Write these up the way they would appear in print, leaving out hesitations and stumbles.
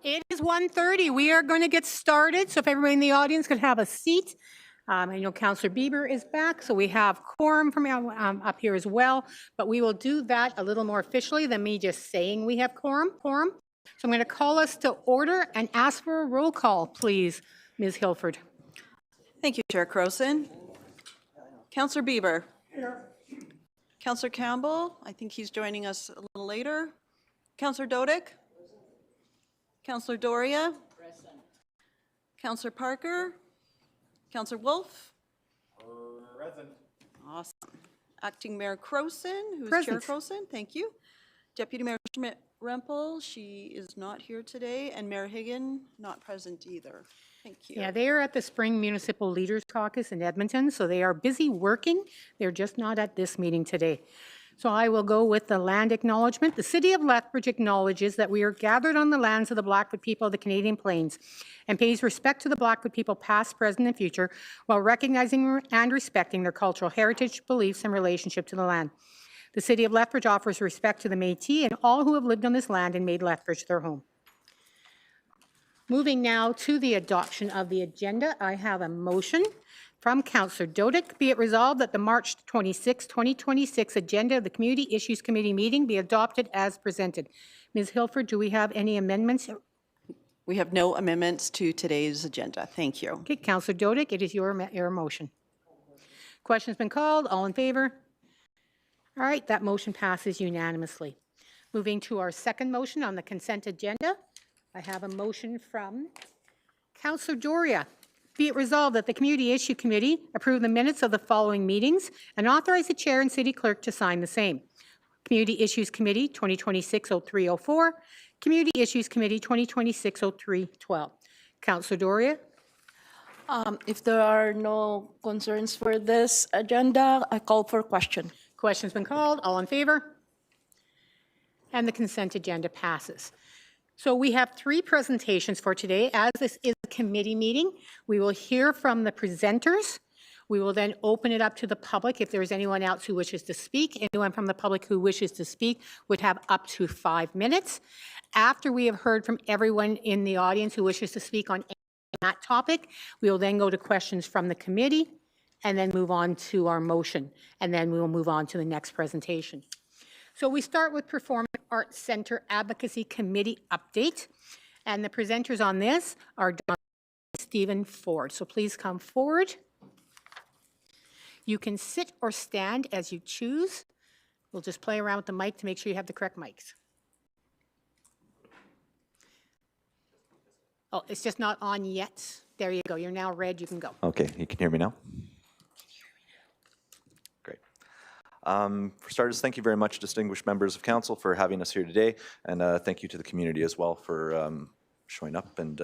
It is 1:30. We are going to get started. So if everybody in the audience could have a seat. I know Councillor Bieber is back, so we have quorum from up here as well. But we will do that a little more officially than me just saying we have quorum. So I'm going to call us to order and ask for a roll call, please, Ms. Hilford. Thank you, Chair Croson. Councillor Bieber. Here. Councillor Campbell, I think he's joining us a little later. Councillor Dodick. Councillor Doria. Present. Councillor Parker. Councillor Wolf. Present. Awesome. Acting Mayor Croson, who's Present. Chair Croson, thank you. Deputy Mayor Schmidt-Rempel, she is not here today, and Mayor Higgin, not present either. Thank you. Yeah, they are at the Spring Municipal Leaders Caucus in Edmonton, so they are busy working. They're just not at this meeting today. So I will go with the land acknowledgement. The City of Lethbridge acknowledges that we are gathered on the lands of the Blackfoot people of the Canadian Plains and pays respect to the Blackfoot people past, present, and future while recognizing and respecting their cultural heritage, beliefs, and relationship to the land. The City of Lethbridge offers respect to the Métis and all who have lived on this land and made Lethbridge their home. Moving now to the adoption of the agenda, I have a motion from Councillor Dodick. Be it resolved that the March 26, 2026 agenda of the Community Issues Committee meeting be adopted as presented. Ms. Hilford, do we have any amendments? We have no amendments to today's agenda. Thank you. Okay, Councillor Dodick, it is your motion. Question's been called. All in favor? All right, that motion passes unanimously. Moving to our second motion on the consent agenda, I have a motion from Councillor Doria. Be it resolved that the Community Issue Committee approve the minutes of the following meetings and authorize the Chair and City Clerk to sign the same. Community Issues Committee 2026-0304, Community Issues Committee 2026-0312. Councillor Doria. If there are no concerns for this agenda, I call for question. Question's been called. All in favor? And the consent agenda passes. So we have 3 presentations for today. As this is a committee meeting, we will hear from the presenters. We will then open it up to the public if there is anyone else who wishes to speak. Anyone from the public who wishes to speak would have up to 5 minutes. After we have heard from everyone in the audience who wishes to speak on that topic, we will then go to questions from the committee and then move on to our motion. And then we will move on to the next presentation. So we start with Performing Arts Centre Advocacy Committee update. And the presenters on this are John and Stephen Ford. So please come forward. You can sit or stand as you choose. We'll just play around with the mic to make sure you have the correct mics. Oh, it's just not on yet. There you go. You're now red. You can go. Okay, you can hear me now? Great. For starters, thank you very much, distinguished members of council, for having us here today, and thank you to the community as well for showing up and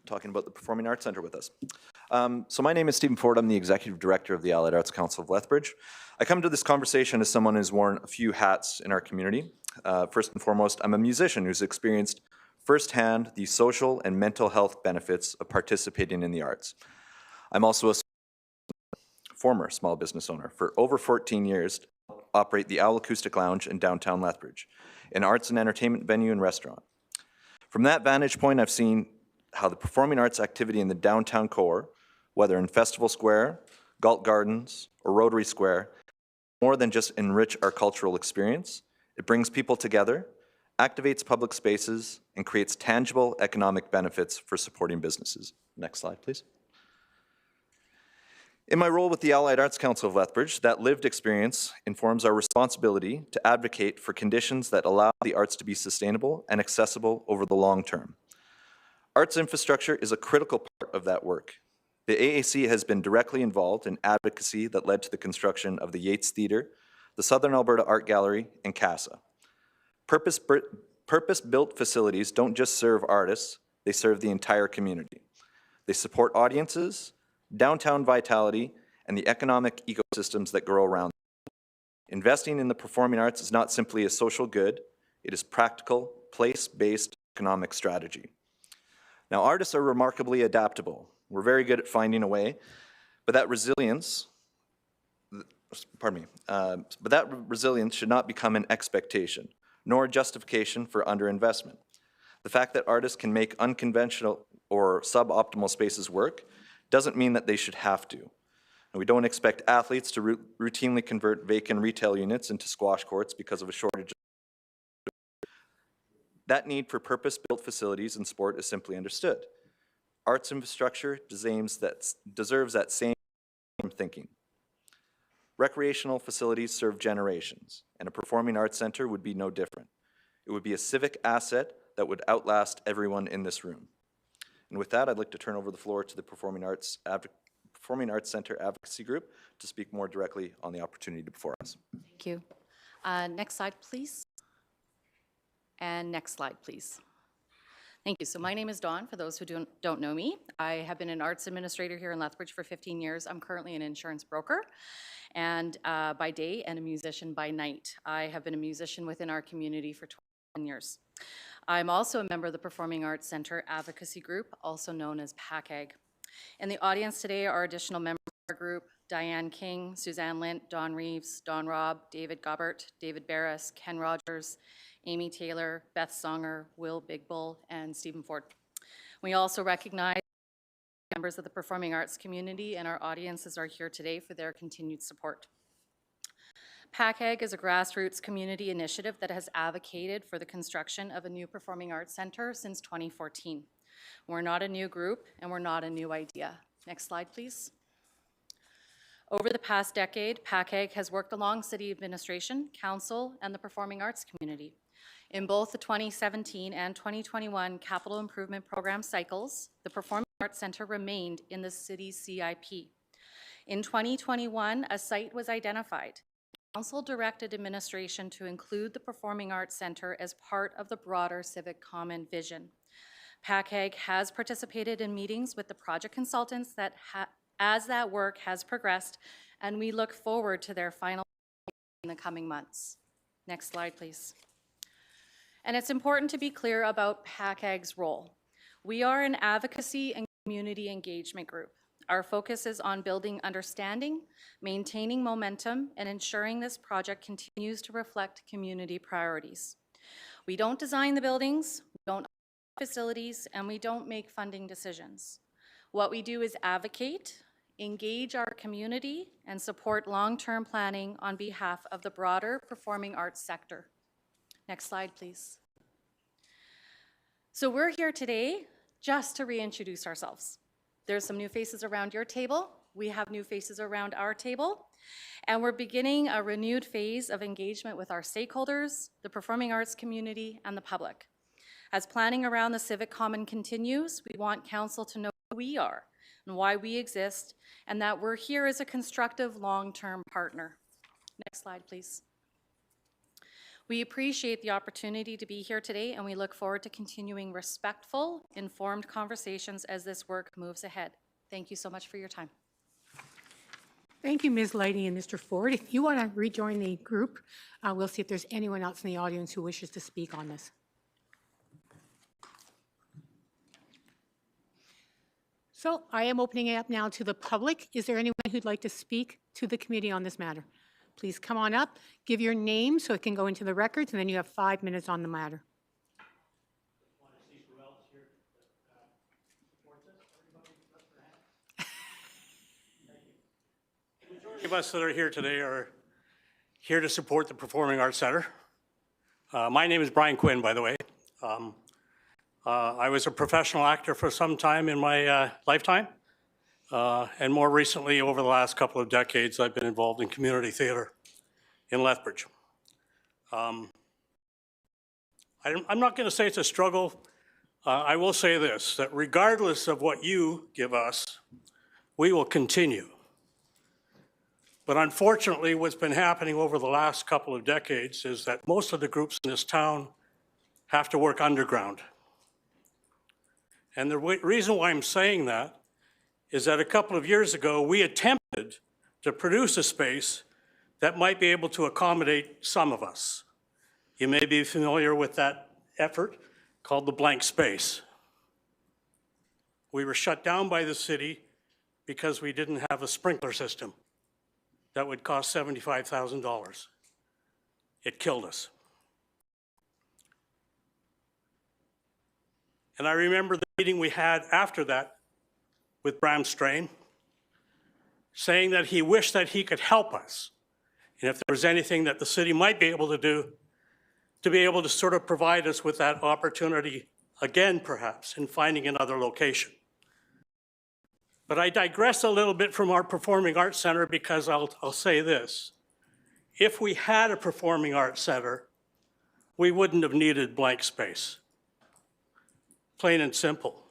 talking about the Performing Arts Centre with us. So my name is Stephen Ford. I'm the Executive Director of the Allied Arts Council of Lethbridge. I come to this conversation as someone who's worn a few hats in our community. First and foremost, I'm a musician who's experienced firsthand the social and mental health benefits of participating in the arts. I'm also a former small business owner for over 14 years, operate the Owl Acoustic Lounge in downtown Lethbridge, an arts and entertainment venue and restaurant. From that vantage point, I've seen how the performing arts activity in the downtown core, whether in Festival Square, Galt Gardens, or Rotary Square, more than just enrich our cultural experience. It brings people together, activates public spaces, and creates tangible economic benefits for supporting businesses. Next slide, please. In my role with the Allied Arts Council of Lethbridge, that lived experience informs our responsibility to advocate for conditions that allow the arts to be sustainable and accessible over the long term. Arts infrastructure is a critical part of that work. The AAC has been directly involved in advocacy that led to the construction of the Yates Theatre, the Southern Alberta Art Gallery, and CASA. Purpose-built facilities don't just serve artists, they serve the entire community. They support audiences, downtown vitality, and the economic ecosystems that grow around them. Investing in the performing arts is not simply a social good, it is practical, place-based economic strategy. Now, artists are remarkably adaptable. We're very good at finding a way, but that resilience, should not become an expectation, nor a justification for underinvestment. The fact that artists can make unconventional or suboptimal spaces work doesn't mean that they should have to. And we don't expect athletes to routinely convert vacant retail units into squash courts because of a shortage. That need for purpose-built facilities in sport is simply understood. Arts infrastructure deserves that same thinking. Recreational facilities serve generations, and a performing arts center would be no different. It would be a civic asset that would outlast everyone in this room. And with that, I'd like to turn over the floor to the Performing Arts Center Advocacy Group to speak more directly on the opportunity before us. Thank you. Next slide, please. And next slide, please. Thank you. So my name is Dawn, for those who don't know me. I have been an arts administrator here in Lethbridge for 15 years. I'm currently an insurance broker and by day and a musician by night. I have been a musician within our community for 21 years. I'm also a member of the Performing Arts Center Advocacy Group, also known as PACAG. In the audience today are additional members of our group: Diane King, Suzanne Lint, Don Reeves, Don Robb, David Gobbert, David Barris, Ken Rogers, Amy Taylor, Beth Songer, Will Big Bull, and Stephen Ford. We also recognize members of the performing arts community, and our audiences are here today for their continued support. PACAG is a grassroots community initiative that has advocated for the construction of a new performing arts center since 2014. We're not a new group, and we're not a new idea. Next slide, please. Over the past decade, PACAG has worked along City Administration, Council, and the performing arts community. In both the 2017 and 2021 capital improvement program cycles, the Performing Arts Center remained in the city's CIP. In 2021, a site was identified. Council directed administration to include the Performing Arts Center as part of the broader Civic Common vision. PACAG has participated in meetings with the project consultants as that work has progressed, and we look forward to their final in the coming months. Next slide, please. And it's important to be clear about PACAG's role. We are an advocacy and community engagement group. Our focus is on building understanding, maintaining momentum, and ensuring this project continues to reflect community priorities. We don't design the buildings, we don't facilities, and we don't make funding decisions. What we do is advocate, engage our community, and support long-term planning on behalf of the broader performing arts sector. Next slide, please. So we're here today just to reintroduce ourselves. There's some new faces around your table. We have new faces around our table. And we're beginning a renewed phase of engagement with our stakeholders, the performing arts community, and the public. As planning around the Civic Common continues, we want Council to know who we are and why we exist, and that we're here as a constructive long-term partner. Next slide, please. We appreciate the opportunity to be here today, and we look forward to continuing respectful, informed conversations as this work moves ahead. Thank you so much for your time. Thank you, Ms. Leidy and Mr. Ford. If you want to rejoin the group, we'll see if there's anyone else in the audience who wishes to speak on this. So I am opening it up now to the public. Is there anyone who'd like to speak to the committee on this matter? Please come on up, give your name so it can go into the records, and then you have 5 minutes on the matter. The majority of us that are here today are here to support the Performing Arts Center. My name is Brian Quinn, by the way. I was a professional actor for some time in my lifetime. And more recently, over the last couple of decades, I've been involved in community theater in Lethbridge. I'm not going to say it's a struggle. I will say this, that regardless of what you give us, we will continue. But unfortunately, what's been happening over the last couple of decades is that most of the groups in this town have to work underground. And the reason why I'm saying that is that a couple of years ago, we attempted to produce a space that might be able to accommodate some of us. You may be familiar with that effort called the Blank Space. We were shut down by the city because we didn't have a sprinkler system that would cost $75,000. It killed us. And I remember the meeting we had after that with Bram Strain, saying that he wished that he could help us. And if there was anything that the city might be able to do, to be able to sort of provide us with that opportunity again, perhaps, in finding another location. But I digress a little bit from our Performing Arts Center because I'll say this. If we had a Performing Arts Center, we wouldn't have needed blank space. Plain and simple.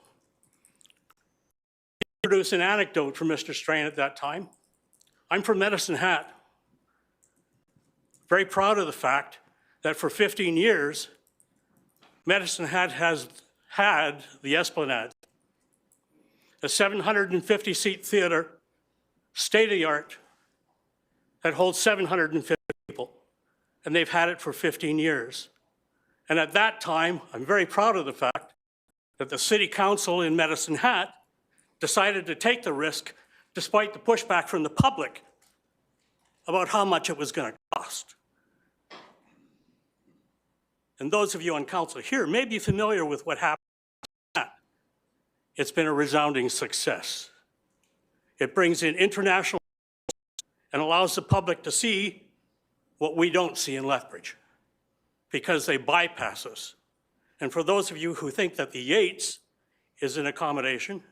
I'll introduce an anecdote from Mr. Strain at that time. I'm from Medicine Hat. Very proud of the fact that for 15 years, Medicine Hat has had the Esplanade, a 750-seat theater, state-of-the-art, that holds 750 people, and they've had it for 15 years. And at that time, I'm very proud of the fact that the city council in Medicine Hat decided to take the risk despite the pushback from the public about how much it was going to cost. And those of you on council here may be familiar with what happened. It's been a resounding success. It brings in international and allows the public to see what we don't see in Lethbridge because they bypass us. And for those of you who think that the Yates is an accommodation,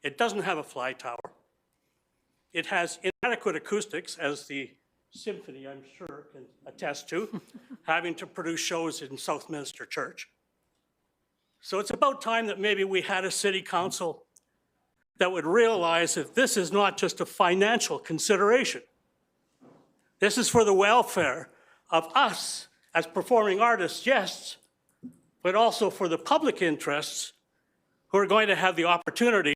it doesn't have a fly tower. It has inadequate acoustics, as the symphony, I'm sure, can attest to, having to produce shows in Southminster Church. So it's about time that maybe we had a city council that would realize that this is not just a financial consideration. This is for the welfare of us as performing artists, yes, but also for the public interests who are going to have the opportunity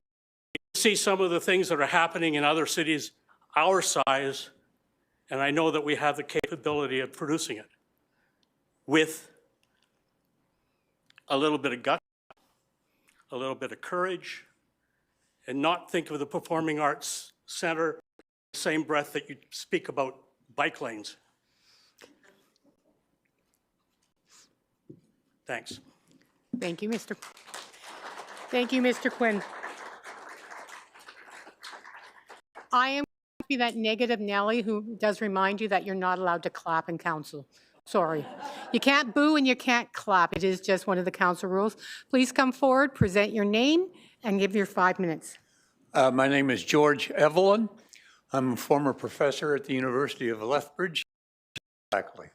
to see some of the things that are happening in other cities our size. And I know that we have the capability of producing it with a little bit of gut, a little bit of courage, and not think of the Performing Arts Center in the same breath that you speak about bike lanes. Thanks. Thank you, Mr. Quinn. I am going to be that negative Nelly who does remind you that you're not allowed to clap in council. Sorry. You can't boo and you can't clap. It is just one of the council rules. Please come forward, present your name, and give your 5 minutes. My name is George Evelyn. I'm a former professor at the University of Lethbridge. Faculty.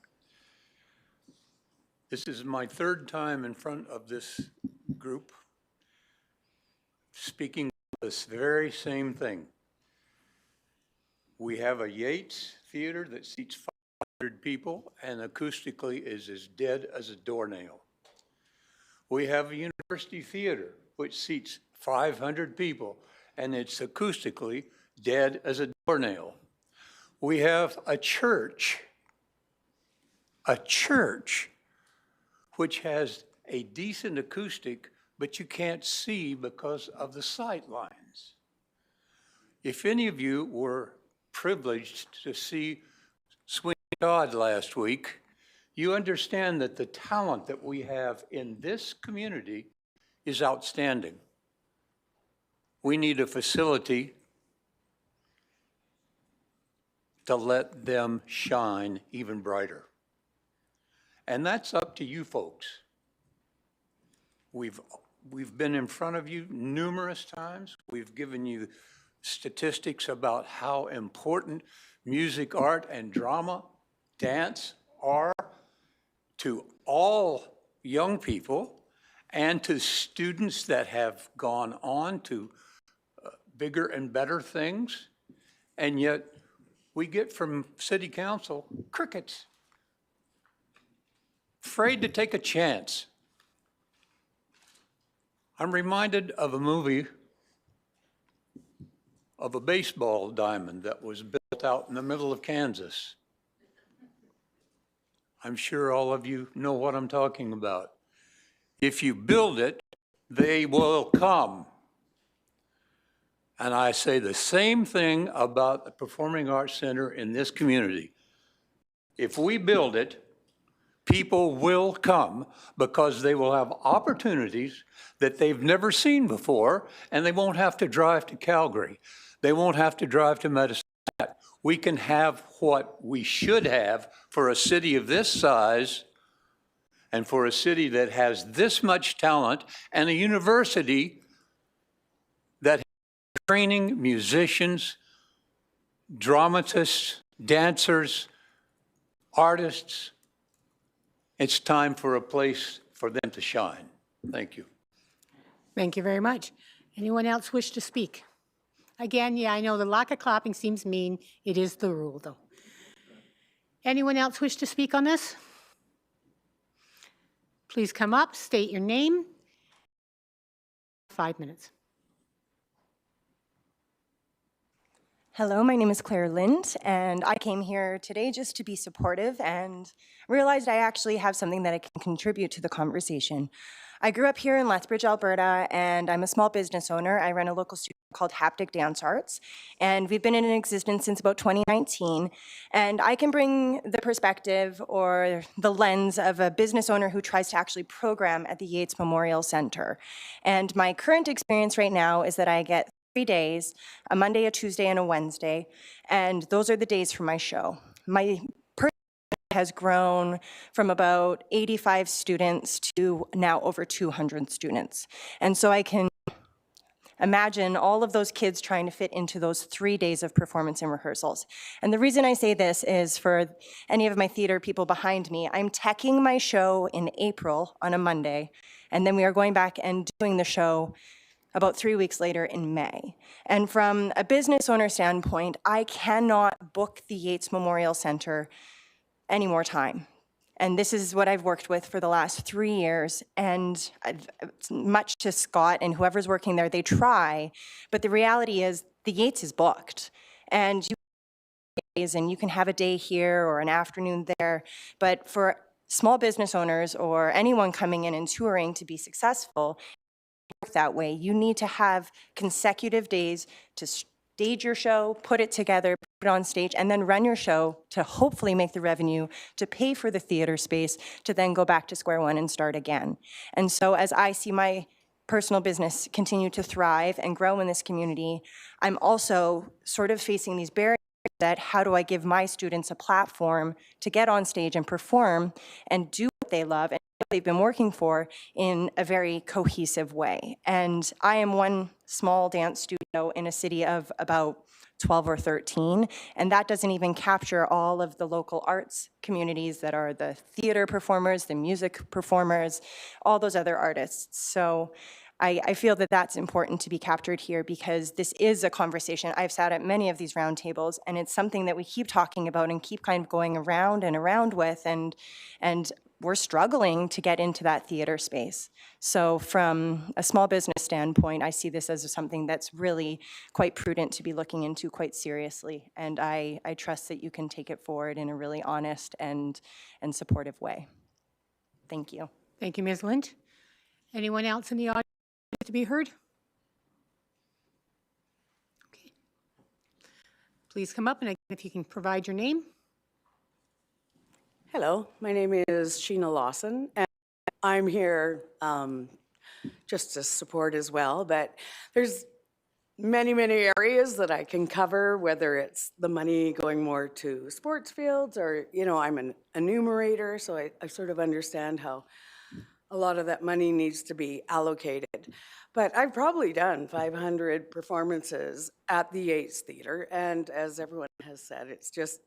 This is my third time in front of this group speaking this very same thing. We have a Yates Theater that seats 500 people and acoustically is as dead as a doornail. We have a University Theater which seats 500 people and it's acoustically dead as a doornail. We have a church which has a decent acoustic, but you can't see because of the sight lines. If any of you were privileged to see Sweeney Todd last week, you understand that the talent that we have in this community is outstanding. We need a facility to let them shine even brighter. And that's up to you folks. We've been in front of you numerous times. We've given you statistics about how important music, art, and drama, dance are to all young people and to students that have gone on to bigger and better things. And yet we get from city council crickets. Afraid to take a chance. I'm reminded of a movie of a baseball diamond that was built out in the middle of Kansas. I'm sure all of you know what I'm talking about. If you build it, they will come. And I say the same thing about the Performing Arts Center in this community. If we build it, People will come because they will have opportunities that they've never seen before, and they won't have to drive to Calgary. They won't have to drive to Medicine Hat. We can have what we should have for a city of this size and for a city that has this much talent and a university that is training musicians, dramatists, dancers, artists. It's time for a place for them to shine. Thank you. Thank you very much. Anyone else wish to speak? Again, yeah, I know the lack of clapping seems mean. It is the rule, though. Anyone else wish to speak on this? Please come up, state your name. 5 minutes. Hello, my name is Claire Lind, and I came here today just to be supportive and realized I actually have something that I can contribute to the conversation. I grew up here in Lethbridge, Alberta, and I'm a small business owner. I run a local studio called Haptic Dance Arts, and we've been in existence since about 2019. And I can bring the perspective or the lens of a business owner who tries to actually program at the Yates Memorial Center. And my current experience right now is that I get 3 days, a Monday, a Tuesday, and a Wednesday, and those are the days for my show. My has grown from about 85 students to now over 200 students. And so I can imagine all of those kids trying to fit into those 3 days of performance and rehearsals. And the reason I say this is for any of my theater people behind me, I'm teching my show in April on a Monday, and then we are going back and doing the show about 3 weeks later in May. And from a business owner standpoint, I cannot book the Yates Memorial Center any more time. And this is what I've worked with for the last 3 years. And much to Scott and whoever's working there, they try, but the reality is the Yates is booked. And you can have a day here or an afternoon there, but for small business owners or anyone coming in and touring to be successful that way, you need to have consecutive days to stage your show, put it together, put it on stage, and then run your show to hopefully make the revenue to pay for the theater space to then go back to square one and start again. And so as I see my personal business continue to thrive and grow in this community, I'm also sort of facing these barriers that how do I give my students a platform to get on stage and perform and do what they love and what they've been working for in a very cohesive way. And I am one small dance studio in a city of about 12 or 13, and that doesn't even capture all of the local arts communities that are the theater performers, the music performers, all those other artists. So I feel that that's important to be captured here because this is a conversation. I've sat at many of these roundtables, and it's something that we keep talking about and keep kind of going around and around with, and we're struggling to get into that theater space. So from a small business standpoint, I see this as something that's really quite prudent to be looking into quite seriously, and I trust that you can take it forward in a really honest and supportive way. Thank you. Thank you, Ms. Lind. Anyone else in the audience to be heard? Okay. Please come up, and again, if you can provide your name. Hello, my name is Sheena Lawson, and I'm here just to support as well, but there's many, many areas that I can cover, whether it's the money going more to sports fields or, you know, I'm an enumerator, so I sort of understand how a lot of that money needs to be allocated. But I've probably done 500 performances at the Yates Theatre, and as everyone has said, it's just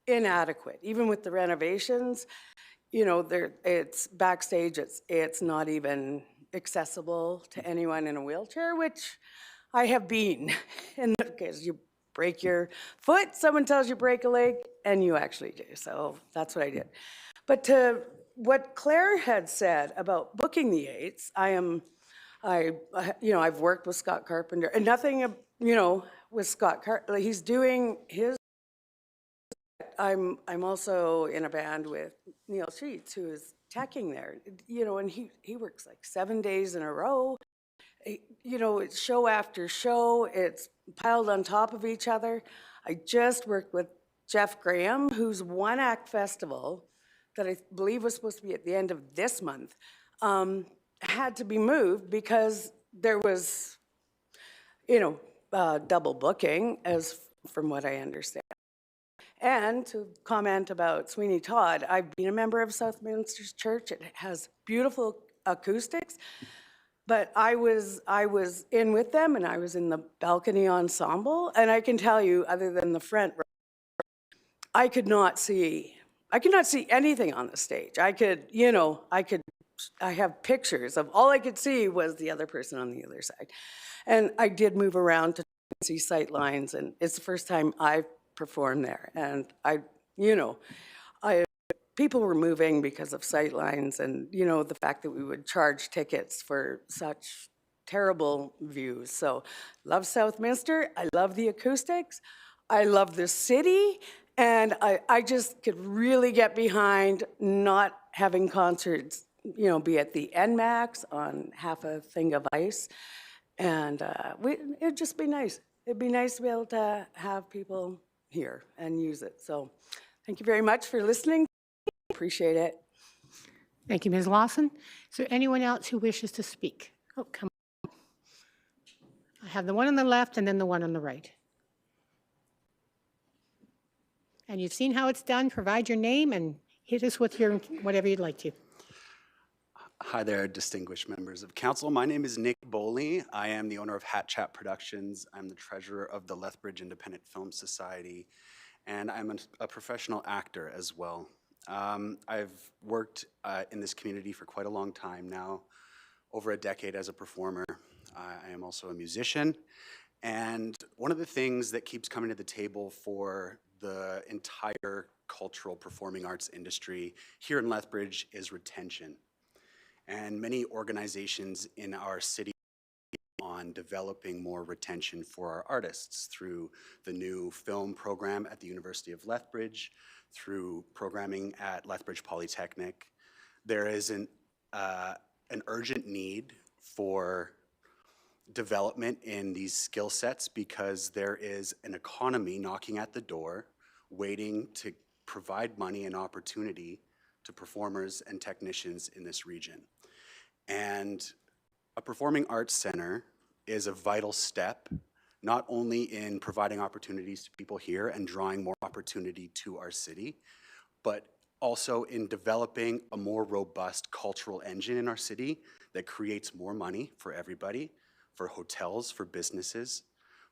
inadequate. Even with the renovations, you know, it's backstage, it's not even accessible to anyone in a wheelchair, which I have been. And because you break your foot, someone tells you break a leg, and you actually do. So that's what I did. But to what Claire had said about booking the Yates, I've worked with Scott Carpenter, and nothing, you know, with Scott Carpenter, he's doing his. I'm also in a band with Neil Sheets, who is teching there, you know, and he works like 7 days in a row. You know, it's show after show, it's piled on top of each other. I just worked with Jeff Graham, who's one act festival that I believe was supposed to be at the end of this month, had to be moved because there was, double booking, as from what I understand. And to comment about Sweeney Todd, I've been a member of Southminster's Church. It has beautiful acoustics, but I was in with them, and I was in the balcony ensemble, and I can tell you, other than the front row, I could not see anything on the stage. I have pictures of all I could see was the other person on the other side. And I did move around to see sight lines, and it's the first time I've performed there. And people were moving because of sight lines and, the fact that we would charge tickets for such terrible views. So love Southminster, I love the acoustics, I love the city, and I just could really get behind not having concerts, be at the NMAX on half a thing of ice. And it'd just be nice. It'd be nice to be able to have people here and use it. So thank you very much for listening. Appreciate it. Thank you, Ms. Lawson. Is there anyone else who wishes to speak? Oh, come on. I have the one on the left and then the one on the right. And you've seen how it's done. Provide your name and hit us with your whatever you'd like to. Hi there, distinguished members of council. My name is Nick Boley. I am the owner of Hat Chat Productions. I'm the treasurer of the Lethbridge Independent Film Society, and I'm a professional actor as well. I've worked in this community for quite a long time now, over a decade as a performer. I am also a musician, and one of the things that keeps coming to the table for the entire cultural performing arts industry here in Lethbridge is retention. And many organizations in our city on developing more retention for our artists through the new film program at the University of Lethbridge, through programming at Lethbridge Polytechnic. There is an urgent need for development in these skill sets because there is an economy knocking at the door, waiting to provide money and opportunity to performers and technicians in this region. And a performing arts center is a vital step, not only in providing opportunities to people here and drawing more opportunity to our city, but also in developing a more robust cultural engine in our city that creates more money for everybody, for hotels, for businesses,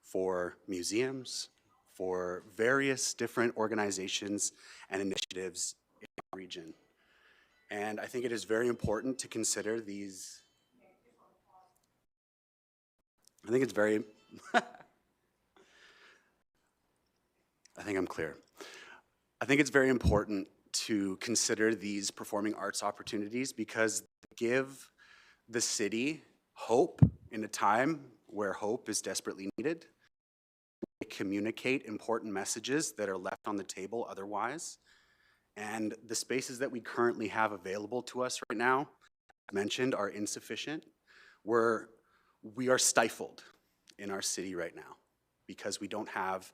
for museums, for various different organizations and initiatives in our region. And I think it is very important to consider these. I think it's very, I think I'm clear. I think it's very important to consider these performing arts opportunities because they give the city hope in a time where hope is desperately needed. They communicate important messages that are left on the table otherwise. And the spaces that we currently have available to us right now, as mentioned, are insufficient. We are stifled in our city right now because we don't have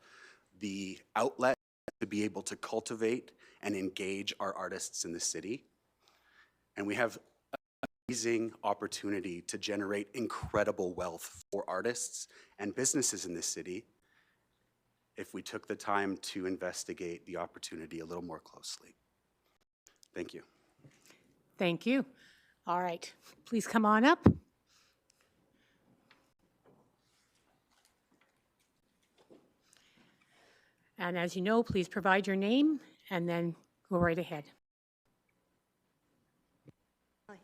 the outlet to be able to cultivate and engage our artists in the city. And we have an amazing opportunity to generate incredible wealth for artists and businesses in this city if we took the time to investigate the opportunity a little more closely. Thank you. Thank you. All right, please come on up. And as you know, please provide your name and then go right ahead. Hi,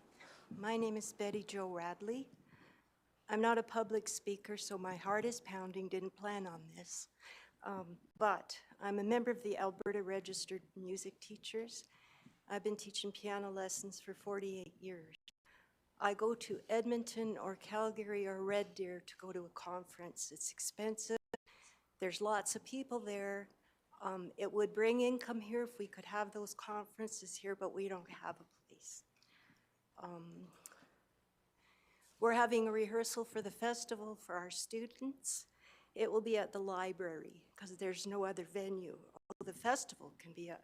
my name is Betty Jo Radley. I'm not a public speaker, so my heart is pounding, didn't plan on this. But I'm a member of the Alberta Registered Music Teachers. I've been teaching piano lessons for 48 years. I go to Edmonton or Calgary or Red Deer to go to a conference. It's expensive. There's lots of people there. It would bring income here if we could have those conferences here, but we don't have a place. We're having a rehearsal for the festival for our students. It will be at the library because there's no other venue. The festival can be at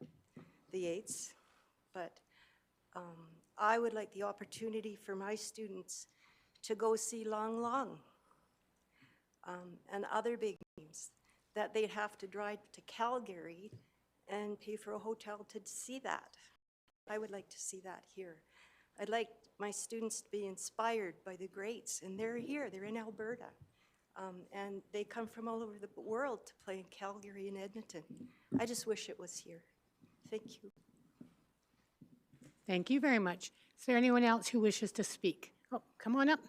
the Yates but I would like the opportunity for my students to go see Long Long and other big names, that they'd have to drive to Calgary and pay for a hotel to see that. I would like to see that here. I'd like my students to be inspired by the greats, and they're here, they're in Alberta. And they come from all over the world to play in Calgary and Edmonton. I just wish it was here. Thank you. Thank you very much. Is there anyone else who wishes to speak? Oh, come on up.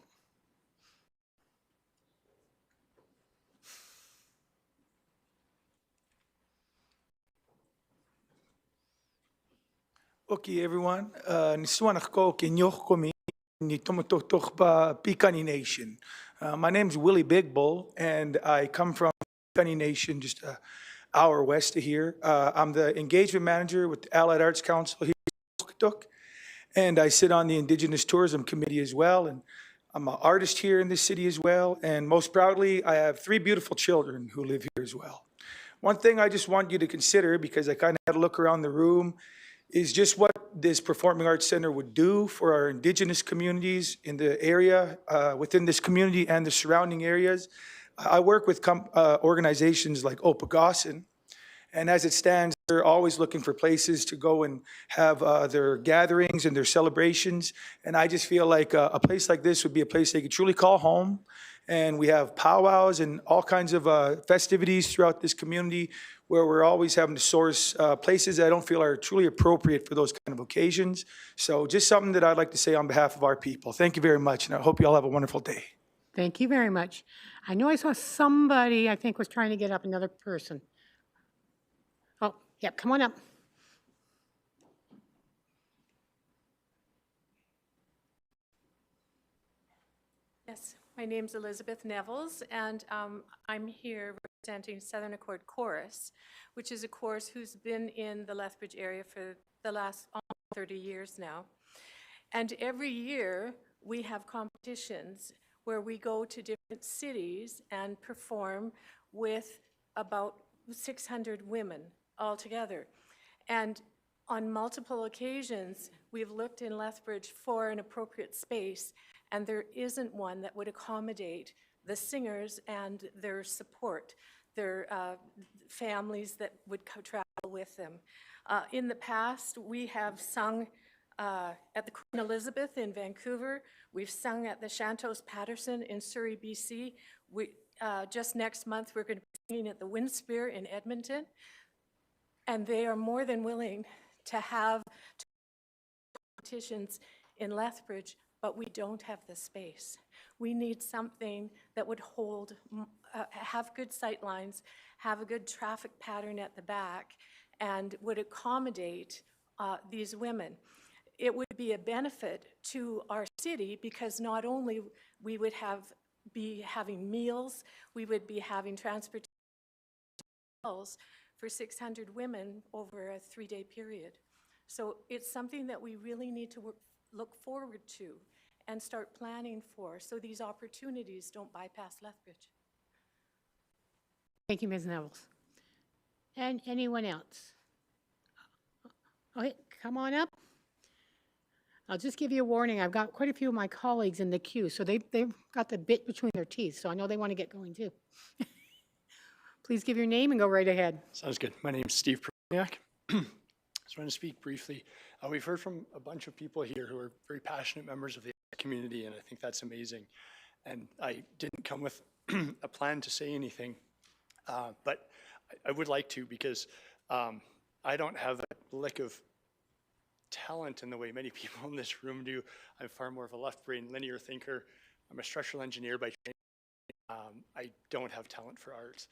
Okay, everyone. Niswanach ko kinyoch komi ni tomotoch ba Piikani Nation. My name's Willie Big Bull, and I come from Piikani Nation, just an hour west of here. I'm the engagement manager with the Allied Arts Council here in Tuktuk, and I sit on the Indigenous Tourism Committee as well, and I'm an artist here in this city as well, and most proudly, I have 3 beautiful children who live here as well. One thing I just want you to consider, because I kind of had a look around the room, is just what this Performing Arts Center would do for our Indigenous communities in the area, within this community and the surrounding areas. I work with organizations like Opagossan, and as it stands, they're always looking for places to go and have their gatherings and their celebrations. And I just feel like a place like this would be a place they could truly call home. And we have powwows and all kinds of festivities throughout this community where we're always having to source places that I don't feel are truly appropriate for those kind of occasions. So just something that I'd like to say on behalf of our people. Thank you very much, and I hope you all have a wonderful day. Thank you very much. I know I saw somebody, I think, was trying to get up, another person. Oh, yeah, come on up. Yes, my name's Elizabeth Nevels, and I'm here representing Southern Accord Chorus, which is a chorus who's been in the Lethbridge area for the last almost 30 years now. And every year, we have competitions where we go to different cities and perform with about 600 women altogether. And on multiple occasions, we've looked in Lethbridge for an appropriate space, and there isn't one that would accommodate the singers and their support, their families that would travel with them. In the past, we have sung at the Queen Elizabeth in Vancouver. We've sung at the Chantos Patterson in Surrey, BC. Just next month, we're going to be singing at the Windspear in Edmonton. And they are more than willing to have competitions in Lethbridge, but we don't have the space. We need something that would hold, have good sight lines, have a good traffic pattern at the back, and would accommodate these women. It would be a benefit to our city because not only we would be having meals, we would be having transportation for 600 women over a 3-day period. So it's something that we really need to look forward to and start planning for so these opportunities don't bypass Lethbridge. Thank you, Ms. Nevels. And anyone else? Okay, come on up. I'll just give you a warning. I've got quite a few of my colleagues in the queue, so they've got the bit between their teeth, so I know they want to get going too. Please give your name and go right ahead. Sounds good. My name is Steve Perniak. Just want to speak briefly. We've heard from a bunch of people here who are very passionate members of the community, and I think that's amazing. And I didn't come with a plan to say anything, but I would like to because I don't have a lick of talent in the way many people in this room do. I'm far more of a left-brain linear thinker. I'm a structural engineer by training. I don't have talent for art.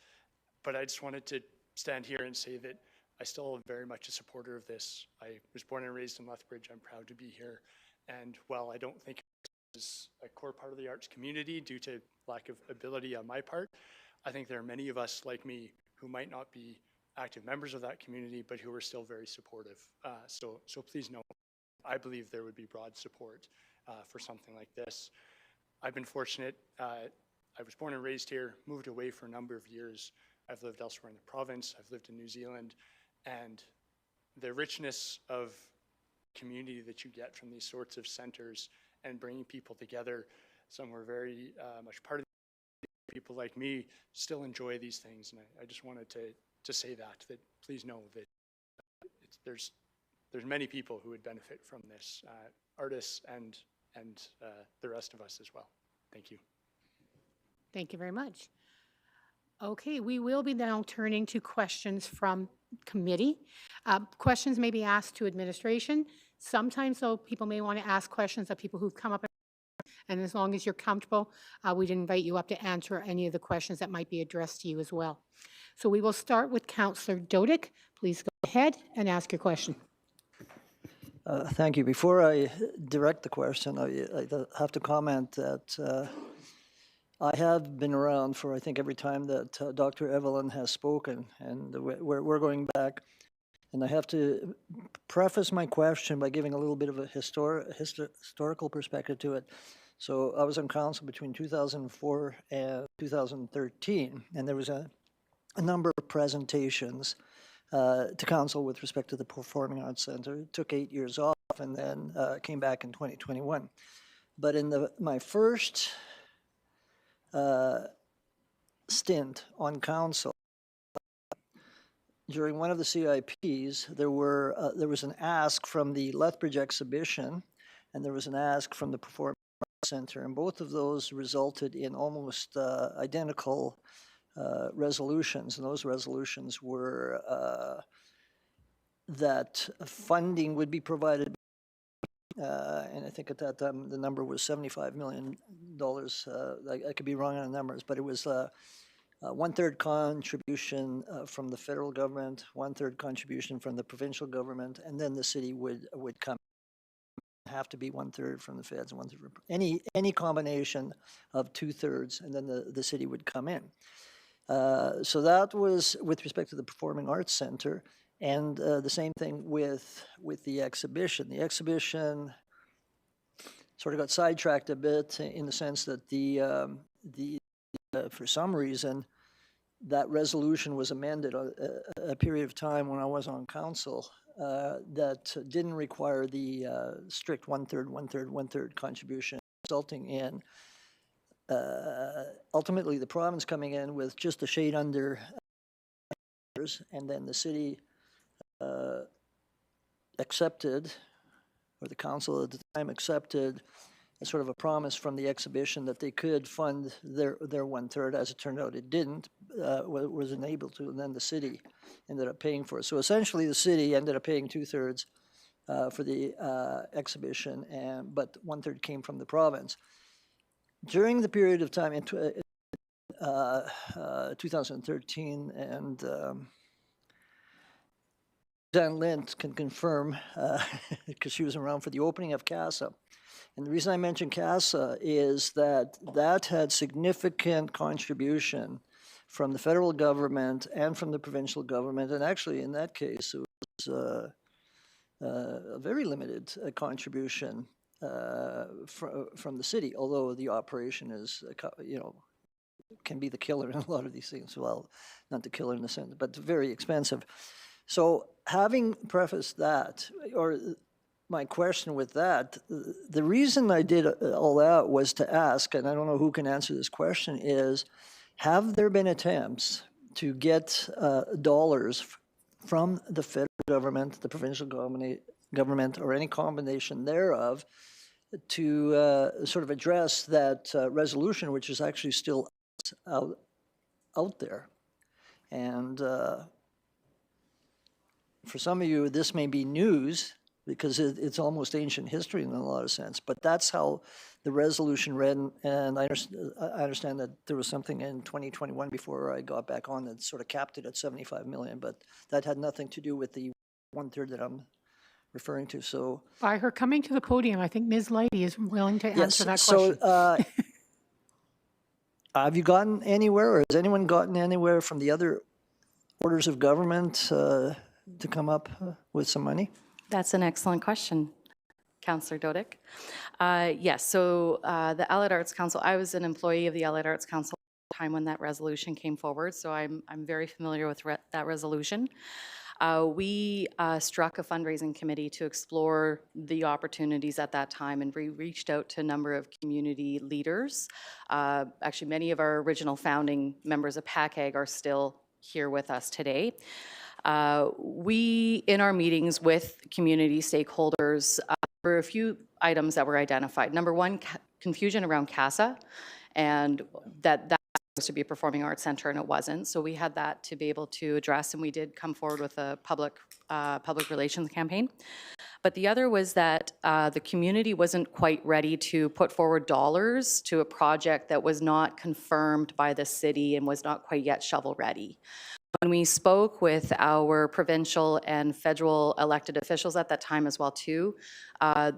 But I just wanted to stand here and say that I still am very much a supporter of this. I was born and raised in Lethbridge. I'm proud to be here. And while I don't think it is a core part of the arts community due to lack of ability on my part, I think there are many of us like me who might not be active members of that community, but who are still very supportive. So please know, I believe there would be broad support for something like this. I've been fortunate. I was born and raised here, moved away for a number of years. I've lived elsewhere in the province. I've lived in New Zealand. And the richness of community that you get from these sorts of centers and bringing people together. Some were very much part of people like me still enjoy these things, and I just wanted to say that please know that there's many people who would benefit from this, artists and the rest of us as well. Thank you. Thank you very much. Okay, we will be now turning to questions from committee. Questions may be asked to administration. Sometimes, though, people may want to ask questions of people who've come up, and as long as you're comfortable, we'd invite you up to answer any of the questions that might be addressed to you as well. So we will start with Councillor Dodick. Please go ahead and ask your question. Thank you. Before I direct the question, I have to comment that I have been around for, I think, every time that Dr. Evelyn has spoken, and we're going back. And I have to preface my question by giving a little bit of a historical perspective to it. So I was on council between 2004 and 2013, and there was a number of presentations to council with respect to the Performing Arts Center. It took 8 years off and then came back in 2021. But in my first stint on council, during one of the CIPs, there was an ask from the Lethbridge exhibition, and there was an ask from the Performing Arts Center, and both of those resulted in almost identical resolutions, and those resolutions were that funding would be provided, and I think at that time the number was $75 million. I could be wrong on the numbers, but it was one-third contribution from the federal government, one-third contribution from the provincial government, and then the city would come. Have to be one-third from the feds and one-third from any combination of two-thirds, and then the city would come in. So that was with respect to the Performing Arts Center, and the same thing with the exhibition. The exhibition sort of got sidetracked a bit in the sense that for some reason that resolution was amended a period of time when I was on council that didn't require the strict one-third contribution, resulting in ultimately the province coming in with just a shade under, and then the city accepted, or the council at the time accepted, a sort of a promise from the exhibition that they could fund their one-third. As it turned out, it didn't, wasn't able to, and then the city ended up paying for it. So essentially the city ended up paying two-thirds for the exhibition, but one-third came from the province. During the period of time in 2013, and Dan Lint can confirm, because she was around for the opening of CASA. And the reason I mention CASA is that that had significant contribution from the federal government and from the provincial government. And actually, in that case, it was a very limited contribution from the city, although the operation is, can be the killer in a lot of these things. Well, not the killer in the sense, but very expensive. So having prefaced that, or my question with that, the reason I did all that was to ask, and I don't know who can answer this question, is have there been attempts to get dollars from the federal government, the provincial government, or any combination thereof to sort of address that resolution, which is actually still out there? And for some of you, this may be news, because it's almost ancient history in a lot of sense, but that's how the resolution read, and I understand that there was something in 2021 before I got back on that sort of capped it at 75 million, but that had nothing to do with the one-third that I'm referring to. So By her coming to the podium, I think Ms. Leidy is willing to answer that question. So have you gotten anywhere, or has anyone gotten anywhere from the other orders of government to come up with some money? That's an excellent question, Councillor Dodick. Yes, so the Allied Arts Council, I was an employee of the Allied Arts Council at the time when that resolution came forward, so I'm very familiar with that resolution. We struck a fundraising committee to explore the opportunities at that time, and we reached out to a number of community leaders. Actually, many of our original founding members of PACAG are still here with us today. We, in our meetings with community stakeholders, there were a few items that were identified. Number one, confusion around CASA, and that was supposed to be a performing arts center and it wasn't. So we had that to be able to address, and we did come forward with a public relations campaign. But the other was that the community wasn't quite ready to put forward dollars to a project that was not confirmed by the city and was not quite yet shovel ready. When we spoke with our provincial and federal elected officials at that time as well too,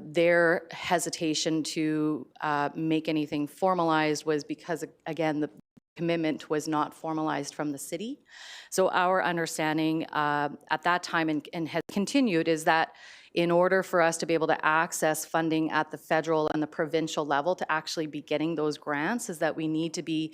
their hesitation to make anything formalized was because, again, the commitment was not formalized from the city. So our understanding at that time and has continued is that in order for us to be able to access funding at the federal and the provincial level to actually be getting those grants is that we need to be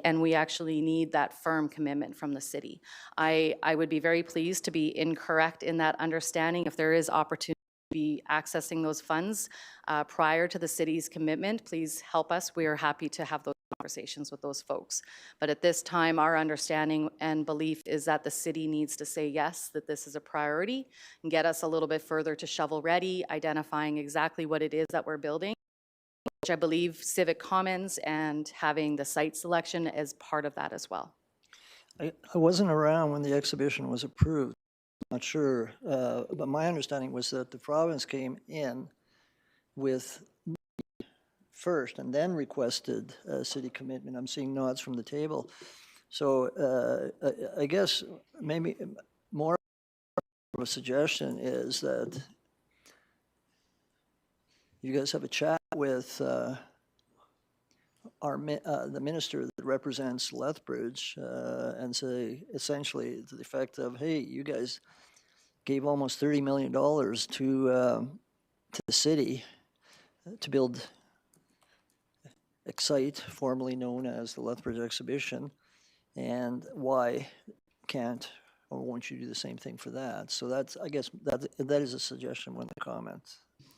and we actually need that firm commitment from the city. I would be very pleased to be incorrect in that understanding. If there is opportunity to be accessing those funds prior to the city's commitment, please help us. We are happy to have those conversations with those folks. But at this time, our understanding and belief is that the city needs to say yes, that this is a priority, and get us a little bit further to shovel ready, identifying exactly what it is that we're building, which I believe Civic Commons and having the site selection is part of that as well. I wasn't around when the exhibition was approved. I'm not sure, but my understanding was that the province came in with first and then requested a city commitment. I'm seeing nods from the table. So I guess maybe more of a suggestion is that you guys have a chat with the minister that represents Lethbridge and say essentially to the effect of, hey, you guys gave almost $30 million to the city to build Excite, formerly known as the Lethbridge Exhibition, and why can't or won't you do the same thing for that? So that's, I guess, that is a suggestion more than a comment,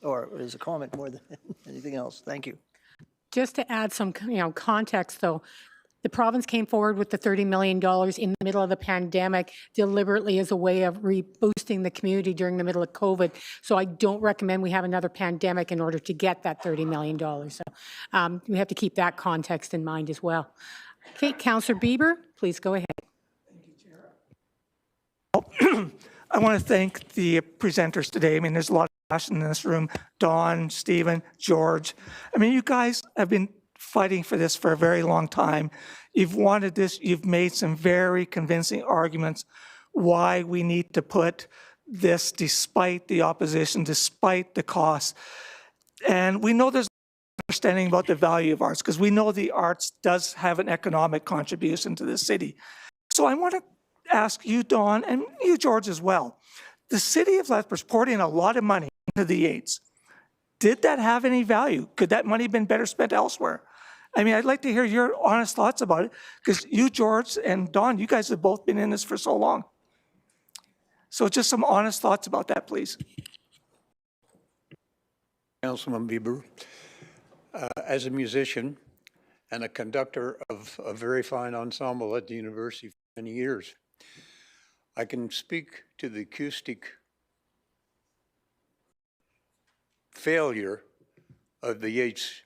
or is a comment more than anything else. Thank you. Just to add some, context, though, the province came forward with the $30 million in the middle of the pandemic deliberately as a way of reboosting the community during the middle of COVID. So I don't recommend we have another pandemic in order to get that $30 million. So we have to keep that context in mind as well. Okay, Councillor Bieber, please go ahead. I want to thank the presenters today. I mean, there's a lot of passion in this room. Dawn, Stephen, George. I mean, you guys have been fighting for this for a very long time. You've wanted this. You've made some very convincing arguments why we need to put this despite the opposition, despite the costs. And we know there's understanding about the value of arts because we know the arts does have an economic contribution to the city. So I want to ask you, Dawn, and you, George, as well. The city of Lethbridge poured in a lot of money into the Yates. Did that have any value? Could that money have been better spent elsewhere? I mean, I'd like to hear your honest thoughts about it, because you, George, and Dawn, you guys have both been in this for so long. So just some honest thoughts about that, please. Councilman Bieber, as a musician and a conductor of a very fine ensemble at the university for many years, I can speak to the acoustic failure of the Yates.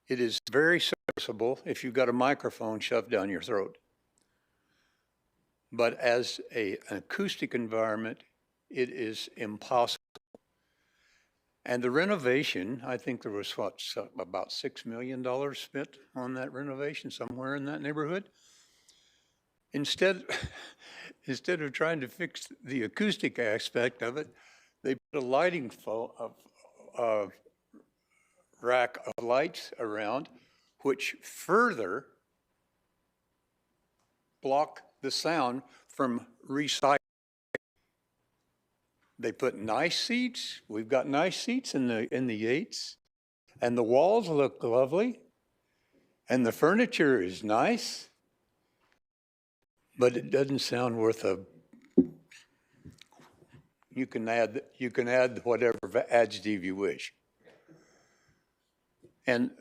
It is very serviceable if you've got a microphone shoved down your throat. But as an acoustic environment, it is impossible. And the renovation, I think there was about $6 million spent on that renovation, somewhere in that neighborhood. Instead of trying to fix the acoustic aspect of it, they put a lighting rack of lights around, which further block the sound from recycling. They put nice seats. We've got nice seats in the Yates, and the walls look lovely, and the furniture is nice. but it doesn't sound worth a, you can add whatever adjective you wish. And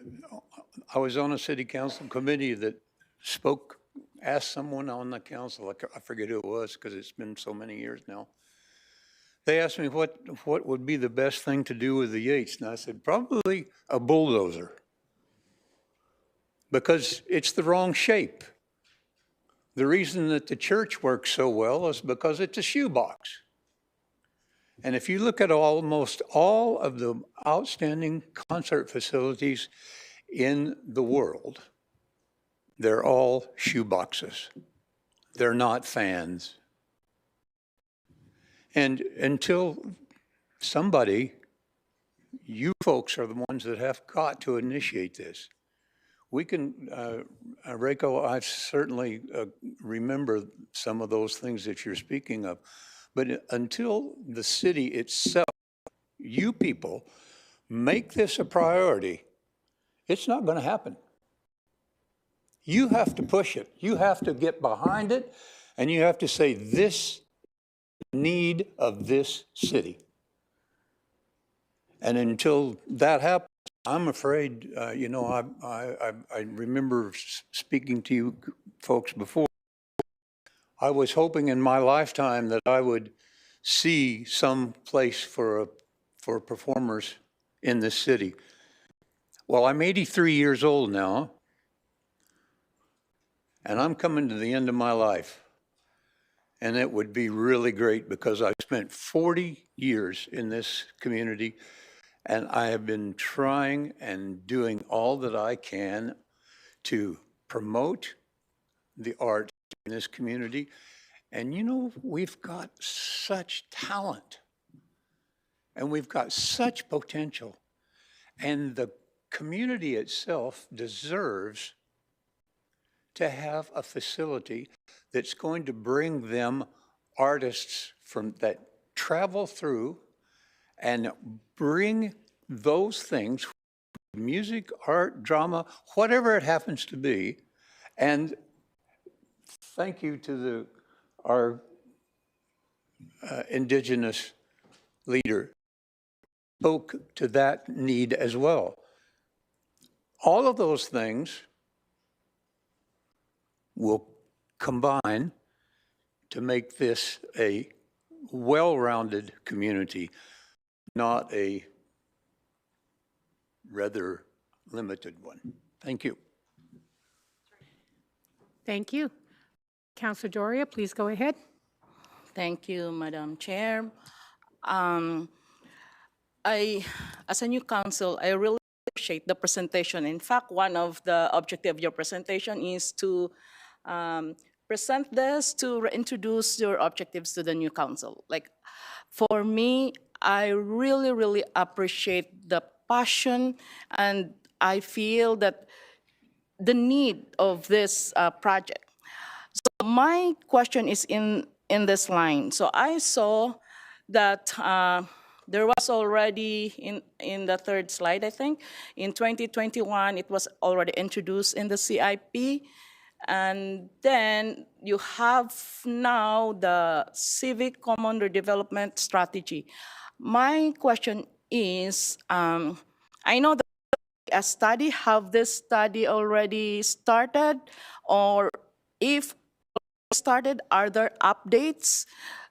I was on a city council committee that asked someone on the council, I forget who it was because it's been so many years now. They asked me what would be the best thing to do with the Yates, and I said, probably a bulldozer, because it's the wrong shape. The reason that the church works so well is because it's a shoebox. And if you look at almost all of the outstanding concert facilities in the world, they're all shoeboxes. They're not fans. And until somebody, you folks are the ones that have got to initiate this. We can, Reiko, I certainly remember some of those things that you're speaking of, but until the city itself, you people, make this a priority, it's not going to happen. You have to push it. You have to get behind it, and you have to say, this need of this city. And until that happens, I'm afraid, you know, I remember speaking to you folks before. I was hoping in my lifetime that I would see some place for performers in this city. Well, I'm 83 years old now, and I'm coming to the end of my life. And it would be really great because I've spent 40 years in this community, and I have been trying and doing all that I can to promote the arts in this community. And you know, we've got such talent, and we've got such potential, and the community itself deserves to have a facility that's going to bring them artists from that travel through and bring those things, music, art, drama, whatever it happens to be. And thank you to our indigenous leader, spoke to that need as well. All of those things will combine to make this a well-rounded community, not a rather limited one. Thank you. Thank you. Councilor Doria, please go ahead. Thank you, Madam Chair. As a new council, I really appreciate the presentation. In fact, one of the objectives of your presentation is to present this to reintroduce your objectives to the new council. Like, for me, I really, really appreciate the passion, and I feel that the need of this project. So my question is in this line. So I saw that there was already in the third slide, I think, in 2021, it was already introduced in the CIP. And then you have now the Civic Common Redevelopment Strategy. My question is, I know that a study, have this study already started? Or if started, are there updates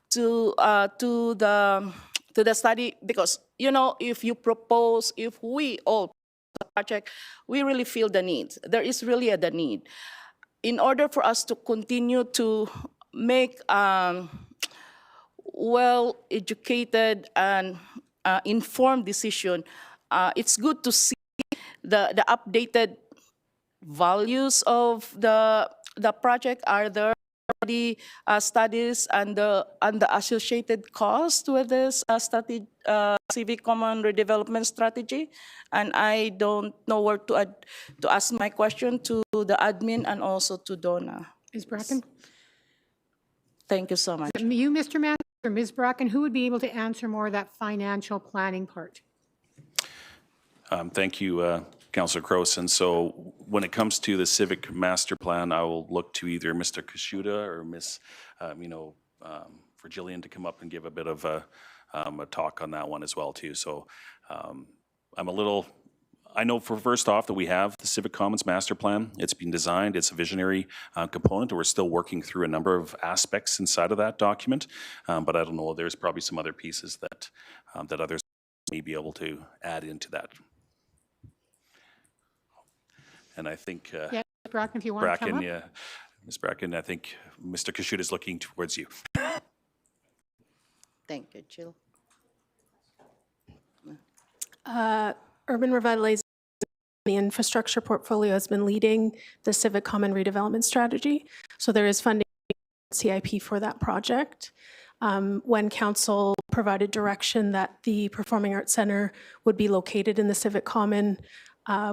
to the study? Because, you know, if you propose, if we all the project, we really feel the need. There is really the need. In order for us to continue to make well-educated and informed decision, it's good to see the updated values of the project. Are there already studies and the associated cost with this Civic Common Redevelopment Strategy? And I don't know where to ask my question to the admin and also to Donna. Ms. Bracken? Thank you so much. You, Mr. Manager, or Ms. Bracken, who would be able to answer more of that financial planning part? Thank you, Councillor Croson. So when it comes to the civic master plan, I will look to either Mr. Kashuda or Ms. For Jillian to come up and give a bit of a talk on that one as well too. So I know for first off that we have the Civic Commons Master Plan. It's been designed, it's a visionary component. We're still working through a number of aspects inside of that document, but I don't know, there's probably some other pieces that others may be able to add into that. And I think Yeah, Bracken, if you want to come Bracken, up. yeah, Ms. Bracken, I think Mr. Kashuda is looking towards you. Thank you, Jill. Urban revitalization, the infrastructure portfolio has been leading the Civic Common redevelopment strategy. So there is funding CIP for that project. When council provided direction that the Performing Arts Center would be located in the Civic Common,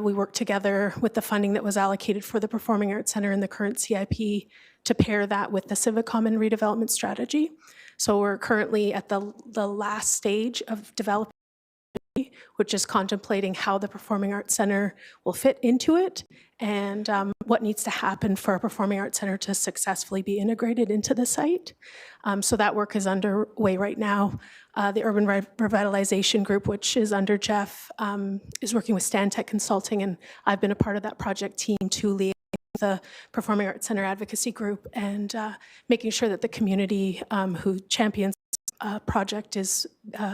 we worked together with the funding that was allocated for the Performing Arts Center in the current CIP to pair that with the Civic Common redevelopment strategy. So we're currently at the last stage of developing, which is contemplating how the Performing Arts Center will fit into it and what needs to happen for a Performing Arts Center to successfully be integrated into the site. So that work is underway right now. The Urban Revitalization Group, which is under Jeff, is working with Stantec Consulting, and I've been a part of that project team to liaise with the Performing Arts Center Advocacy Group and making sure that the community who champions project is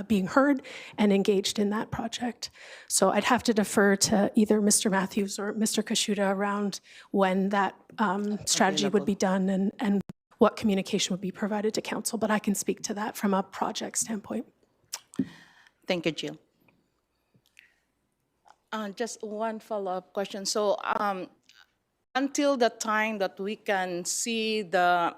being heard and engaged in that project. So I'd have to defer to either Mr. Matthews or Mr. Kashuda around when that strategy would be done and what communication would be provided to council, but I can speak to that from a project standpoint. Thank you, Jill. Just one follow-up question. So until the time that we can see the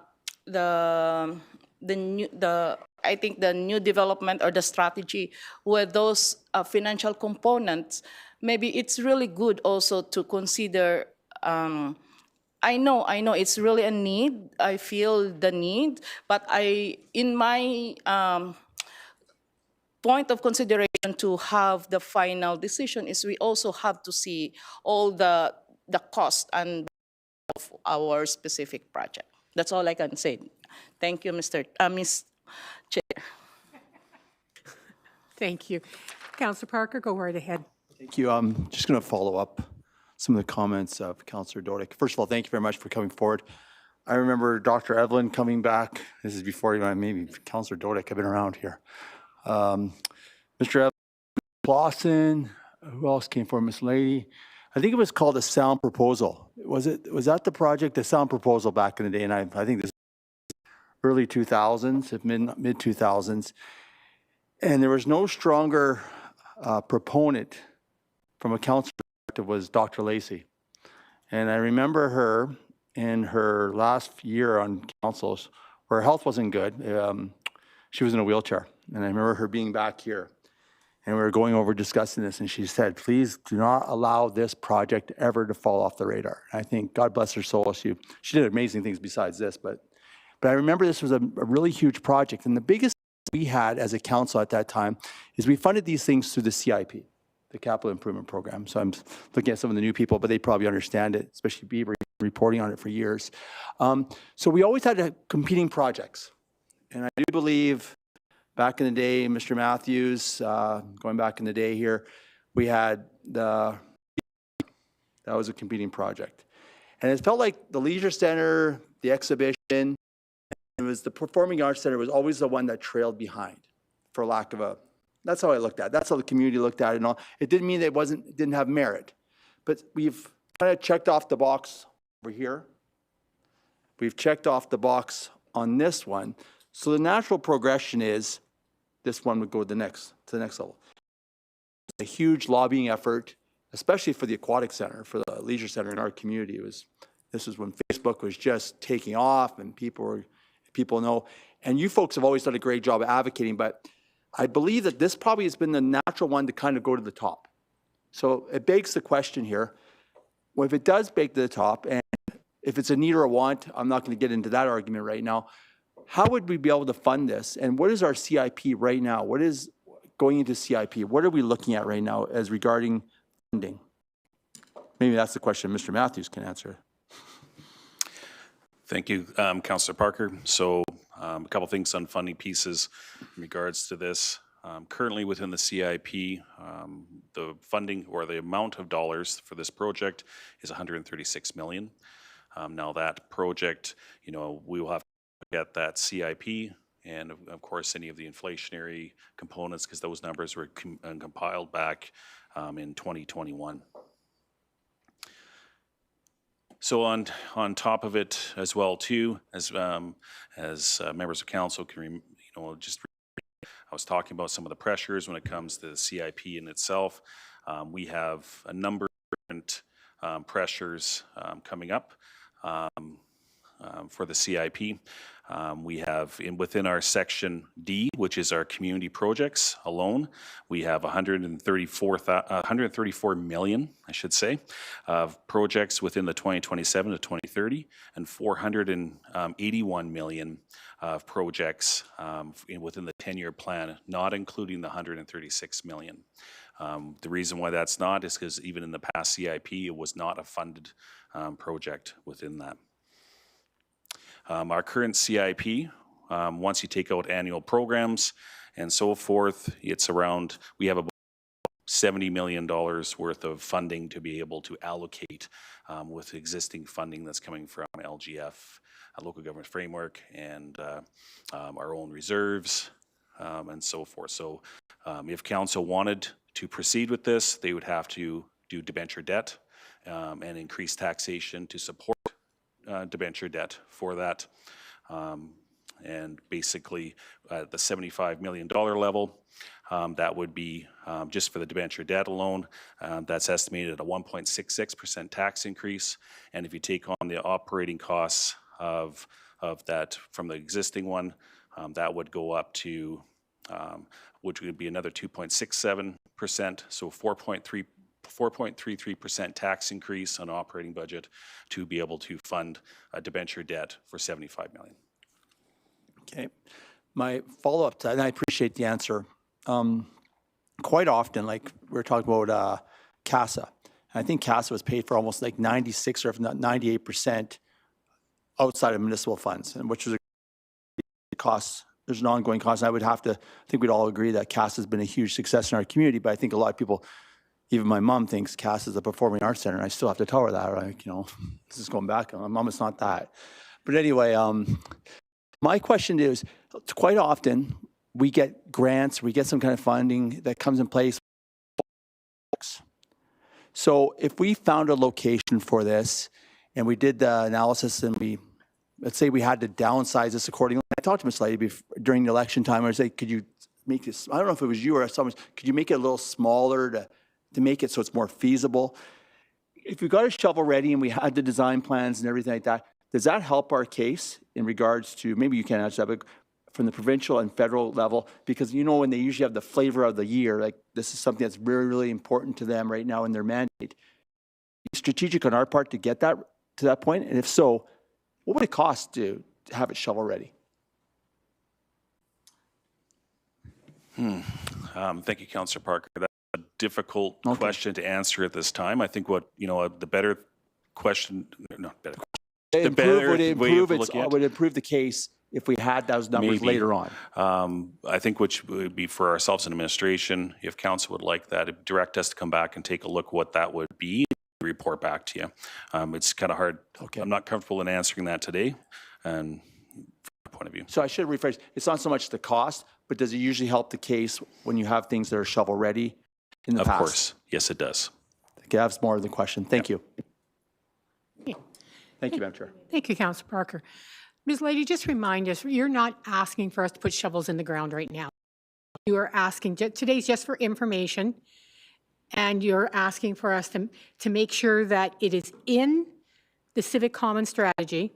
new development or the strategy with those financial components, maybe it's really good also to consider. I know it's really a need. I feel the need, but in my point of consideration to have the final decision is we also have to see all the cost and of our specific project. That's all I can say. Thank you, Ms. Chair. Thank you. Councillor Parker, go right ahead. Thank you. I'm just going to follow up some of the comments of Councillor Dodick. First of all, thank you very much for coming forward. I remember Dr. Evelyn coming back. This is before maybe Councillor Dodick. I've been around here. Mr. Evelyn, Clausen, who else came forward? Miss Lady. I think it was called a sound proposal. Was that the project, the sound proposal back in the day? And I think this early 2000s, if mid 2000s. And there was no stronger proponent from a council perspective was Dr. Lacey. And I remember her in her last year on councils where her health wasn't good. She was in a wheelchair. And I remember her being back here. And we were going over discussing this, and she said, please do not allow this project ever to fall off the radar. And I think, God bless her soul, she did amazing things besides this, but I remember this was a really huge project. And the biggest we had as a council at that time is we funded these things through the CIP, the Capital Improvement Program. So I'm looking at some of the new people, but they probably understand it, especially Beaver, reporting on it for years. So we always had competing projects. And I do believe back in the day, Mr. Matthews, going back in the day here, we had that was a competing project. And it felt like the Leisure Center, the exhibition, it was the Performing Arts Center was always the one that trailed behind, for lack of that's how I looked at it. That's how the community looked at it and all. It didn't mean that it didn't have merit. But we've kind of checked off the box over here. We've checked off the box on this one. So the natural progression is this one would go to the next level. A huge lobbying effort, especially for the Aquatic Center, for the Leisure Center in our community. This was when Facebook was just taking off and people know. And you folks have always done a great job of advocating, but I believe that this probably has been the natural one to kind of go to the top. So it begs the question here, well, if it does beg to the top, and if it's a need or a want, I'm not going to get into that argument right now. How would we be able to fund this? And what is our CIP right now? What is going into CIP? What are we looking at right now as regarding funding? Maybe that's the question Mr. Matthews can answer. Thank you, Councillor Parker. So a couple things on funding pieces in regards to this. Currently within the CIP, the funding or the amount of dollars for this project is $136 million. Now that project, we will have to look at that CIP and of course any of the inflationary components, because those numbers were compiled back in 2021. So on top of it as well too, as members of council can I was talking about some of the pressures when it comes to the CIP in itself. We have a number of different pressures coming up for the CIP. We have within our section D, which is our community projects alone, we have 134 million, I should say, of projects within the 2027 to 2030, and 481 million of projects within the 10-year plan, not including the 136 million. The reason why that's not is because even in the past CIP, it was not a funded project within that. Our current CIP, once you take out annual programs and so forth, it's around, we have about $70 million worth of funding to be able to allocate with existing funding that's coming from LGF, local government framework, and our own reserves and so forth. So if council wanted to proceed with this, they would have to do debenture debt and increase taxation to support debenture debt for that. And basically at the $75 million level, that would be just for the debenture debt alone, that's estimated at a 1.66% tax increase. And if you take on the operating costs of that from the existing one, that would go up to, which would be another 2.67%, so 4.33% tax increase on operating budget to be able to fund a debenture debt for $75 million. Okay. My follow-up to that, and I appreciate the answer. Quite often, like we're talking about CASA, I think CASA was paid for almost like 96 or if not 98% outside of municipal funds, and which was a cost. There's an ongoing cost. I would have to, I think we'd all agree that CASA has been a huge success in our community, but I think a lot of people, even my mom thinks CASA is a performing arts center, and I still have to tell her that, like, this is going back. Mom, it's not that. But anyway, my question is, quite often we get grants, we get some kind of funding that comes in place. So if we found a location for this and we did the analysis and let's say we had to downsize this accordingly. I talked to Ms. Lady during the election time. I was like, could you make this, I don't know if it was you or someone, could you make it a little smaller to make it so it's more feasible? If we got a shovel ready and we had the design plans and everything like that, does that help our case in regards to, maybe you can't answer that, but from the provincial and federal level? Because when they usually have the flavor of the year, like this is something that's really, really important to them right now in their mandate. Strategic on our part to get that to that point? And if so, what would it cost to have it shovel ready? Thank you, Councillor Parker. That's a difficult question to answer at this time. I think what, the better question, not better question. Would it improve the case if we had those numbers later on? I think which would be for ourselves in administration, if council would like that, direct us to come back and take a look what that would be, report back to you. It's kind of hard. Okay. I'm not comfortable in answering that today, and from my point of view. So I should rephrase. It's not so much the cost, but does it usually help the case when you have things that are shovel ready in the past? Of course. Yes, it does. Okay, that's more of the question. Thank you. Thank you, Madam Chair. Thank you, Councillor Parker. Ms. Lady, just remind us, you're not asking for us to put shovels in the ground right now. You are asking, today's just for information, and you're asking for us to make sure that it is in the Civic Commons strategy,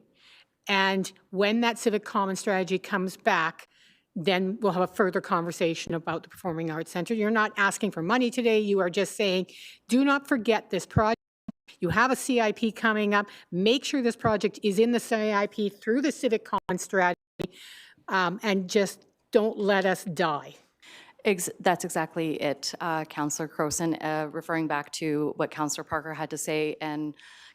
and when that Civic Commons strategy comes back, then we'll have a further conversation about the Performing Arts Center. You're not asking for money today. You are just saying, do not forget this project. You have a CIP coming up. Make sure this project is in the CIP through the Civic Commons strategy, and just don't let us die. That's exactly it, Councillor Croson. Referring back to what Councillor Parker had to say and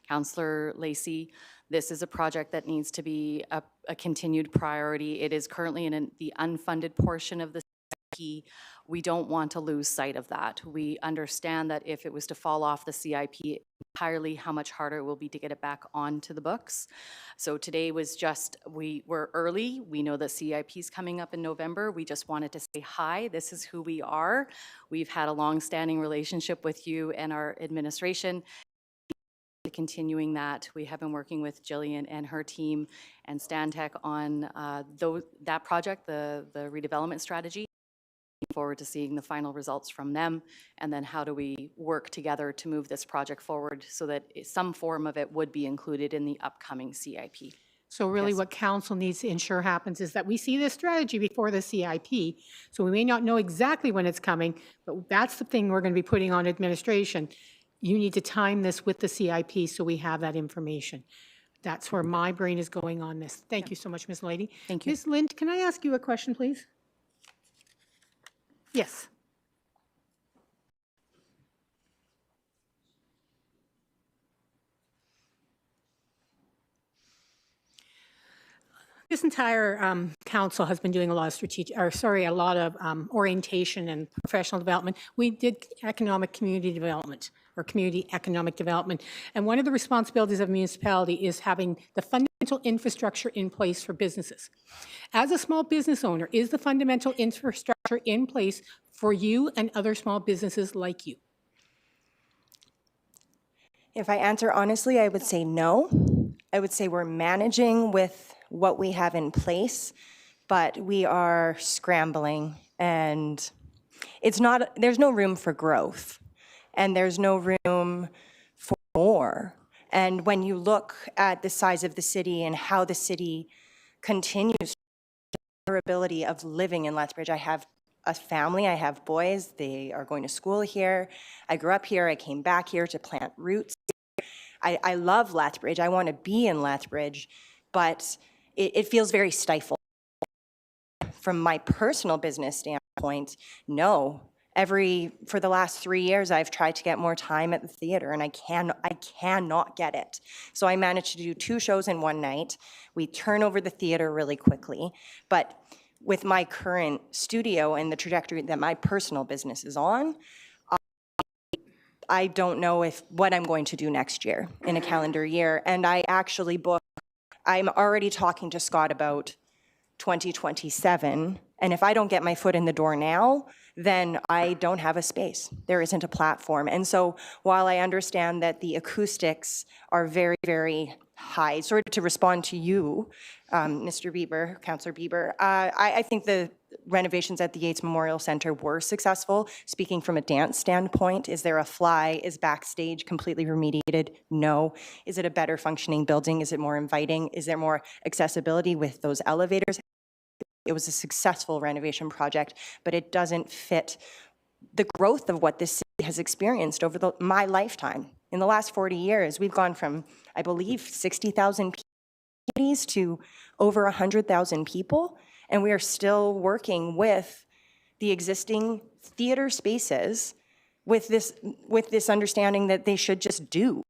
Councillor Lacey, this is a project that needs to be a continued priority. It is currently in the unfunded portion of the CIP. We don't want to lose sight of that. We understand that if it was to fall off the CIP entirely, how much harder it will be to get it back onto the books. So today was just, we were early. We know that CIP is coming up in November. We just wanted to say hi. This is who we are. We've had a long-standing relationship with you and our administration. Continuing that, we have been working with Jillian and her team and Stantec on that project, the redevelopment strategy. Looking forward to seeing the final results from them, and then how do we work together to move this project forward so that some form of it would be included in the upcoming CIP. So really what council needs to ensure happens is that we see this strategy before the CIP. So we may not know exactly when it's coming, but that's the thing we're going to be putting on administration. You need to time this with the CIP so we have that information. That's where my brain is going on this. Thank you so much, Ms. Lady. Thank you. Ms. Lind, can I ask you a question, please? Yes. This entire council has been doing a lot of orientation and professional development. We did economic community development or community economic development. And one of the responsibilities of a municipality is having the fundamental infrastructure in place for businesses. As a small business owner, is the fundamental infrastructure in place for you and other small businesses like you? If I answer honestly, I would say no. I would say we're managing with what we have in place, but we are scrambling, and there's no room for growth, and there's no room for more. And when you look at the size of the city and how the city continues the ability of living in Lethbridge, I have a family, I have boys, they are going to school here. I grew up here, I came back here to plant roots. I love Lethbridge, I want to be in Lethbridge, but it feels very stifled. From my personal business standpoint, no. For the last 3 years, I've tried to get more time at the theater, and I cannot get it. So I managed to do 2 shows in one night. We turn over the theater really quickly, but with my current studio and the trajectory that my personal business is on, I don't know what I'm going to do next year in a calendar year. And I'm already talking to Scott about 2027. And if I don't get my foot in the door now, then I don't have a space. There isn't a platform. And so while I understand that the acoustics are very, very high, sort of to respond to you, Mr. Bieber, Councillor Bieber, I think the renovations at the Yates Memorial Centre were successful. Speaking from a dance standpoint, is there a fly? Is backstage completely remediated? No. Is it a better functioning building? Is it more inviting? Is there more accessibility with those elevators? It was a successful renovation project, but it doesn't fit the growth of what this city has experienced over my lifetime. In the last 40 years, we've gone from, I believe, 60,000 communities to over 100,000 people, and we are still working with the existing theater spaces with this understanding that they should just do.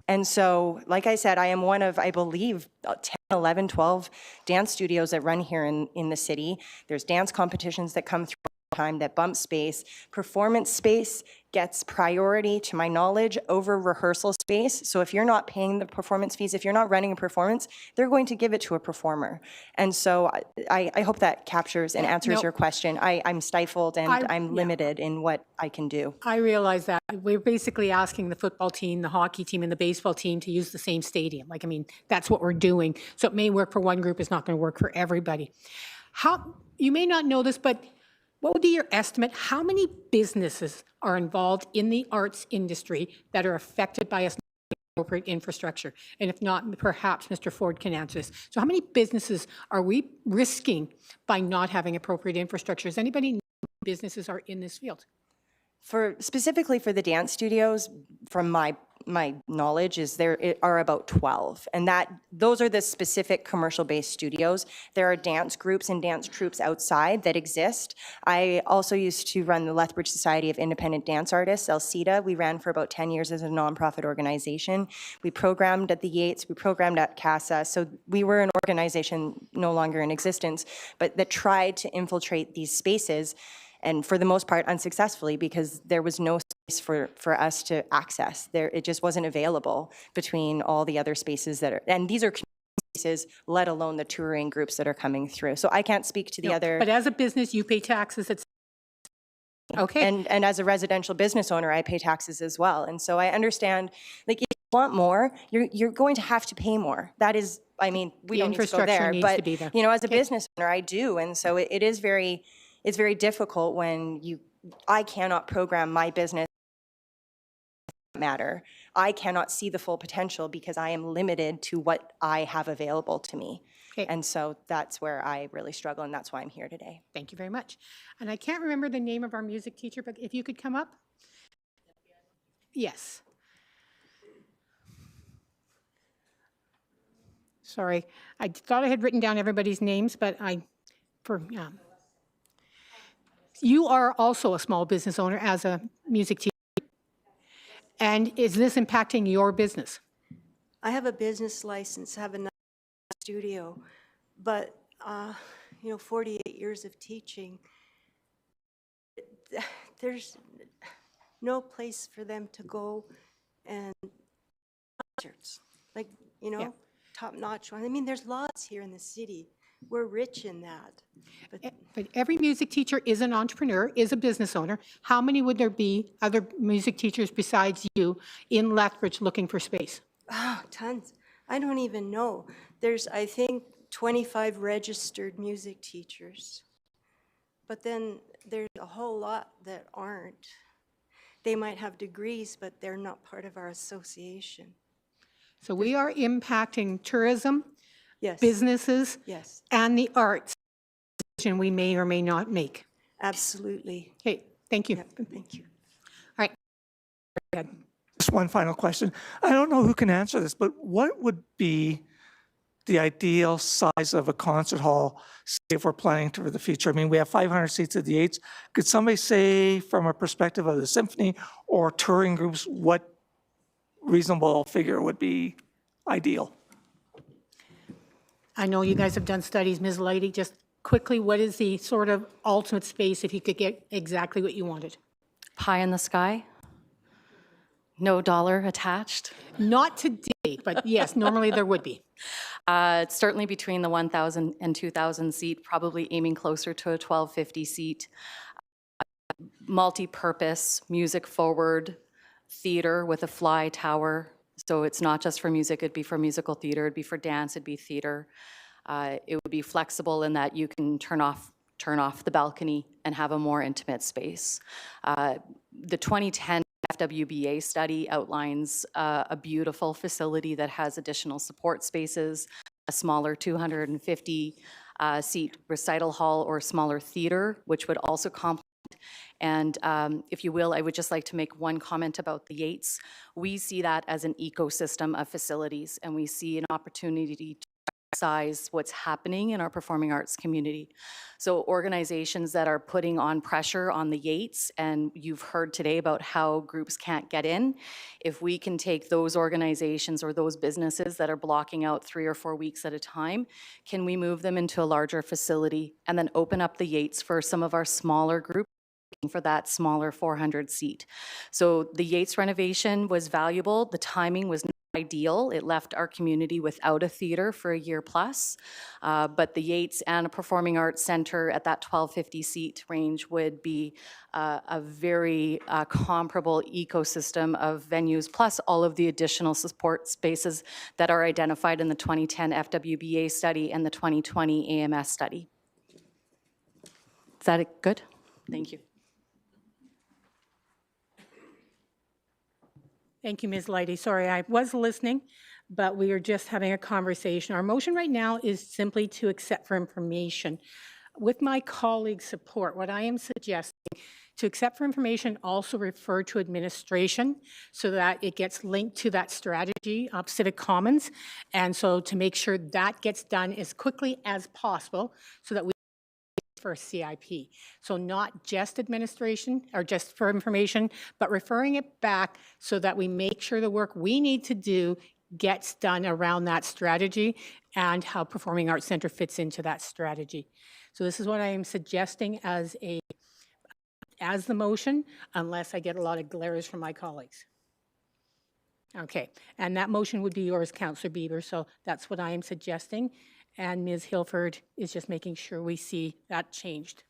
And so, like I said, I am one of, I believe, 10, 11, 12 dance studios that run here in the city. There's dance competitions that come through all the time that bump space. Performance space gets priority, to my knowledge, over rehearsal space. So if you're not paying the performance fees, if you're not running a performance, they're going to give it to a performer. And so I hope that captures and answers your question. I'm stifled and I'm limited in what I can do. I realize that. We're basically asking the football team, the hockey team, and the baseball team to use the same stadium. Like, I mean, that's what we're doing. So it may work for one group, it's not going to work for everybody. You may not know this, but what would be your estimate? How many businesses are involved in the arts industry that are affected by appropriate infrastructure? And if not, perhaps Mr. Ford can answer this. So how many businesses are we risking by not having appropriate infrastructure? Does anybody know how many businesses are in this field? Specifically for the dance studios, from my my knowledge is are about 12, and those are the specific commercial-based studios. There are dance groups and dance troupes outside that exist. I also used to run the Lethbridge Society of Independent Dance Artists, LCIDA. We ran for about 10 years as a nonprofit organization. We programmed at the Yates, we programmed at CASA, so we were an organization no longer in existence, but that tried to infiltrate these spaces, and for the most part unsuccessfully, because there was no space for us to access. It just wasn't available between all the other spaces that are, and these are community spaces, let alone the touring groups that are coming through. So I can't speak to the other. But as a business, you pay taxes, it's, okay. And as a residential business owner, I pay taxes as well. And so I understand, like, if you want more, you're going to have to pay more. That is, I mean, we don't need to go there, needs to but, be there. you know, as a business owner, I do. And so it is it's very difficult when I cannot program my business matter. I cannot see the full potential because I am limited to what I have available to me. Okay. And so that's where I really struggle, and that's why I'm here today. Thank you very much. And I can't remember the name of our music teacher, but if you could come up? Yes. Sorry, I thought I had written down everybody's names, but you are also a small business owner as a music teacher. And is this impacting your business? I have a business license, have a studio, but, 48 years of teaching, there's no place for them to go and concerts, like, top-notch one. I mean, there's lots here in the city. We're rich in that. But every music teacher is an entrepreneur, is a business owner. How many would there be other music teachers besides you in Lethbridge looking for space? Oh, tons. I don't even know. There's, I think, 25 registered music teachers. But then there's a whole lot that aren't. They might have degrees, but they're not part of our association. So we are impacting tourism, Yes. businesses, Yes, and the arts, decision we may or may not make. absolutely. Okay, thank you. Thank you. All right. Go ahead. Just one final question. I don't know who can answer this, but what would be the ideal size of a concert hall, say, if we're planning for the future? I mean, we have 500 seats at the Yates. Could somebody say, from a perspective of the symphony or touring groups, what reasonable figure would be ideal? I know you guys have done studies, Ms. Leidy, just quickly, what is the sort of ultimate space if you could get exactly what you wanted? Pie in the sky? No dollar attached? Not today, but yes, normally there would be. It's certainly between the 1,000 and 2,000 seat, probably aiming closer to a 1,250 seat. Multi-purpose, music-forward theater with a fly tower. So it's not just for music, it'd be for musical theater, it'd be for dance, it'd be theater. It would be flexible in that you can turn off the balcony and have a more intimate space. The 2010 FWBA study outlines a beautiful facility that has additional support spaces, a smaller 250 seat recital hall or smaller theater, which would also complement. And if you will, I would just like to make one comment about the Yates. We see that as an ecosystem of facilities, and we see an opportunity to size what's happening in our performing arts community. So organizations that are putting on pressure on the Yates, and you've heard today about how groups can't get in, if we can take those organizations or those businesses that are blocking out 3 or 4 weeks at a time, can we move them into a larger facility and then open up the Yates for some of our smaller groups for that smaller 400 seat. So the Yates renovation was valuable. The timing was not ideal. It left our community without a theater for a year plus. But the Yates and a performing arts center at that 1,250 seat range would be a very comparable ecosystem of venues, plus all of the additional support spaces that are identified in the 2010 FWBA study and the 2020 AMS study. Is that good? Thank you. Thank you, Ms. Leidy. Sorry, I was listening, but we are just having a conversation. Our motion right now is simply to accept for information. With my colleague's support, what I am suggesting To accept for information, also refer to administration so that it gets linked to that strategy of Civic Commons. And so to make sure that gets done as quickly as possible so that we for a CIP. So not just administration or just for information, but referring it back so that we make sure the work we need to do gets done around that strategy and how Performing Arts Center fits into that strategy. So this is what I am suggesting as the motion, unless I get a lot of glares from my colleagues. Okay, and that motion would be yours, Councillor Bieber, so that's what I am suggesting. And Ms. Hilford is just making sure we see that changed.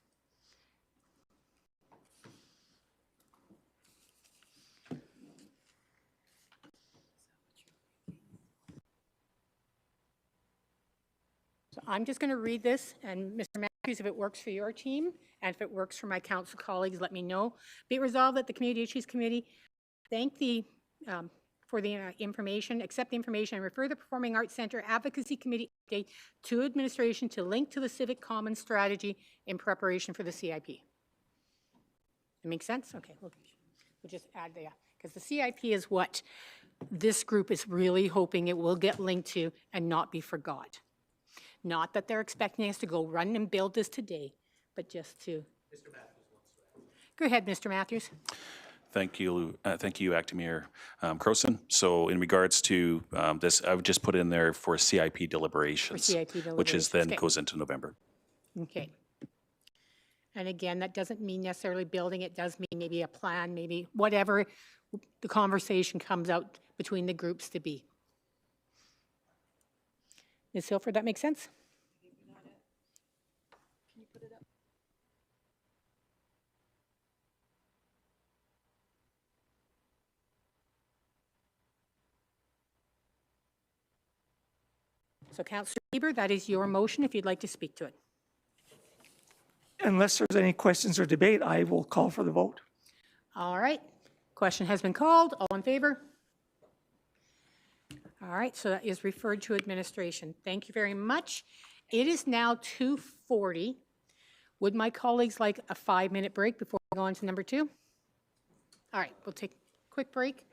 So I'm just going to read this, and Mr. Matthews, if it works for your team, and if it works for my council colleagues, let me know. Be it resolved that the Community Issues Committee thank the for the information, accept the information, and refer the Performing Arts Center Advocacy Committee update to administration to link to the Civic Commons strategy in preparation for the CIP. It makes sense? Okay, we'll just add there, because the CIP is what this group is really hoping it will get linked to and not be forgot. Not that they're expecting us to go run and build this today, but just to. Mr. Matthews wants to add. Go ahead, Mr. Matthews. Thank you, Acting Mayor Croson. So in regards to this, I would just put in there for CIP deliberations, which is then goes into November. Okay. And again, that doesn't mean necessarily building. It does mean maybe a plan, maybe whatever the conversation comes out between the groups to be. Ms. Hilford, that makes sense? Can you put it up? So Councillor Bieber, that is your motion if you'd like to speak to it. Unless there's any questions or debate, I will call for the vote. All right. Question has been called. All in favor? All right, so that is referred to administration. Thank you very much. It is now 2:40. Would my colleagues like a 5-minute break before we go on to number 2? All right, we'll take a quick break.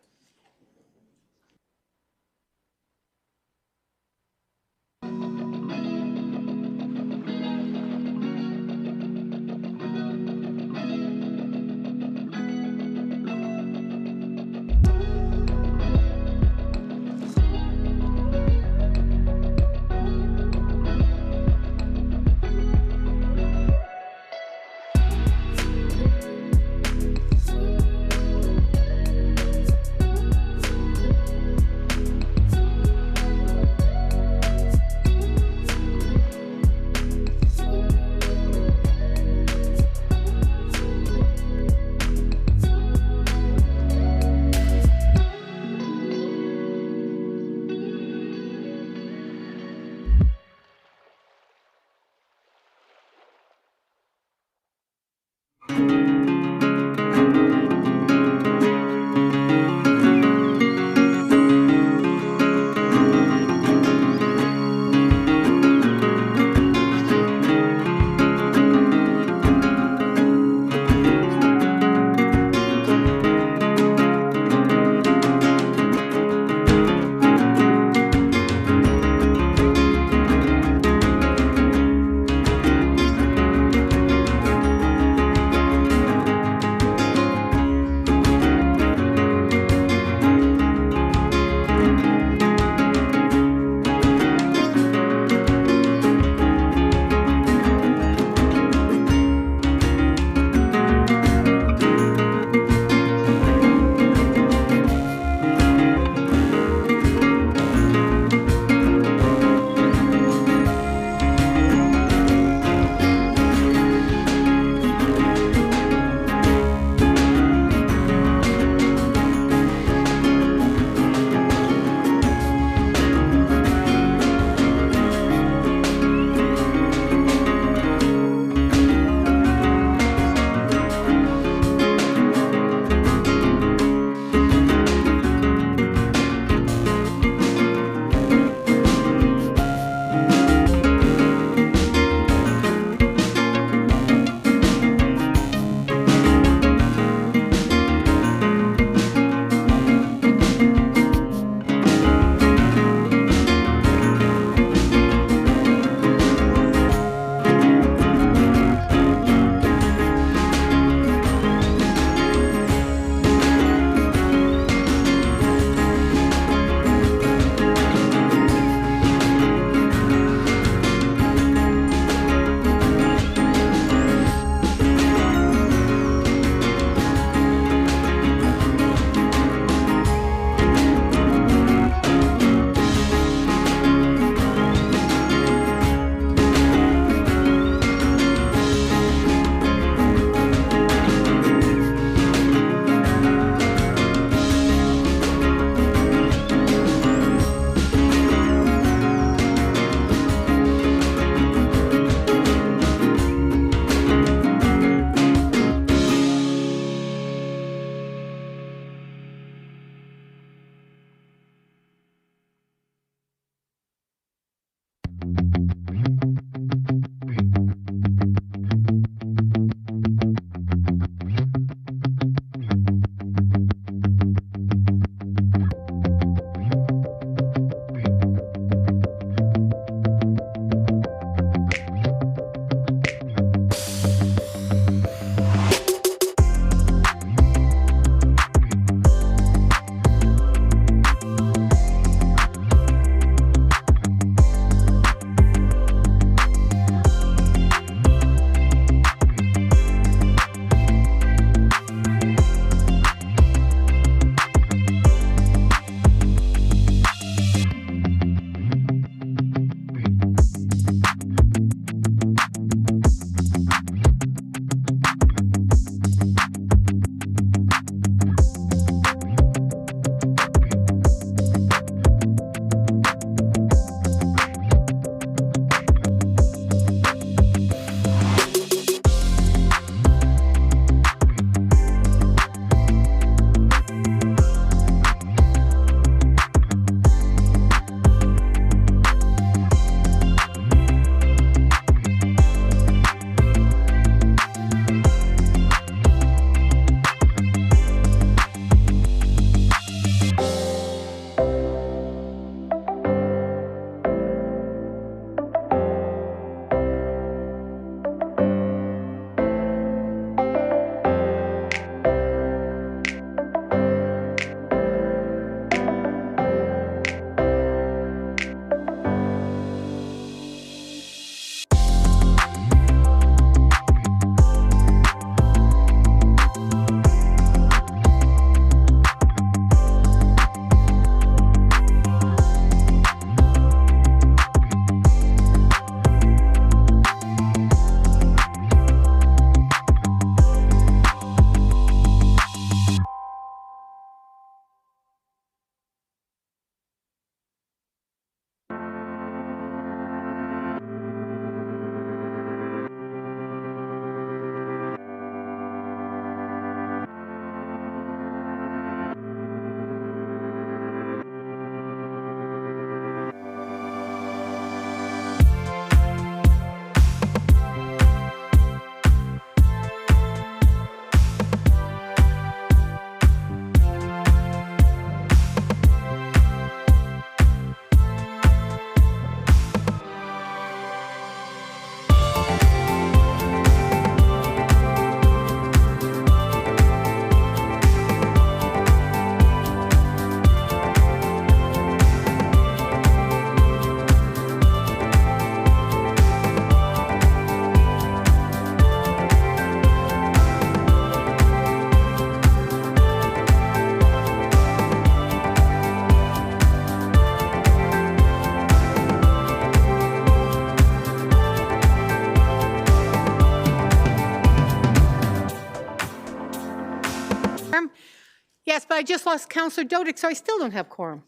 Yes, but I just lost Councillor Dodick, so I still don't have quorum.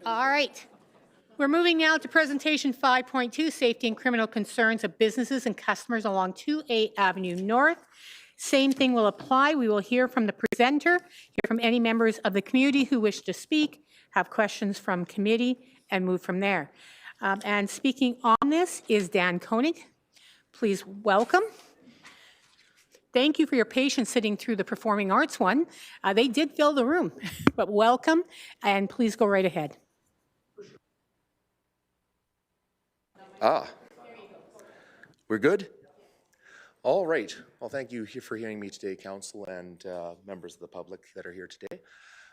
All right. We're moving now to presentation 5.2, safety and criminal concerns of businesses and customers along 2A Avenue North. Same thing will apply. We will hear from the presenter, hear from any members of the community who wish to speak, have questions from committee, and move from there. And speaking on this is Dan Koenig. Please welcome. Thank you for your patience sitting through the performing arts one. They did fill the room, but welcome, and please go right ahead. We're good? All right. Well, thank you for hearing me today, Council and members of the public that are here today.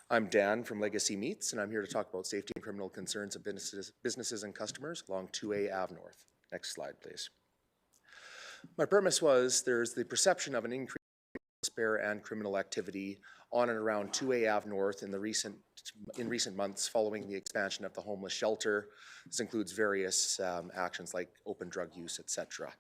I'm Dan from Legacy Meats, and I'm here to talk about safety and criminal concerns of businesses and customers along 2A Ave North. Next slide, please. My premise was there's the perception of an increase in despair and criminal activity on and around 2A Ave North in recent months following the expansion of the homeless shelter. This includes various actions like open drug use, etc.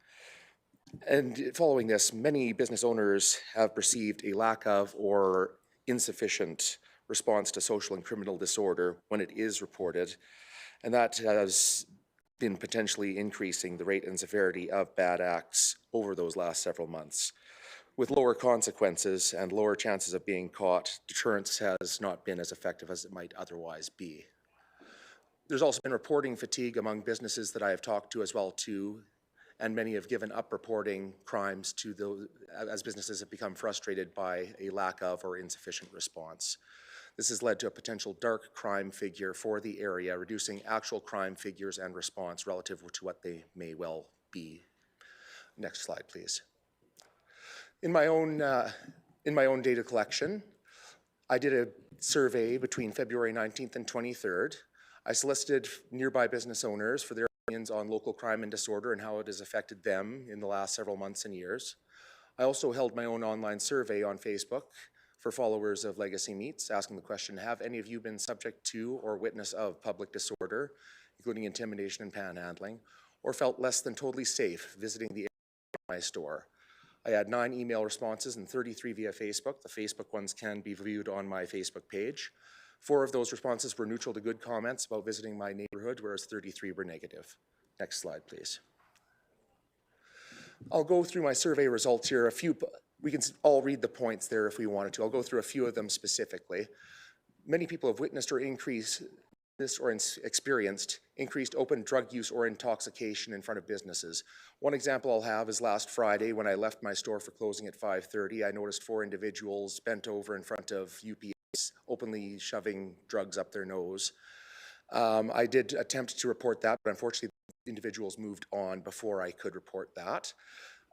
And following this, many business owners have perceived a lack of or insufficient response to social and criminal disorder when it is reported, and that has been potentially increasing the rate and severity of bad acts over those last several months. With lower consequences and lower chances of being caught, deterrence has not been as effective as it might otherwise be. There's also been reporting fatigue among businesses that I have talked to as well too, and many have given up reporting crimes to those as businesses have become frustrated by a lack of or insufficient response. This has led to a potential dark crime figure for the area, reducing actual crime figures and response relative to what they may well be. Next slide, please. In my own data collection, I did a survey between February 19th and 23rd. I solicited nearby business owners for their opinions on local crime and disorder and how it has affected them in the last several months and years. I also held my own online survey on Facebook for followers of Legacy Meats, asking the question, have any of you been subject to or witness of public disorder, including intimidation and panhandling, or felt less than totally safe visiting the area of my store? I had 9 email responses and 33 via Facebook. The Facebook ones can be viewed on my Facebook page. 4 of those responses were neutral to good comments about visiting my neighborhood, whereas 33 were negative. Next slide, please. I'll go through my survey results here. We can all read the points there if we wanted to. I'll go through a few of them specifically. Many people have witnessed or experienced increased open drug use or intoxication in front of businesses. One example I'll have is last Friday when I left my store for closing at 5:30. I noticed 4 individuals bent over in front of UPS, openly shoving drugs up their nose. I did attempt to report that, but unfortunately individuals moved on before I could report that.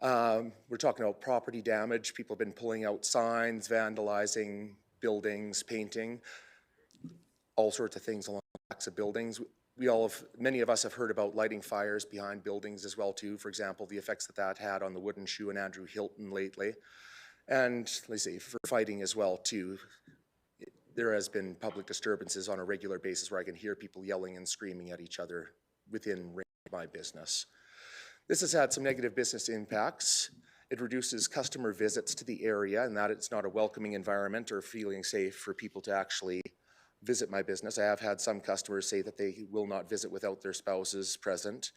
We're talking about property damage. People have been pulling out signs, vandalizing buildings, painting, all sorts of things along the backs of buildings. Many of us have heard about lighting fires behind buildings as well too. For example, the effects that had on the Wooden Shoe and Andrew Hilton lately. And let's see, for fighting as well too. There has been public disturbances on a regular basis where I can hear people yelling and screaming at each other within range of my business. This has had some negative business impacts. It reduces customer visits to the area and that it's not a welcoming environment or feeling safe for people to actually visit my business. I have had some customers say that they will not visit without their spouses present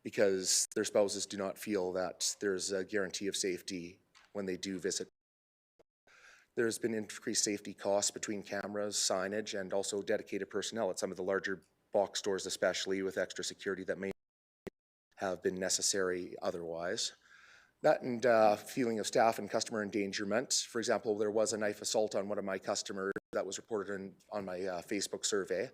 because their spouses do not feel that there's a guarantee of safety when they do visit. There's been increased safety costs between cameras, signage, and also dedicated personnel at some of the larger box stores, especially with extra security that may have been necessary otherwise. That and feeling of staff and customer endangerment. For example, there was a knife assault on one of my customers that was reported on my Facebook survey.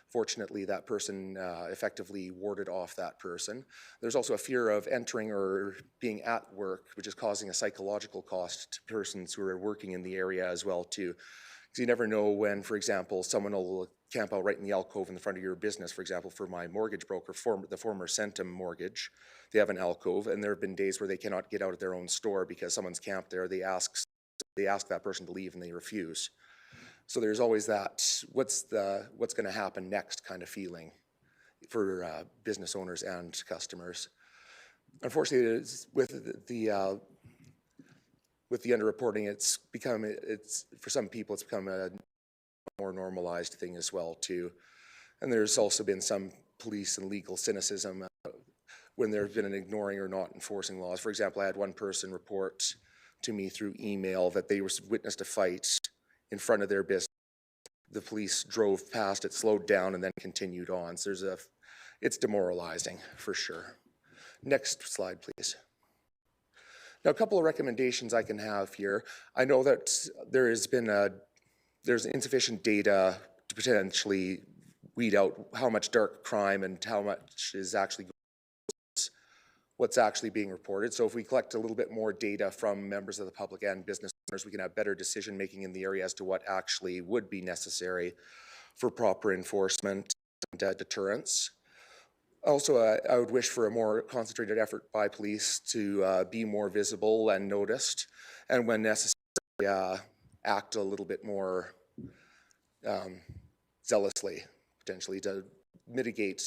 Fortunately, that person effectively warded off that person. There's also a fear of entering or being at work, which is causing a psychological cost to persons who are working in the area as well too. Because you never know when, for example, someone will camp out right in the alcove in the front of your business. For example, for my mortgage broker, the former Centum Mortgage, they have an alcove, and there have been days where they cannot get out of their own store because someone's camped there. They ask they ask that person to leave and they refuse. So there's always that, what's going to happen next kind of feeling for business owners and customers. Unfortunately, with the underreporting, for some people, it's become a more normalized thing as well too. And there's also been some police and legal cynicism when there's been an ignoring or not enforcing laws. For example, I had one person report to me through email that they witnessed a fight in front of their business. The police drove past it, slowed down, and then continued on. So it's demoralizing for sure. Next slide, please. Now, a couple of recommendations I can have here. I know that there's insufficient data to potentially weed out how much dark crime and how much is actually what's actually being reported. So if we collect a little bit more data from members of the public and business owners, we can have better decision making in the area as to what actually would be necessary for proper enforcement and deterrence. Also, I would wish for a more concentrated effort by police to be more visible and noticed, and when necessary, act a little bit more zealously, potentially, to mitigate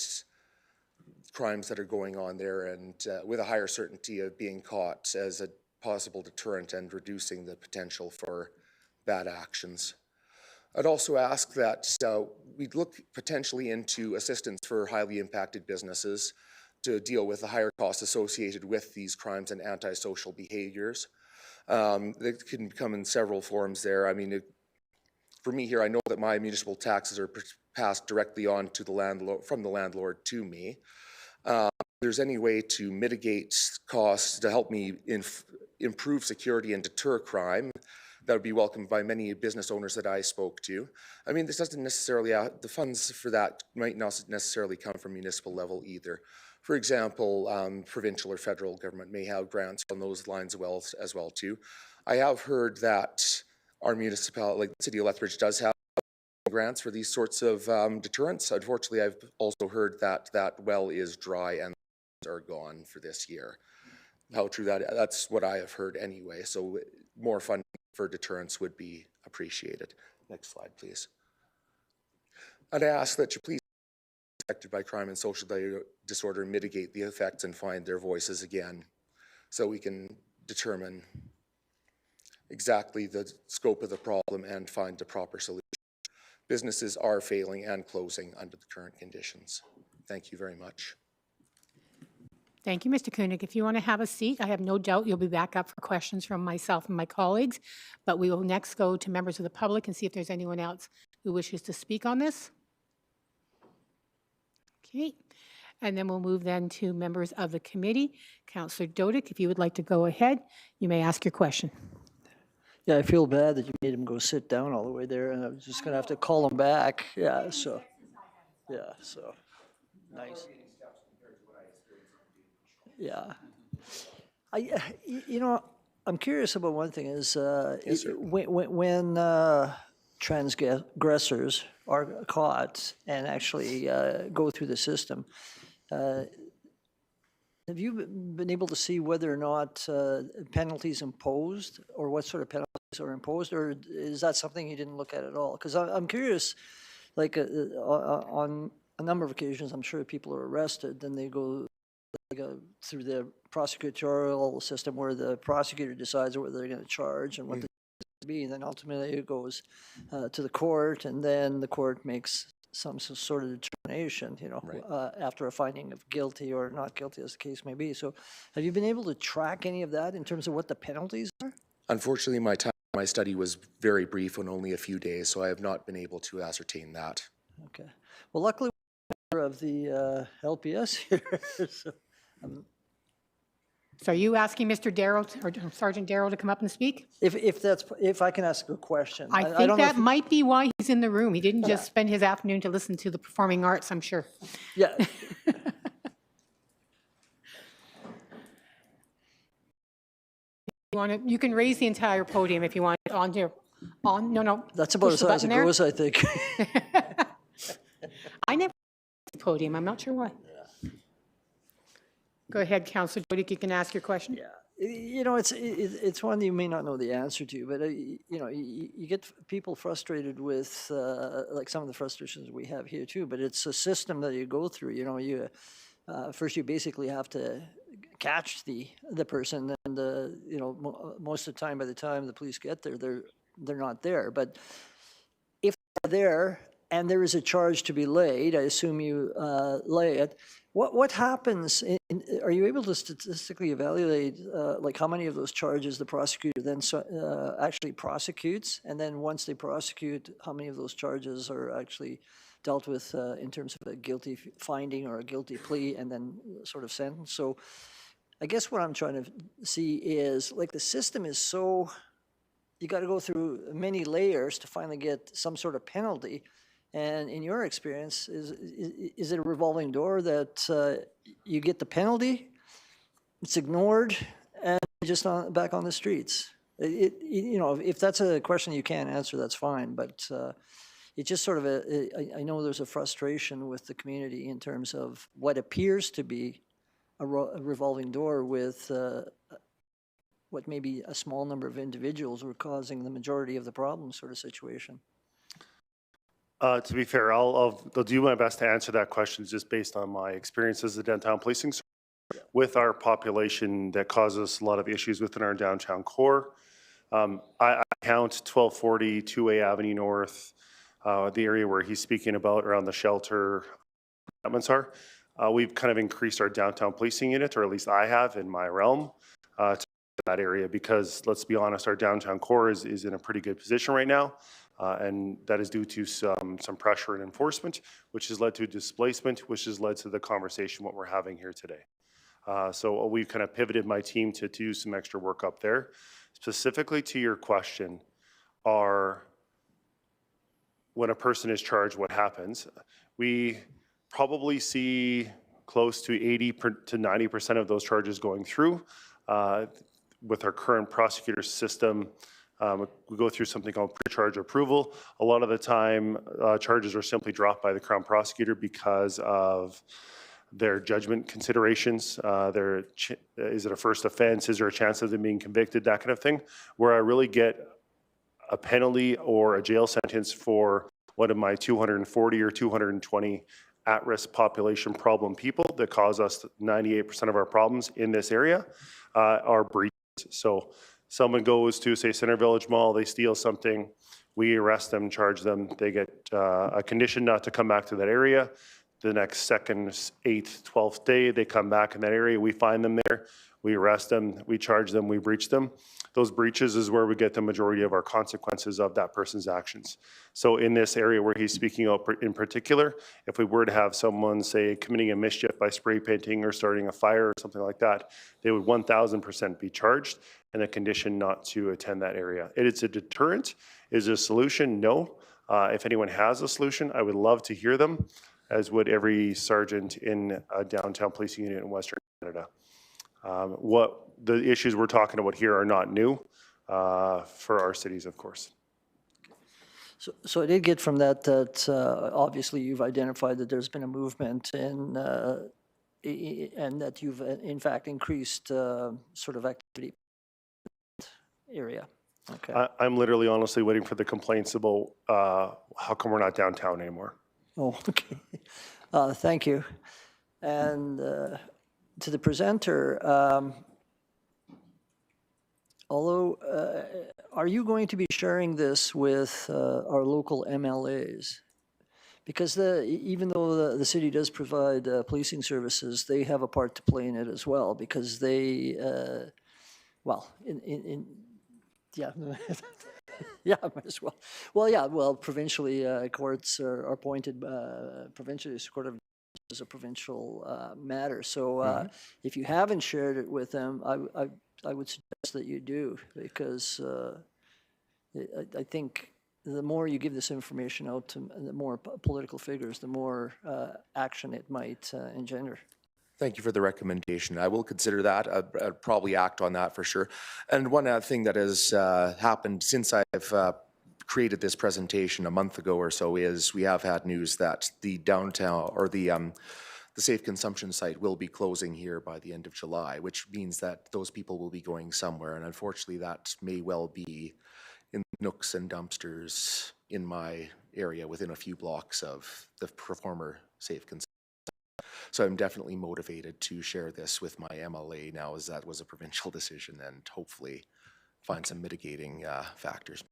crimes that are going on there, and with a higher certainty of being caught as a possible deterrent and reducing the potential for bad actions. I'd also ask that we'd look potentially into assistance for highly impacted businesses to deal with the higher costs associated with these crimes and antisocial behaviors. They can come in several forms there. I mean, for me here, I know that my municipal taxes are passed directly on to the landlord, from the landlord to me. If there's any way to mitigate costs to help me improve security and deter crime, that would be welcomed by many business owners that I spoke to. I mean, this doesn't necessarily, the funds for that might not necessarily come from municipal level either. For example, provincial or federal government may have grants on those lines as well too. I have heard that our municipality, like the City of Lethbridge, does have grants for these sorts of deterrents. Unfortunately, I've also heard that that well is dry and are gone for this year. How true that's what I have heard anyway. So more funding for deterrence would be appreciated. Next slide, please. I'd ask that you please, affected by crime and social disorder, mitigate the effects and find their voices again, so we can determine exactly the scope of the problem and find the proper solution. Businesses are failing and closing under the current conditions. Thank you very much. Thank you, Mr. Koenig. If you want to have a seat, I have no doubt you'll be back up for questions from myself and my colleagues, but we will next go to members of the public and see if there's anyone else who wishes to speak on this. Okay, and then we'll move then to members of the committee. Councillor Dodick, if you would like to go ahead, you may ask your question. Yeah, I feel bad that you made him go sit down all the way there, and I was just going to have to call him back. Yeah, so nice. Yeah. You know, I'm curious about one thing is when transgressors are caught and actually go through the system, have you been able to see whether or not penalties imposed, or what sort of penalties are imposed, or is that something you didn't look at all? Because I'm curious, like on a number of occasions, I'm sure people are arrested, then they go through the prosecutorial system where the prosecutor decides whether they're going to charge and what the be, and then ultimately it goes to the court, and then the court makes some sort of determination, you know, after a finding of guilty or not guilty, as the case may be. So have you been able to track any of that in terms of what the penalties are? Unfortunately, my study was very brief and only a few days, so I have not been able to ascertain that. Okay. Well, luckily, we're a member of the LPS here. So are you asking Mr. Darrow or Sergeant Darrow to come up and speak? If I can ask a question. I think that might be why he's in the room. He didn't just spend his afternoon to listen to the performing arts, I'm sure. Yeah. You can raise the entire podium if you want on here. No. That's about as high as it goes, I think. I never the podium. I'm not sure why. Go ahead, Councillor Dodick. You can ask your question. Yeah. You know, it's one you may not know the answer to, but you know, you get people frustrated with like some of the frustrations we have here too. But it's a system that you go through. You know, first you basically have to catch the person, and you know, most of the time, by the time the police get there, they're not there. But if they're there and there is a charge to be laid, I assume you lay it. What happens? Are you able to statistically evaluate like how many of those charges the prosecutor then actually prosecutes, and then once they prosecute, how many of those charges are actually dealt with in terms of a guilty finding or a guilty plea, and then sort of sentence? So, I guess what I'm trying to see is like the system is so you got to go through many layers to finally get some sort of penalty. And in your experience, is it a revolving door that you get the penalty, it's ignored, and just back on the streets? You know, if that's a question you can't answer, that's fine. But it's just sort of I know there's a frustration with the community in terms of what appears to be a revolving door with what may be a small number of individuals who are causing the majority of the problem sort of situation. To be fair, I'll do my best to answer that question just based on my experience as a downtown policing sergeant with our population that causes a lot of issues within our downtown core. I count 1240, 2A Avenue North, the area where he's speaking about around the shelter apartments are. We've kind of increased our downtown policing unit, or at least I have in my realm, to that area because, let's be honest, our downtown core is in a pretty good position right now. And that is due to some pressure and enforcement, which has led to displacement, which has led to the conversation what we're having here today. So we've kind of pivoted my team to do some extra work up there. Specifically to your question, when a person is charged, what happens? We probably see close to 80 to 90% of those charges going through. With our current prosecutor system, we go through something called pre-charge approval. A lot of the time, charges are simply dropped by the Crown Prosecutor because of their judgment considerations. Is it a first offense? Is there a chance of them being convicted? That kind of thing. Where I really get a penalty or a jail sentence for one of my 240 or 220 at-risk population problem people that cause us 98% of our problems in this area are breaches. So someone goes to, say, Center Village Mall, they steal something, we arrest them, charge them, they get a condition not to come back to that area. The next 2nd, 8th, 12th day, they come back in that area, we find them there, we arrest them, we charge them, we breach them. Those breaches is where we get the majority of our consequences of that person's actions. So in this area where he's speaking out in particular, if we were to have someone, say, committing a mischief by spray painting or starting a fire or something like that, they would 1000% be charged and a condition not to attend that area. It's a deterrent. Is it a solution? No. If anyone has a solution, I would love to hear them, as would every sergeant in a downtown policing unit in Western Canada. What the issues we're talking about here are not new for our cities, of course. So I did get from that obviously you've identified that there's been a movement and that you've in fact increased sort of activity area. Okay. I'm literally honestly waiting for the complaints about how come we're not downtown anymore. Oh, okay. Thank you. And to the presenter, are you going to be sharing this with our local MLAs? Because even though the city does provide policing services, they have a part to play in it as well, because they, yeah, yeah, might as well. Well, yeah, well, provincially, courts are appointed, provincially, Court of Justice is a provincial matter. So if you haven't shared it with them, I would suggest that you do, because I think the more you give this information out to the more political figures, the more action it might engender. Thank you for the recommendation. I will consider that. I'd probably act on that for sure. And one other thing that has happened since I've created this presentation a month ago or so is we have had news that the downtown or the the safe consumption site will be closing here by the end of July, which means that those people will be going somewhere. And unfortunately, that may well be in nooks and dumpsters in my area within a few blocks of the former safe consumption. So I'm definitely motivated to share this with my MLA now, as that was a provincial decision, and hopefully find some mitigating factors.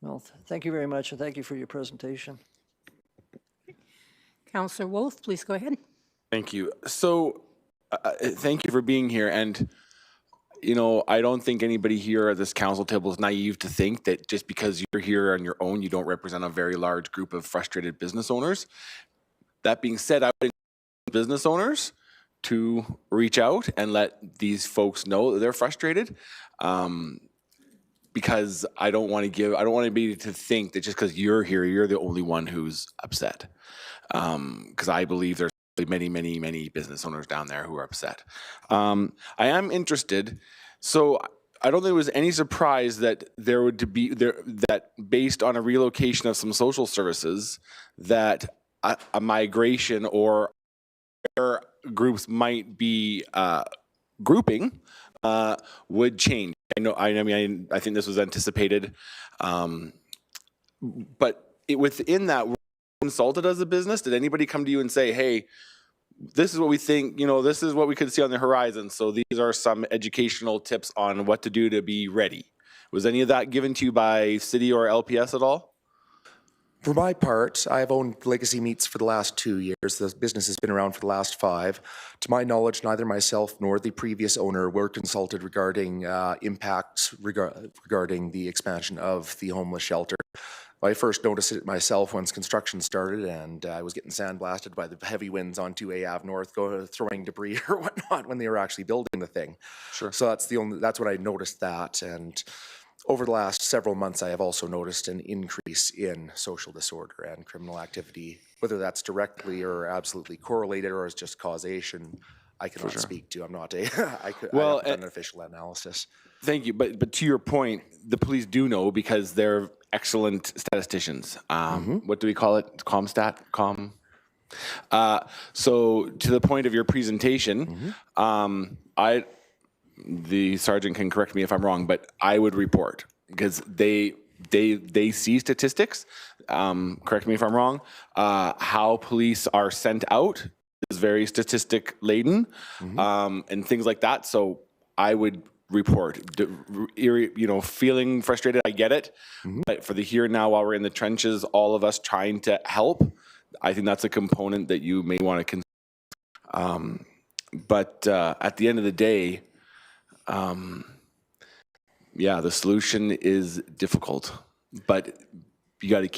Well, thank you very much, and thank you for your presentation. Councillor Wolf, please go ahead. Thank you. So, thank you for being here. And, you know, I don't think anybody here at this council table is naive to think that just because you're here on your own, you don't represent a very large group of frustrated business owners. That being said, I would encourage business owners to reach out and let these folks know that they're frustrated. Because I don't want anybody to think that just because you're here, you're the only one who's upset. Because I believe there's many, many, many business owners down there who are upset. I am interested. So I don't think it was any surprise that there would be that based on a relocation of some social services, that a migration or groups might be grouping would change. I think this was anticipated, but within that, were you consulted as a business? Did anybody come to you and say, "Hey, this is what we think, this is what we could see on the horizon, so these are some educational tips on what to do to be ready"? Was any of that given to you by city or LPS at all? For my part, I've owned Legacy Meats for the last 2 years. The business has been around for the last 5. To my knowledge, neither myself nor the previous owner were consulted regarding impacts regarding the expansion of the homeless shelter. I first noticed it myself once construction started, and I was getting sandblasted by the heavy winds on 2A Ave North, throwing debris or whatnot when they were actually building the thing. Sure. So that's when I noticed that. And over the last several months, I have also noticed an increase in social disorder and criminal activity. Whether that's directly or absolutely correlated or is just causation, I cannot speak to. I'm not I haven't done an official analysis. Thank you. But to your point, the police do know because they're excellent statisticians. What do we call it? ComStat? So to the point of your presentation, the sergeant can correct me if I'm wrong, but I would report because they see statistics. Correct me if I'm wrong. How police are sent out is very statistic laden, and things like that. So I would report. Feeling frustrated, I get it. But for the here and now, while we're in the trenches, all of us trying to help, I think that's a component that you may want to consider. But at the end of the day, the solution is difficult, but you got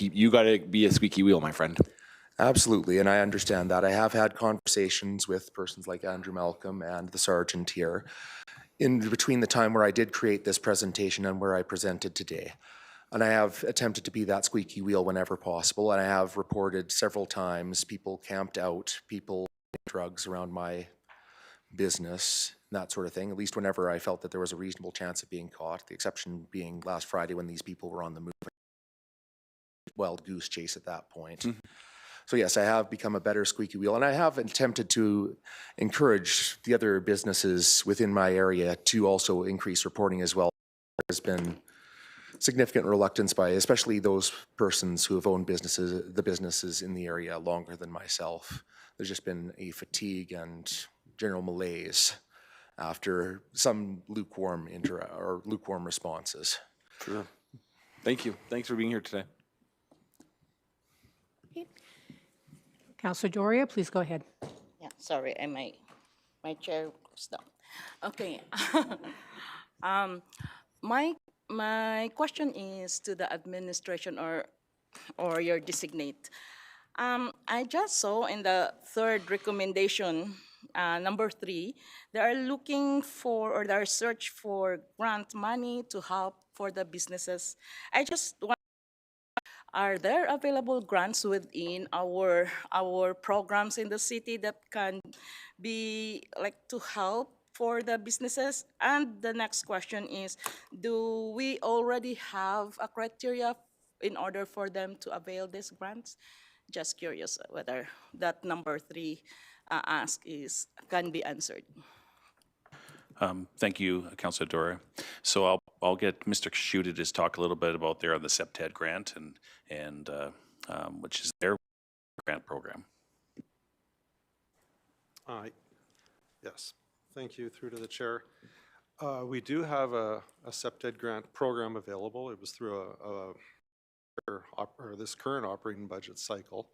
to be a squeaky wheel, my friend. Absolutely, and I understand that. I have had conversations with persons like Andrew Malcolm and the sergeant here in between the time where I did create this presentation and where I presented today. And I have attempted to be that squeaky wheel whenever possible, and I have reported several times people camped out, people drugs around my business, that sort of thing, at least whenever I felt that there was a reasonable chance of being caught, the exception being last Friday when these people were on the move. Wild goose chase at that point. So yes, I have become a better squeaky wheel, and I have attempted to encourage the other businesses within my area to also increase reporting as well. There's been significant reluctance by especially those persons who have owned the businesses in the area longer than myself. There's just been a fatigue and general malaise after some lukewarm responses. Sure. Thank you. Thanks for being here today. Councillor Doria, please go ahead. Yeah, sorry, my chair goes down. Okay. My question is to the administration or your designate. I just saw in the third recommendation, number 3, they are looking for or they are search for grant money to help for the businesses. I just want, are there available grants within our programs in the city that can be like to help for the businesses? And the next question is, do we already have a criteria in order for them to avail these grants? Just curious whether that number 3 ask can be answered. Thank you, Councilor Dora. So I'll get Mr. Kashu to just talk a little bit about the CEPTED grant and which is their grant program. Yes, thank you, through to the chair. We do have a CEPTED grant program available. It was through this current operating budget cycle.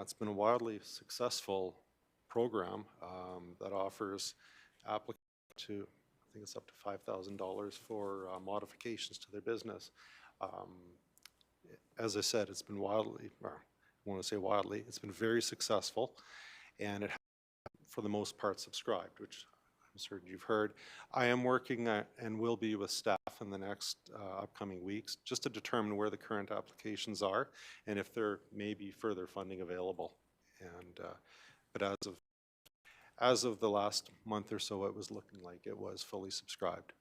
It's been a wildly successful program that offers applicants to, I think it's up to $5,000 for modifications to their business. As I said, it's been wildly, or I want to say wildly, it's been very successful, and it has, for the most part, subscribed, which I'm certain you've heard. I am working and will be with staff in the next upcoming weeks just to determine where the current applications are and if there may be further funding available. And but as of the last month or so, it was looking like it was fully subscribed.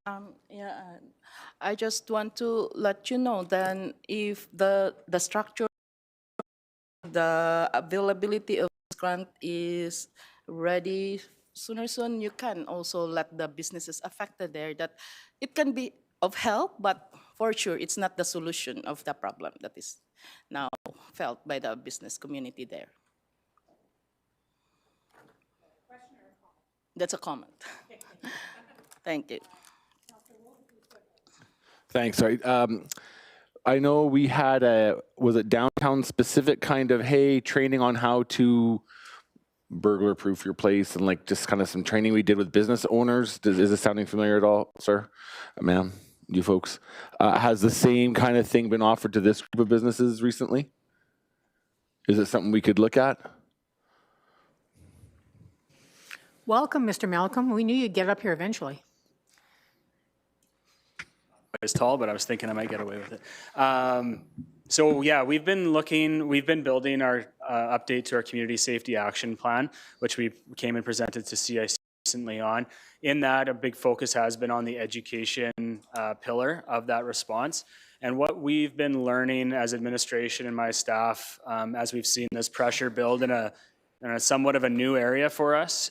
I just want to let you know then if the structure, the availability of this grant is ready soon, you can also let the businesses affected there that it can be of help, but for sure it's not the solution of the problem that is now felt by the business community there. That's a comment. Thank you. Thanks. Sorry. I know we had was it downtown specific kind of, hey, training on how to burglar proof your place and like just kind of some training we did with business owners. Is this sounding familiar at all, sir, ma'am, you folks? Has the same kind of thing been offered to this group of businesses recently? Is it something we could look at? Welcome, Mr. Malcolm. We knew you'd get up here eventually. It's tall, but I was thinking I might get away with it. So yeah, we've been building our update to our community safety action plan, which we came and presented to CIC recently on. In that, a big focus has been on the education pillar of that response. And what we've been learning as administration and my staff, as we've seen this pressure build in a somewhat of a new area for us,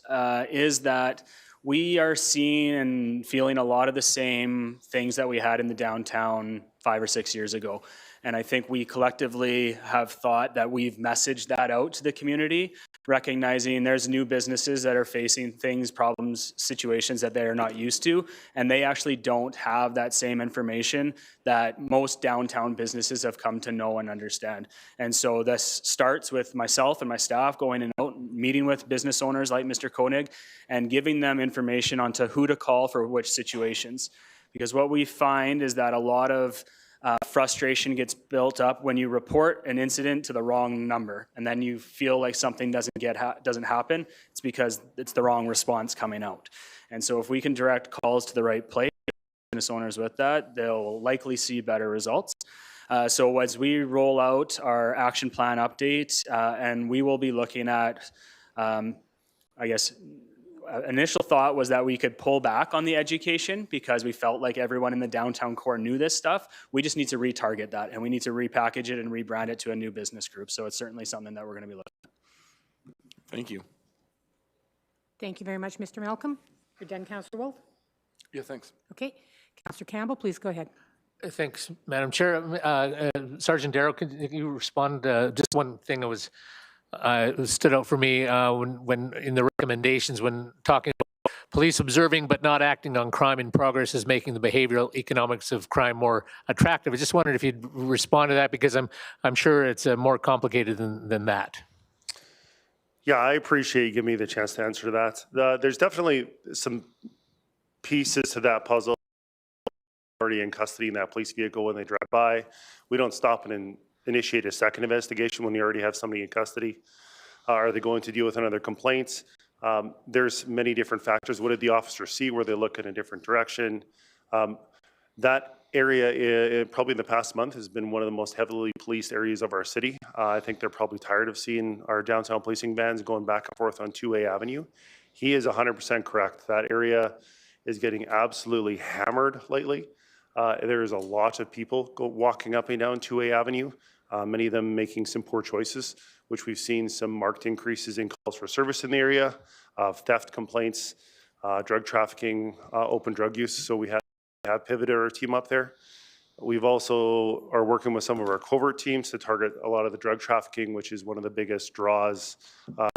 is that we are seeing and feeling a lot of the same things that we had in the downtown 5 or 6 years ago. And I think we collectively have thought that we've messaged that out to the community, recognizing there's new businesses that are facing things, problems, situations that they are not used to, and they actually don't have that same information that most downtown businesses have come to know and understand. And so this starts with myself and my staff going and out, meeting with business owners like Mr. Koenig, and giving them information onto who to call for which situations. Because what we find is that a lot of frustration gets built up when you report an incident to the wrong number, and then you feel like something doesn't happen. It's because it's the wrong response coming out. And so if we can direct calls to the right place, business owners with that, they'll likely see better results. So as we roll out our action plan update, and we will be looking at, I guess, initial thought was that we could pull back on the education because we felt like everyone in the downtown core knew this stuff. We just need to retarget that, and we need to repackage it and rebrand it to a new business group. So it's certainly something that we're going to be looking at. Thank you. Thank you very much, Mr. Malcolm. You're done, Councillor Wolf? Yeah, thanks. Okay. Councillor Campbell, please go ahead. Thanks, Madam Chair. Sergeant Darrow, can you respond? Just one thing that was stood out for me when in the recommendations when talking about police observing but not acting on crime in progress is making the behavioral economics of crime more attractive. I just wondered if you'd respond to that because I'm sure it's more complicated than that. Yeah, I appreciate you giving me the chance to answer that. There's definitely some pieces to that puzzle. Already in custody in that police vehicle when they drive by. We don't stop and initiate a second investigation when you already have somebody in custody. Are they going to deal with another complaint? There's many different factors. What did the officer see? Were they looking in a different direction? That area, probably in the past month, has been one of the most heavily policed areas of our city. I think they're probably tired of seeing our downtown policing vans going back and forth on 2A Avenue. He is 100% correct. That area is getting absolutely hammered lately. There is a lot of people walking up and down 2A Avenue. many of them making some poor choices, which we've seen some marked increases in calls for service in the area, theft complaints, drug trafficking, open drug use. So we have pivoted our team up there. We've also are working with some of our covert teams to target a lot of the drug trafficking, which is one of the biggest draws, like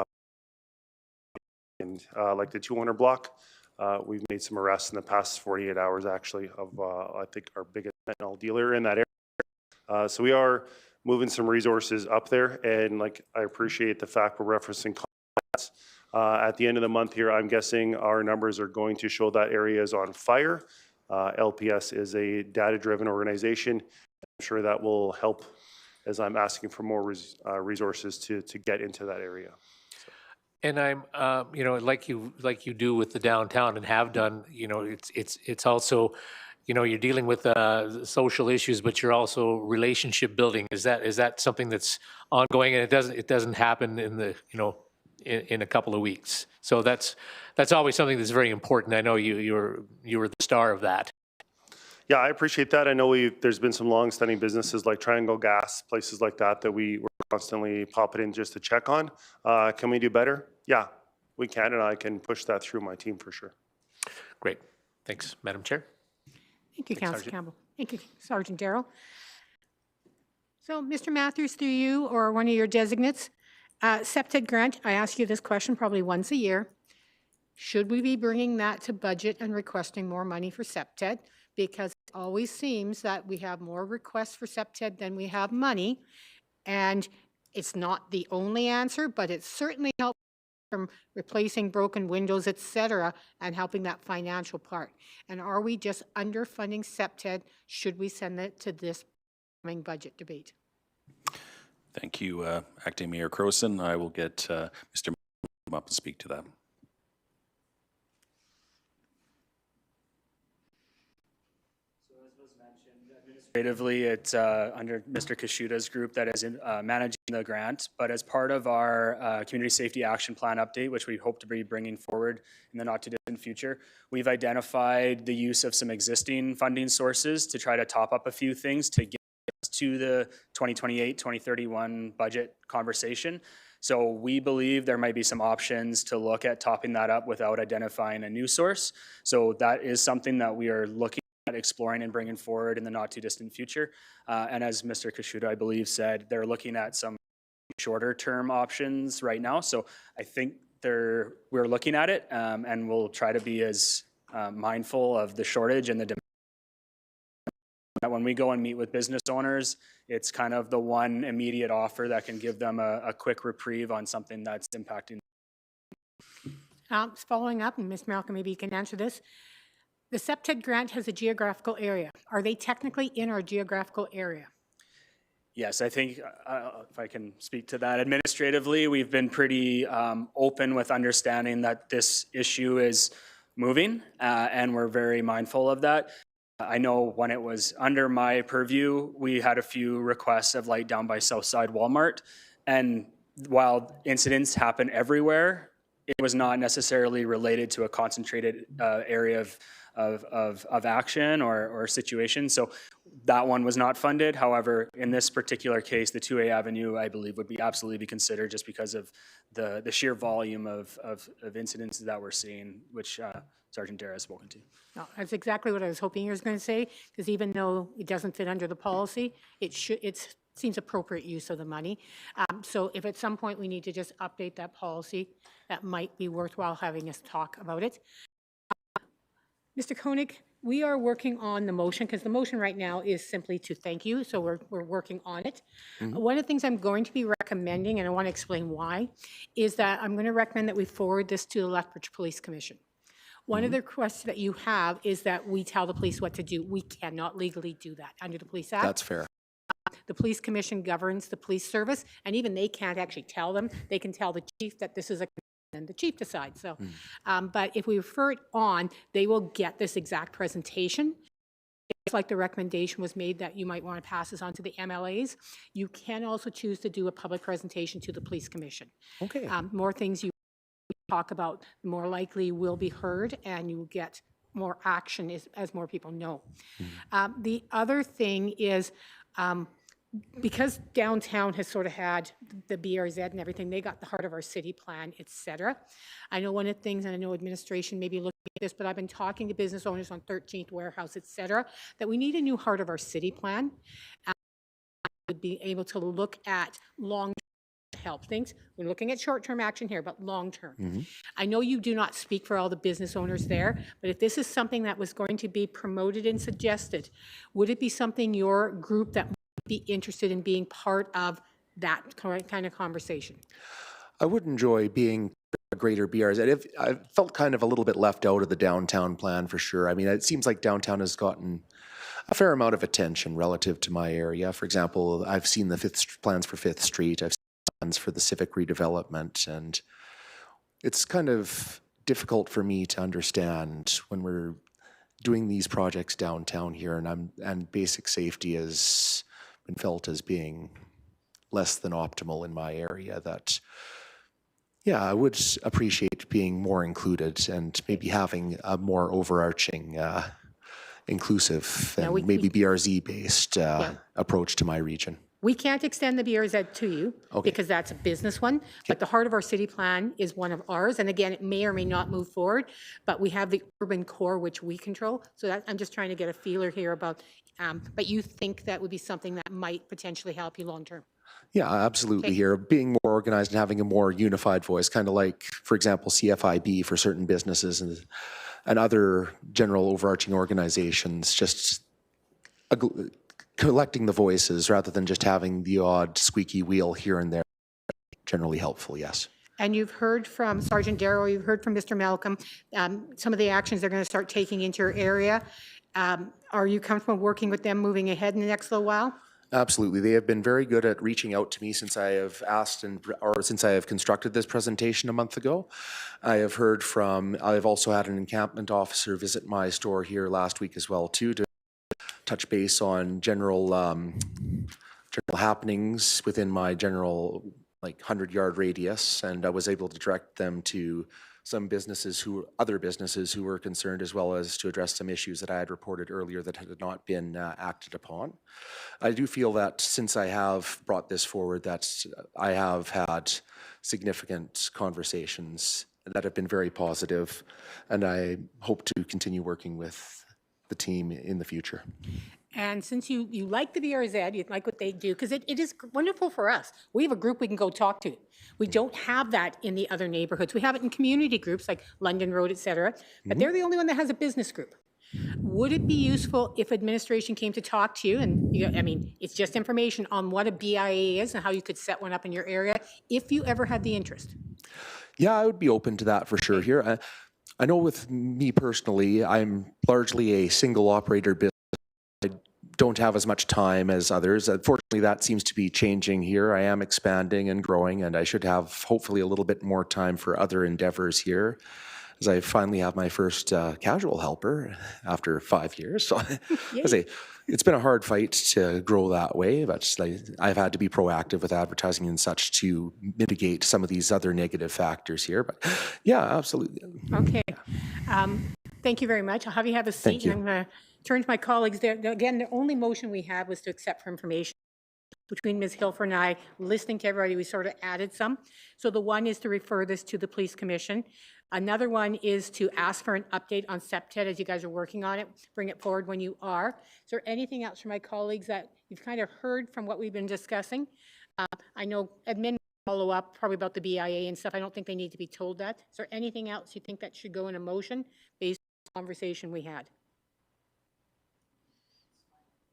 the 200 block. We've made some arrests in the past 48 hours, actually, of I think our biggest fentanyl dealer in that area. So we are moving some resources up there, and like I appreciate the fact we're referencing contacts. At the end of the month here, I'm guessing our numbers are going to show that area is on fire. LPS is a data-driven organization. I'm sure that will help as I'm asking for more resources to get into that area. And I'm, you know, like you do with the downtown and have done, you know, it's also, you know, you're dealing with social issues, but you're also relationship building. Is that something that's ongoing, and it doesn't happen in the, you know, in a couple of weeks? So that's always something that's very important. I know you were the star of that. Yeah, I appreciate that. I know there's been some long-standing businesses like Triangle Gas, places like that we were constantly popping in just to check on. Can we do better? Yeah, we can, and I can push that through my team for sure. Great. Thanks, Madam Chair. Thank you, Councillor Campbell. Thank you, Sergeant Darrell. So, Mr. Matthews, through you or one of your designates, CPTED grant, I ask you this question probably once a year. Should we be bringing that to budget and requesting more money for CPTED? Because it always seems that we have more requests for CPTED than we have money. And it's not the only answer, but it certainly helps from replacing broken windows, et cetera, and helping that financial part. And are we just underfunding CPTED? Should we send it to this coming budget debate? Thank you, Acting Mayor Crowson. I will get Mr. to come up and speak to that. Administratively, it's under Mr. Kashuta's group that is managing the grant, but as part of our Community Safety Action Plan update, which we hope to be bringing forward in the not too distant future, we've identified the use of some existing funding sources to try to top up a few things to get us to the 2028-2031 budget conversation. So we believe there might be some options to look at topping that up without identifying a new source. So that is something that we are looking at exploring and bringing forward in the not too distant future. And as Mr. Kashuta, I believe, said, they're looking at some shorter term options right now. So I think we're looking at it, and we'll try to be as mindful of the shortage and the demand. That when we go and meet with business owners, it's kind of the one immediate offer that can give them a quick reprieve on something that's impacting. Following up, and Ms. Malcolm, maybe you can answer this. The CPTED grant has a geographical area. Are they technically in our geographical area? Yes, I think if I can speak to that administratively, we've been pretty open with understanding that this issue is moving, and we're very mindful of that. I know when it was under my purview, we had a few requests of light down by Southside Walmart, and while incidents happen everywhere, it was not necessarily related to a concentrated area of action or situation. So that one was not funded. However, in this particular case, the 2A Avenue, I believe, would be absolutely be considered just because of the sheer volume of incidents that we're seeing, which Sergeant Dara has spoken to. No, that's exactly what I was hoping you were going to say, because even though it doesn't fit under the policy, it seems appropriate use of the money. So if at some point we need to just update that policy, that might be worthwhile having us talk about it. Mr. Koenig, we are working on the motion, because the motion right now is simply to thank you, so we're working on it. One of the things I'm going to be recommending, and I want to explain why, is that I'm going to recommend that we forward this to the Lethbridge Police Commission. One of the requests that you have is that we tell the police what to do. We cannot legally do that under the Police Act. That's fair. The Police Commission governs the police service, and even they can't actually tell them. They can tell the chief that this is a, and the chief decides. So, but if we refer it on, they will get this exact presentation. It's like the recommendation was made that you might want to pass this on to the MLAs. You can also choose to do a public presentation to the Police Commission. Okay. More things you talk about, the more likely will be heard, and you will get more action as more people know. The other thing is, because downtown has sort of had the BRZ and everything, they got the heart of our city plan, et cetera. I know one of the things, and I know administration may be looking at this, but I've been talking to business owners on 13th Warehouse, et cetera, that we need a new heart of our city plan. Would be able to look at long help things. We're looking at short-term action here, but long-term. I know you do not speak for all the business owners there, but if this is something that was going to be promoted and suggested, would it be something your group that might be interested in being part of that kind of conversation? I would enjoy being a greater BRZ. I felt kind of a little bit left out of the downtown plan for sure. I mean, it seems like downtown has gotten a fair amount of attention relative to my area. For example, I've seen the plans for 5th Street. I've plans for the civic redevelopment, and it's kind of difficult for me to understand when we're doing these projects downtown here, and basic safety has been felt as being less than optimal in my area. That, yeah, I would appreciate being more included and maybe having a more overarching, inclusive and maybe BRZ-based approach to my region. We can't extend the BRZ to you because that's a business one, but the heart of our city plan is one of ours. And again, it may or may not move forward, but we have the urban core, which we control. So that, I'm just trying to get a feeler here about, but you think that would be something that might potentially help you long-term? Yeah, absolutely. Here, being more organized and having a more unified voice, kind of like, for example, CFIB for certain businesses and other general overarching organizations, just collecting the voices rather than just having the odd squeaky wheel here and there. Generally helpful, yes. And you've heard from Sergeant Darrow, you've heard from Mr. Malcolm, some of the actions they're going to start taking into your area. Are you comfortable working with them moving ahead in the next little while? Absolutely. They have been very good at reaching out to me since I have asked since I have constructed this presentation a month ago. I have heard from, I've also had an encampment officer visit my store here last week as well too, to touch base on general happenings within my general 100-yard radius, and I was able to direct them to some other businesses who were concerned, as well as to address some issues that I had reported earlier that had not been acted upon. I do feel that since I have brought this forward, that I have had significant conversations that have been very positive, and I hope to continue working with the team in the future. And since you like the BRZ, you like what they do, because it is wonderful for us. We have a group we can go talk to. We don't have that in the other neighborhoods. We have it in community groups like London Road, et cetera, but they're the only one that has a business group. Would it be useful if administration came to talk to you, and I mean, it's just information on what a BIA is and how you could set one up in your area, if you ever had the interest? Yeah, I would be open to that for sure here. I know with me personally, I'm largely a single operator business. I don't have as much time as others. Unfortunately, that seems to be changing here. I am expanding and growing, and I should have hopefully a little bit more time for other endeavors here, as I finally have my first casual helper after 5 years. So I say, it's been a hard fight to grow that way, but I've had to be proactive with advertising and such to mitigate some of these other negative factors here. But yeah, absolutely. Okay. Thank you very much. I'll have you have a seat. Thank you. I'm going to turn to my colleagues there. Again, the only motion we had was to accept for information. Between Ms. Hilfer and I, listening to everybody, we sort of added some. So the one is to refer this to the Police Commission. Another one is to ask for an update on CPTED as you guys are working on it. Bring it forward when you are. Is there anything else from my colleagues that you've kind of heard from what we've been discussing? I know admin follow up probably about the BIA and stuff. I don't think they need to be told that. Is there anything else you think that should go in a motion based on the conversation we had?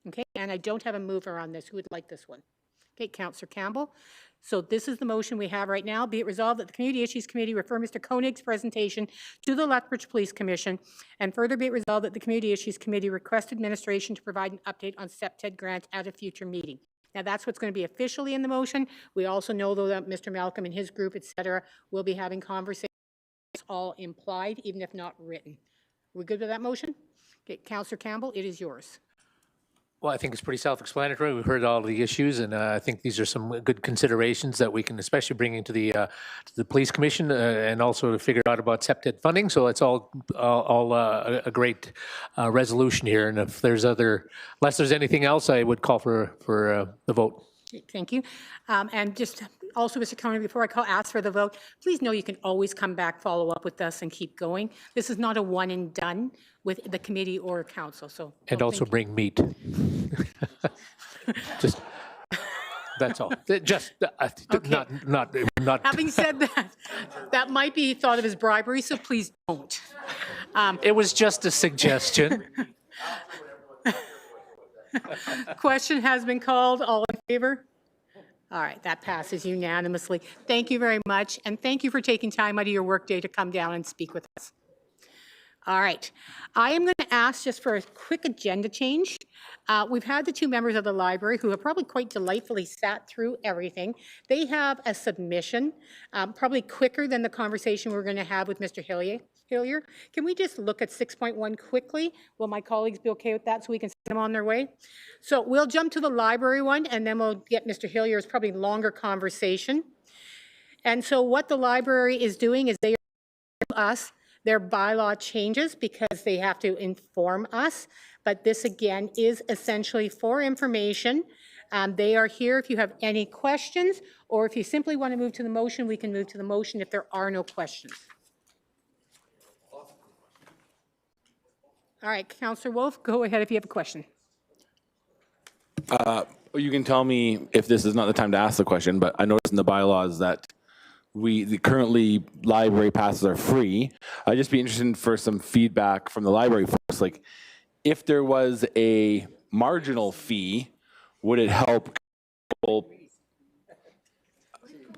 Okay, and I don't have a mover on this. Who would like this one? Okay, Councillor Campbell. So this is the motion we have right now. Be it resolved that the Community Issues Committee refer Mr. Koenig's presentation to the Lethbridge Police Commission, and further be it resolved that the Community Issues Committee request administration to provide an update on CPTED grant at a future meeting. Now that's what's going to be officially in the motion. We also know though that Mr. Malcolm and his group, et cetera, will be having conversations. It's all implied, even if not written. Are we good with that motion? Okay, Councillor Campbell, it is yours. Well, I think it's pretty self-explanatory. We've heard all the issues, and I think these are some good considerations that we can especially bring into the police commission and also to figure out about SEPTED funding. So it's all a great resolution here. And if there's unless there's anything else, I would call for the vote. Thank you. And just also, Mr. County, before I ask for the vote, please know you can always come back, follow up with us, and keep going. This is not a one and done with the committee or council. So And also bring meat. Just, that's all. Just, not. Having said that, that might be thought of as bribery, so please don't. It was just a suggestion. Question has been called. All in favor? All right, that passes unanimously. Thank you very much, and thank you for taking time out of your workday to come down and speak with us. All right, I am going to ask just for a quick agenda change. We've had the two members of the library who have probably quite delightfully sat through everything. They have a submission, probably quicker than the conversation we're going to have with Mr. Hillier. Can we just look at 6.1 quickly? Will my colleagues be okay with that so we can send them on their way? So we'll jump to the library one, and then we'll get Mr. Hillier's probably longer conversation. And so what the library is doing is they are us their bylaw changes because they have to inform us. But this, again, is essentially for information. They are here if you have any questions, or if you simply want to move to the motion, we can move to the motion if there are no questions. All right, Councillor Wolf, go ahead if you have a question. You can tell me if this is not the time to ask the question, but I noticed in the bylaws that currently library passes are free. I'd just be interested for some feedback from the library folks. Like, if there was a marginal fee, would it help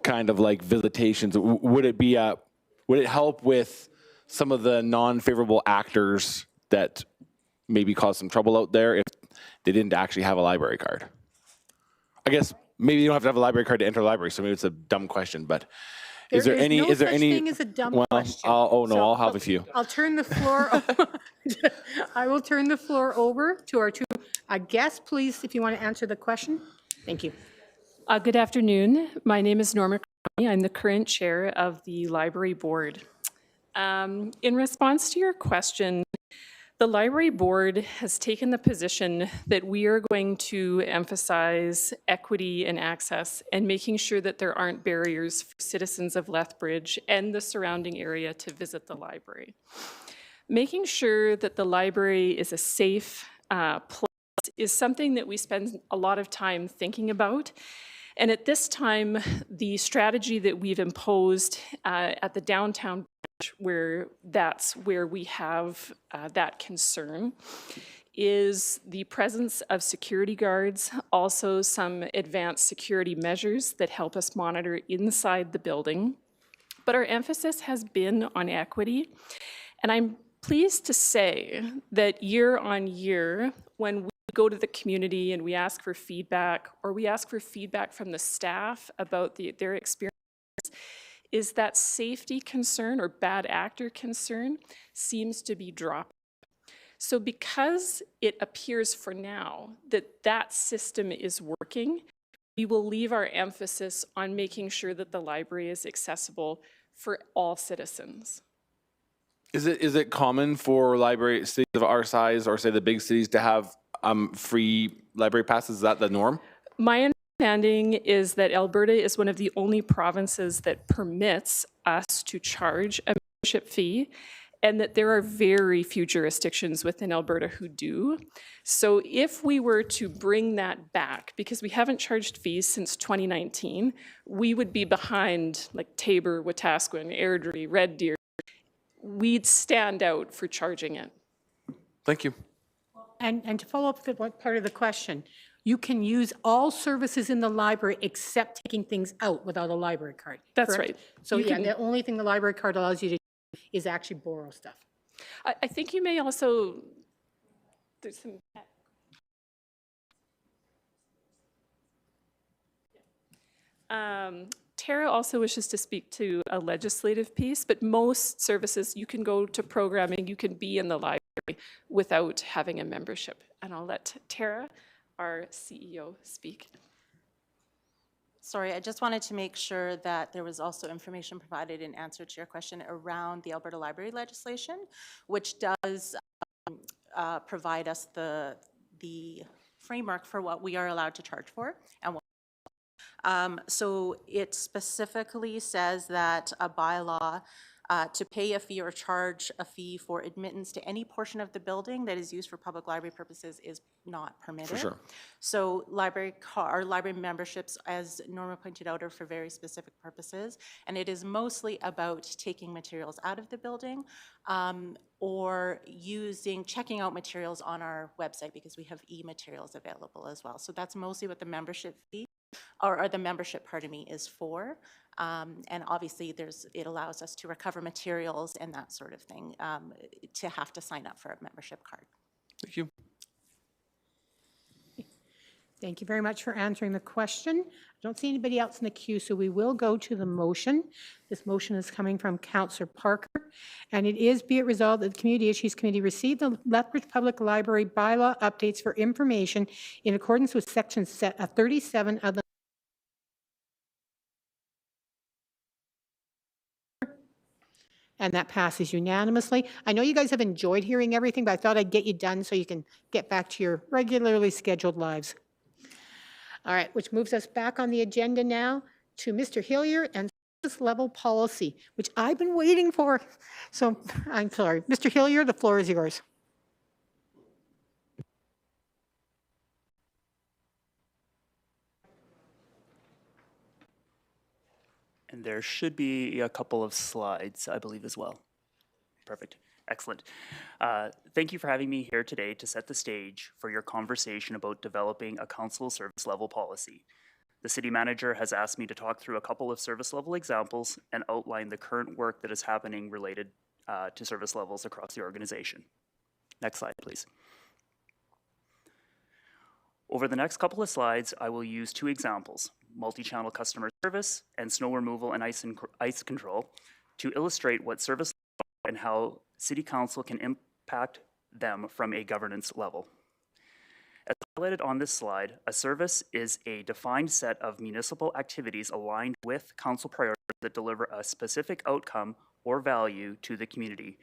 kind of like visitations? Would it help with some of the non-favorable actors that maybe cause some trouble out there if they didn't actually have a library card? I guess maybe you don't have to have a library card to enter a library, so maybe it's a dumb question, but is there any thing as a dumb question. I'll have a few. I'll turn the floor I will turn the floor over to our two guests, please, if you want to answer the question. Thank you. Good afternoon. My name is Norma Crowley. I'm the current chair of the library board. In response to your question, the library board has taken the position that we are going to emphasize equity and access and making sure that there aren't barriers for citizens of Lethbridge and the surrounding area to visit the library. Making sure that the library is a safe place is something that we spend a lot of time thinking about. And at this time, the strategy that we've imposed at the downtown, that's where we have that concern, is the presence of security guards, also some advanced security measures that help us monitor inside the building. But our emphasis has been on equity. And I'm pleased to say that year on year, when we go to the community and we ask for feedback, or we ask for feedback from the staff about their experience, is that safety concern or bad actor concern seems to be dropping. So because it appears for now that that system is working, we will leave our emphasis on making sure that the library is accessible for all citizens. Is it common for library cities of our size, or say the big cities, to have free library passes? Is that the norm? My understanding is that Alberta is one of the only provinces that permits us to charge a membership fee, and that there are very few jurisdictions within Alberta who do. So if we were to bring that back, because we haven't charged fees since 2019, we would be behind like Taber, Wetaskiwin, Airdrie, Red Deer. We'd stand out for charging it. Thank you. And to follow up with part of the question, you can use all services in the library except taking things out without a library card. That's correct? right. So You yeah, can- the only thing the library card allows you to do is actually borrow stuff. I think you may also, there's some. Tara also wishes to speak to a legislative piece, but most services, you can go to programming, you can be in the library without having a membership. And I'll let Tara our CEO speak. Sorry, I just wanted to make sure that there was also information provided in answer to your question around the Alberta Library legislation, which does provide us the framework for what we are allowed to charge for and what. So it specifically says that a bylaw to pay a fee or charge a fee for admittance to any portion of the building that is used for public library purposes is not permitted. For sure. So our library memberships, as Norma pointed out, are for very specific purposes, and it is mostly about taking materials out of the building or checking out materials on our website, because we have e-materials available as well. So that's mostly what the membership fee, or the membership, pardon me, is for. And obviously it allows us to recover materials and that sort of thing, to have to sign up for a membership card. Thank you. Thank you very much for answering the question. I don't see anybody else in the queue, so we will go to the motion. This motion is coming from Councillor Parker, and it is, be it resolved that the Community Issues Committee received the Lethbridge Public Library bylaw updates for information in accordance with Section 37 of the and that passes unanimously. I know you guys have enjoyed hearing everything, but I thought I'd get you done so you can get back to your regularly scheduled lives. All right, which moves us back on the agenda now to Mr. Hillier and service level policy, which I've been waiting for. So I'm sorry. Mr. Hillier, the floor is yours. And there should be a couple of slides, I believe, as well. Perfect. Excellent. Thank you for having me here today to set the stage for your conversation about developing a council service level policy. The city manager has asked me to talk through a couple of service level examples and outline the current work that is happening related to service levels across the organization. Next slide, please. Over the next couple of slides, I will use two examples, multi-channel customer service and snow removal and ice control, to illustrate what service and how City Council can impact them from a governance level. As highlighted on this slide, a service is a defined set of municipal activities aligned with council priorities that deliver a specific outcome or value to the community.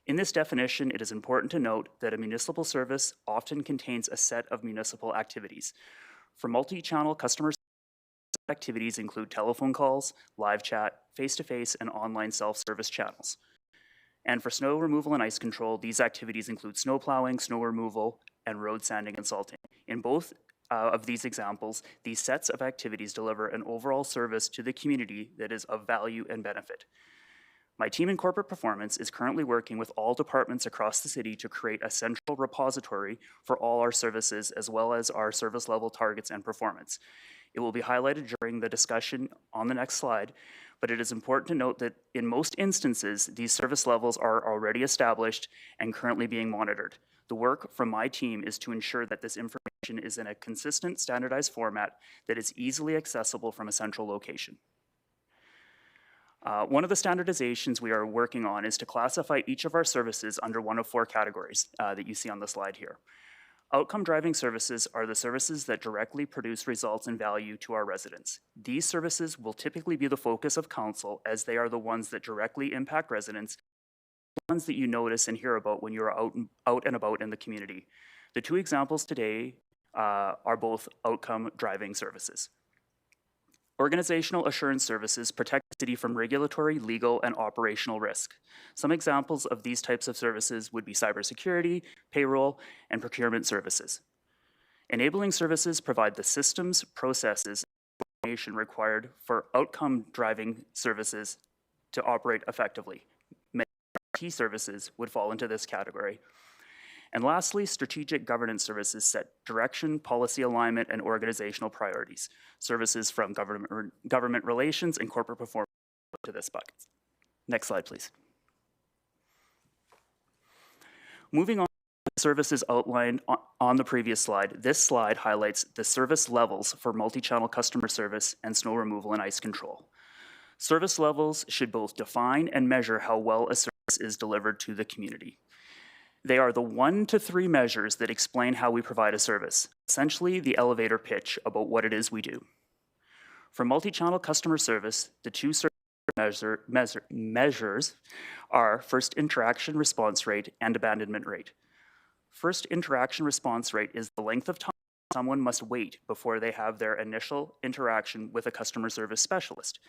In this definition, it is important to note that a municipal service often contains a set of municipal activities. For multi-channel customer activities include telephone calls, live chat, face-to-face, and online self-service channels. And for snow removal and ice control, these activities include snow plowing, snow removal, and road sanding and salting. In both of these examples, these sets of activities deliver an overall service to the community that is of value and benefit. My team in corporate performance is currently working with all departments across the city to create a central repository for all our services, as well as our service level targets and performance. It will be highlighted during the discussion on the next slide, but it is important to note that in most instances, these service levels are already established and currently being monitored. The work from my team is to ensure that this information is in a consistent, standardized format that is easily accessible from a central location. One of the standardizations we are working on is to classify each of our services under one of four categories that you see on the slide here. Outcome driving services are the services that directly produce results and value to our residents. These services will typically be the focus of council, as they are the ones that directly impact residents, the ones that you notice and hear about when you're out and about in the community. The two examples today are both outcome driving services. Organizational assurance services protect the city from regulatory, legal, and operational risk. Some examples of these types of services would be cybersecurity, payroll, and procurement services. Enabling services provide the systems, processes, and information required for outcome-driving services to operate effectively. Many IT services would fall into this category. And lastly, strategic governance services set direction, policy alignment, and organizational priorities. Services from government relations and corporate performance to this bucket. Next slide, please. Moving on to the services outlined on the previous slide, this slide highlights the service levels for multi-channel customer service and snow removal and ice control. Service levels should both define and measure how well a service is delivered to the community. They are the 1 to 3 measures that explain how we provide a service, essentially the elevator pitch about what it is we do. For multi-channel customer service, the 2 measures are first interaction response rate and abandonment rate. First interaction response rate is the length of time someone must wait before they have their initial interaction with a customer service specialist.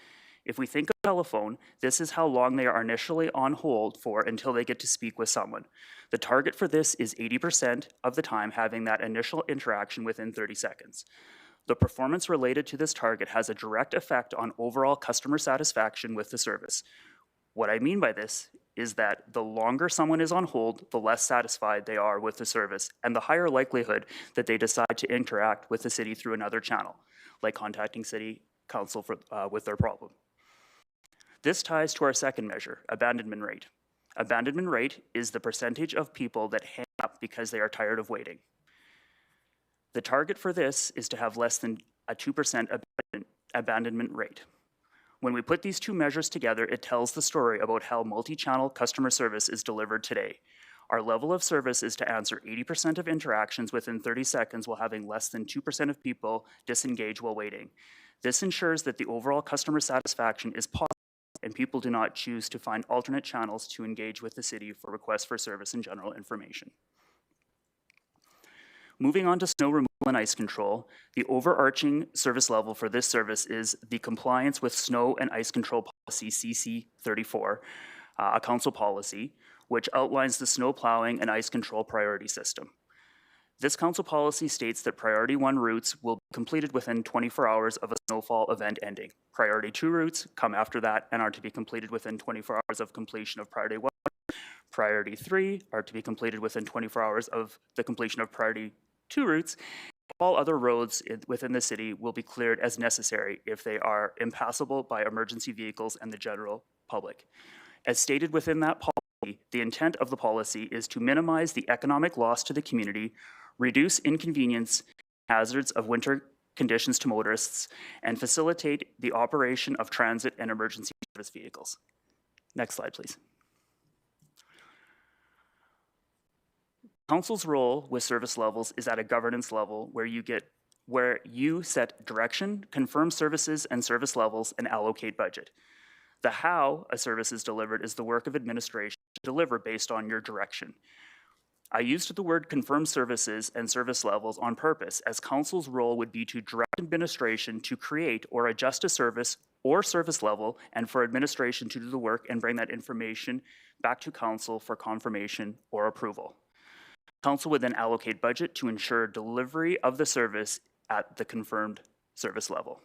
If we think of telephone, this is how long they are initially on hold for until they get to speak with someone. The target for this is 80% of the time having that initial interaction within 30 seconds. The performance related to this target has a direct effect on overall customer satisfaction with the service. What I mean by this is that the longer someone is on hold, the less satisfied they are with the service, and the higher likelihood that they decide to interact with the city through another channel, like contacting city council with their problem. This ties to our second measure, abandonment rate. Abandonment rate is the percentage of people that hang up because they are tired of waiting. The target for this is to have less than a 2% abandonment rate. When we put these 2 measures together, it tells the story about how multi-channel customer service is delivered today. Our level of service is to answer 80% of interactions within 30 seconds while having less than 2% of people disengage while waiting. This ensures that the overall customer satisfaction is positive and people do not choose to find alternate channels to engage with the city for requests for service and general information. Moving on to snow removal and ice control, the overarching service level for this service is the compliance with snow and ice control policy CC34, a council policy, which outlines the snow plowing and ice control priority system. This council policy states that Priority 1 routes will be completed within 24 hours of a snowfall event ending. Priority 2 routes come after that and are to be completed within 24 hours of completion of Priority 1. Priority 3 are to be completed within 24 hours of the completion of Priority 2 routes. All other roads within the city will be cleared as necessary if they are impassable by emergency vehicles and the general public. As stated within that policy, the intent of the policy is to minimize the economic loss to the community, reduce inconvenience, hazards of winter conditions to motorists, and facilitate the operation of transit and emergency service vehicles. Next slide, please. Council's role with service levels is at a governance level where you set direction, confirm services and service levels, and allocate budget. The how a service is delivered is the work of administration to deliver based on your direction. I used the word confirm services and service levels on purpose, as council's role would be to direct administration to create or adjust a service or service level, and for administration to do the work and bring that information back to council for confirmation or approval. Council would then allocate budget to ensure delivery of the service at the confirmed service level.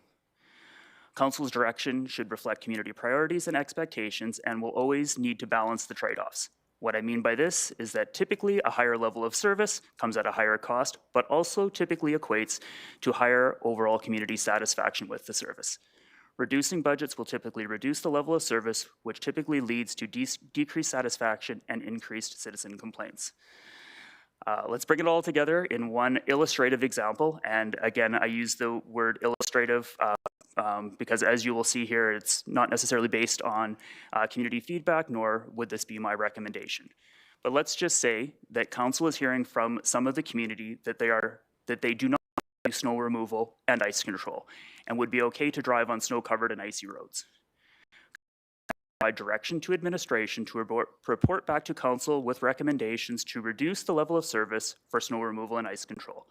Council's direction should reflect community priorities and expectations and will always need to balance the trade-offs. What I mean by this is that typically a higher level of service comes at a higher cost, but also typically equates to higher overall community satisfaction with the service. Reducing budgets will typically reduce the level of service, which typically leads to decreased satisfaction and increased citizen complaints. Let's bring it all together in one illustrative example. And again, I use the word illustrative because as you will see here, it's not necessarily based on community feedback, nor would this be my recommendation. But let's just say that council is hearing from some of the community that they do not do snow removal and ice control, and would be okay to drive on snow-covered and icy roads. Provide direction to administration to report back to council with recommendations to reduce the level of service for snow removal and ice control.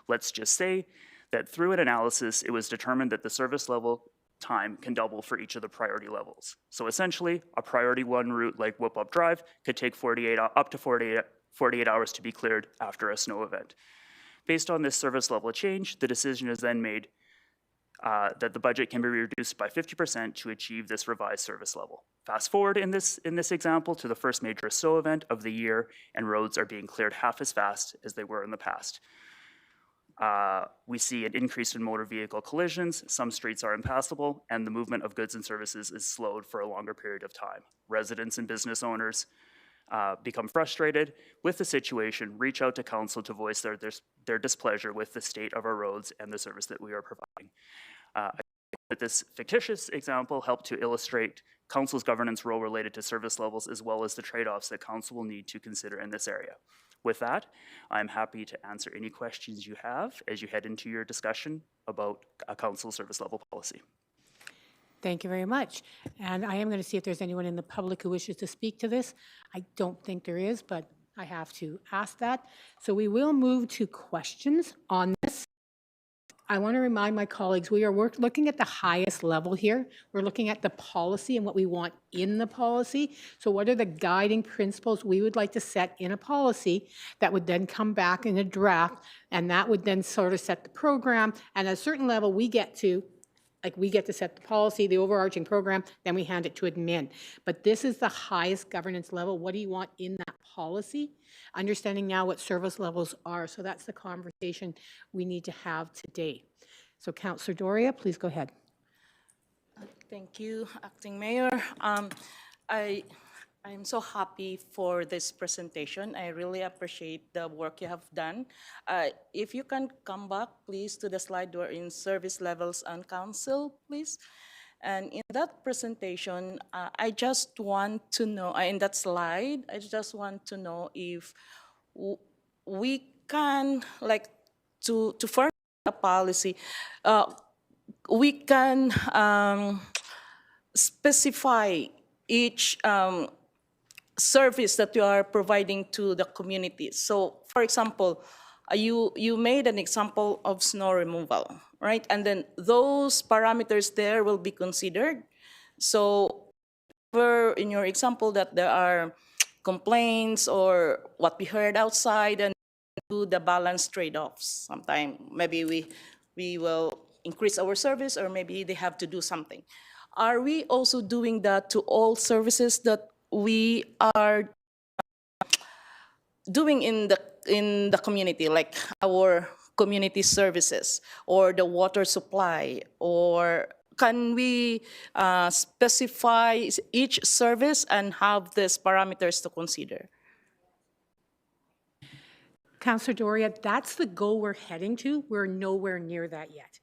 Let's just say that through an analysis, it was determined that the service level time can double for each of the priority levels. So essentially, a Priority 1 route like Whip Up Drive could take up to 48 hours to be cleared after a snow event. Based on this service level change, the decision is then made that the budget can be reduced by 50% to achieve this revised service level. Fast forward in this example to the first major snow event of the year, and roads are being cleared half as fast as they were in the past. We see an increase in motor vehicle collisions, some streets are impassable, and the movement of goods and services is slowed for a longer period of time. Residents and business owners become frustrated with the situation, reach out to council to voice their displeasure with the state of our roads and the service that we are providing. that this fictitious example helped to illustrate council's governance role related to service levels as well as the trade-offs that council will need to consider in this area. With that, I'm happy to answer any questions you have as you head into your discussion about a council service level policy. Thank you very much. And I am going to see if there's anyone in the public who wishes to speak to this. I don't think there is, but I have to ask that. So we will move to questions on this. I want to remind my colleagues, we are looking at the highest level here. We're looking at the policy and what we want in the policy. So what are the guiding principles we would like to set in a policy that would then come back in a draft, and that would then sort of set the program. And at a certain level, we get to set the policy, the overarching program, then we hand it to admin. But this is the highest governance level. What do you want in that policy? Understanding now what service levels are. So that's the conversation we need to have today. So Councillor Doria, please go ahead. Thank you, Acting Mayor. I'm so happy for this presentation. I really appreciate the work you have done. If you can come back, please, to the slide where in service levels and council, please. And in that presentation, I just want to know, in that slide, I just want to know if we can, like, to form a policy, we can specify each service that you are providing to the community. So, for example, you made an example of snow removal, right? And then those parameters there will be considered. So, in your example that there are complaints or what we heard outside, and do the balance trade-offs. Sometimes maybe we will increase our service, or maybe they have to do something. Are we also doing that to all services that we are doing in the community, like our community services or the water supply? Or can we specify each service and have these parameters to consider? Councillor Doria, that's the goal we're heading to. We're nowhere near that yet.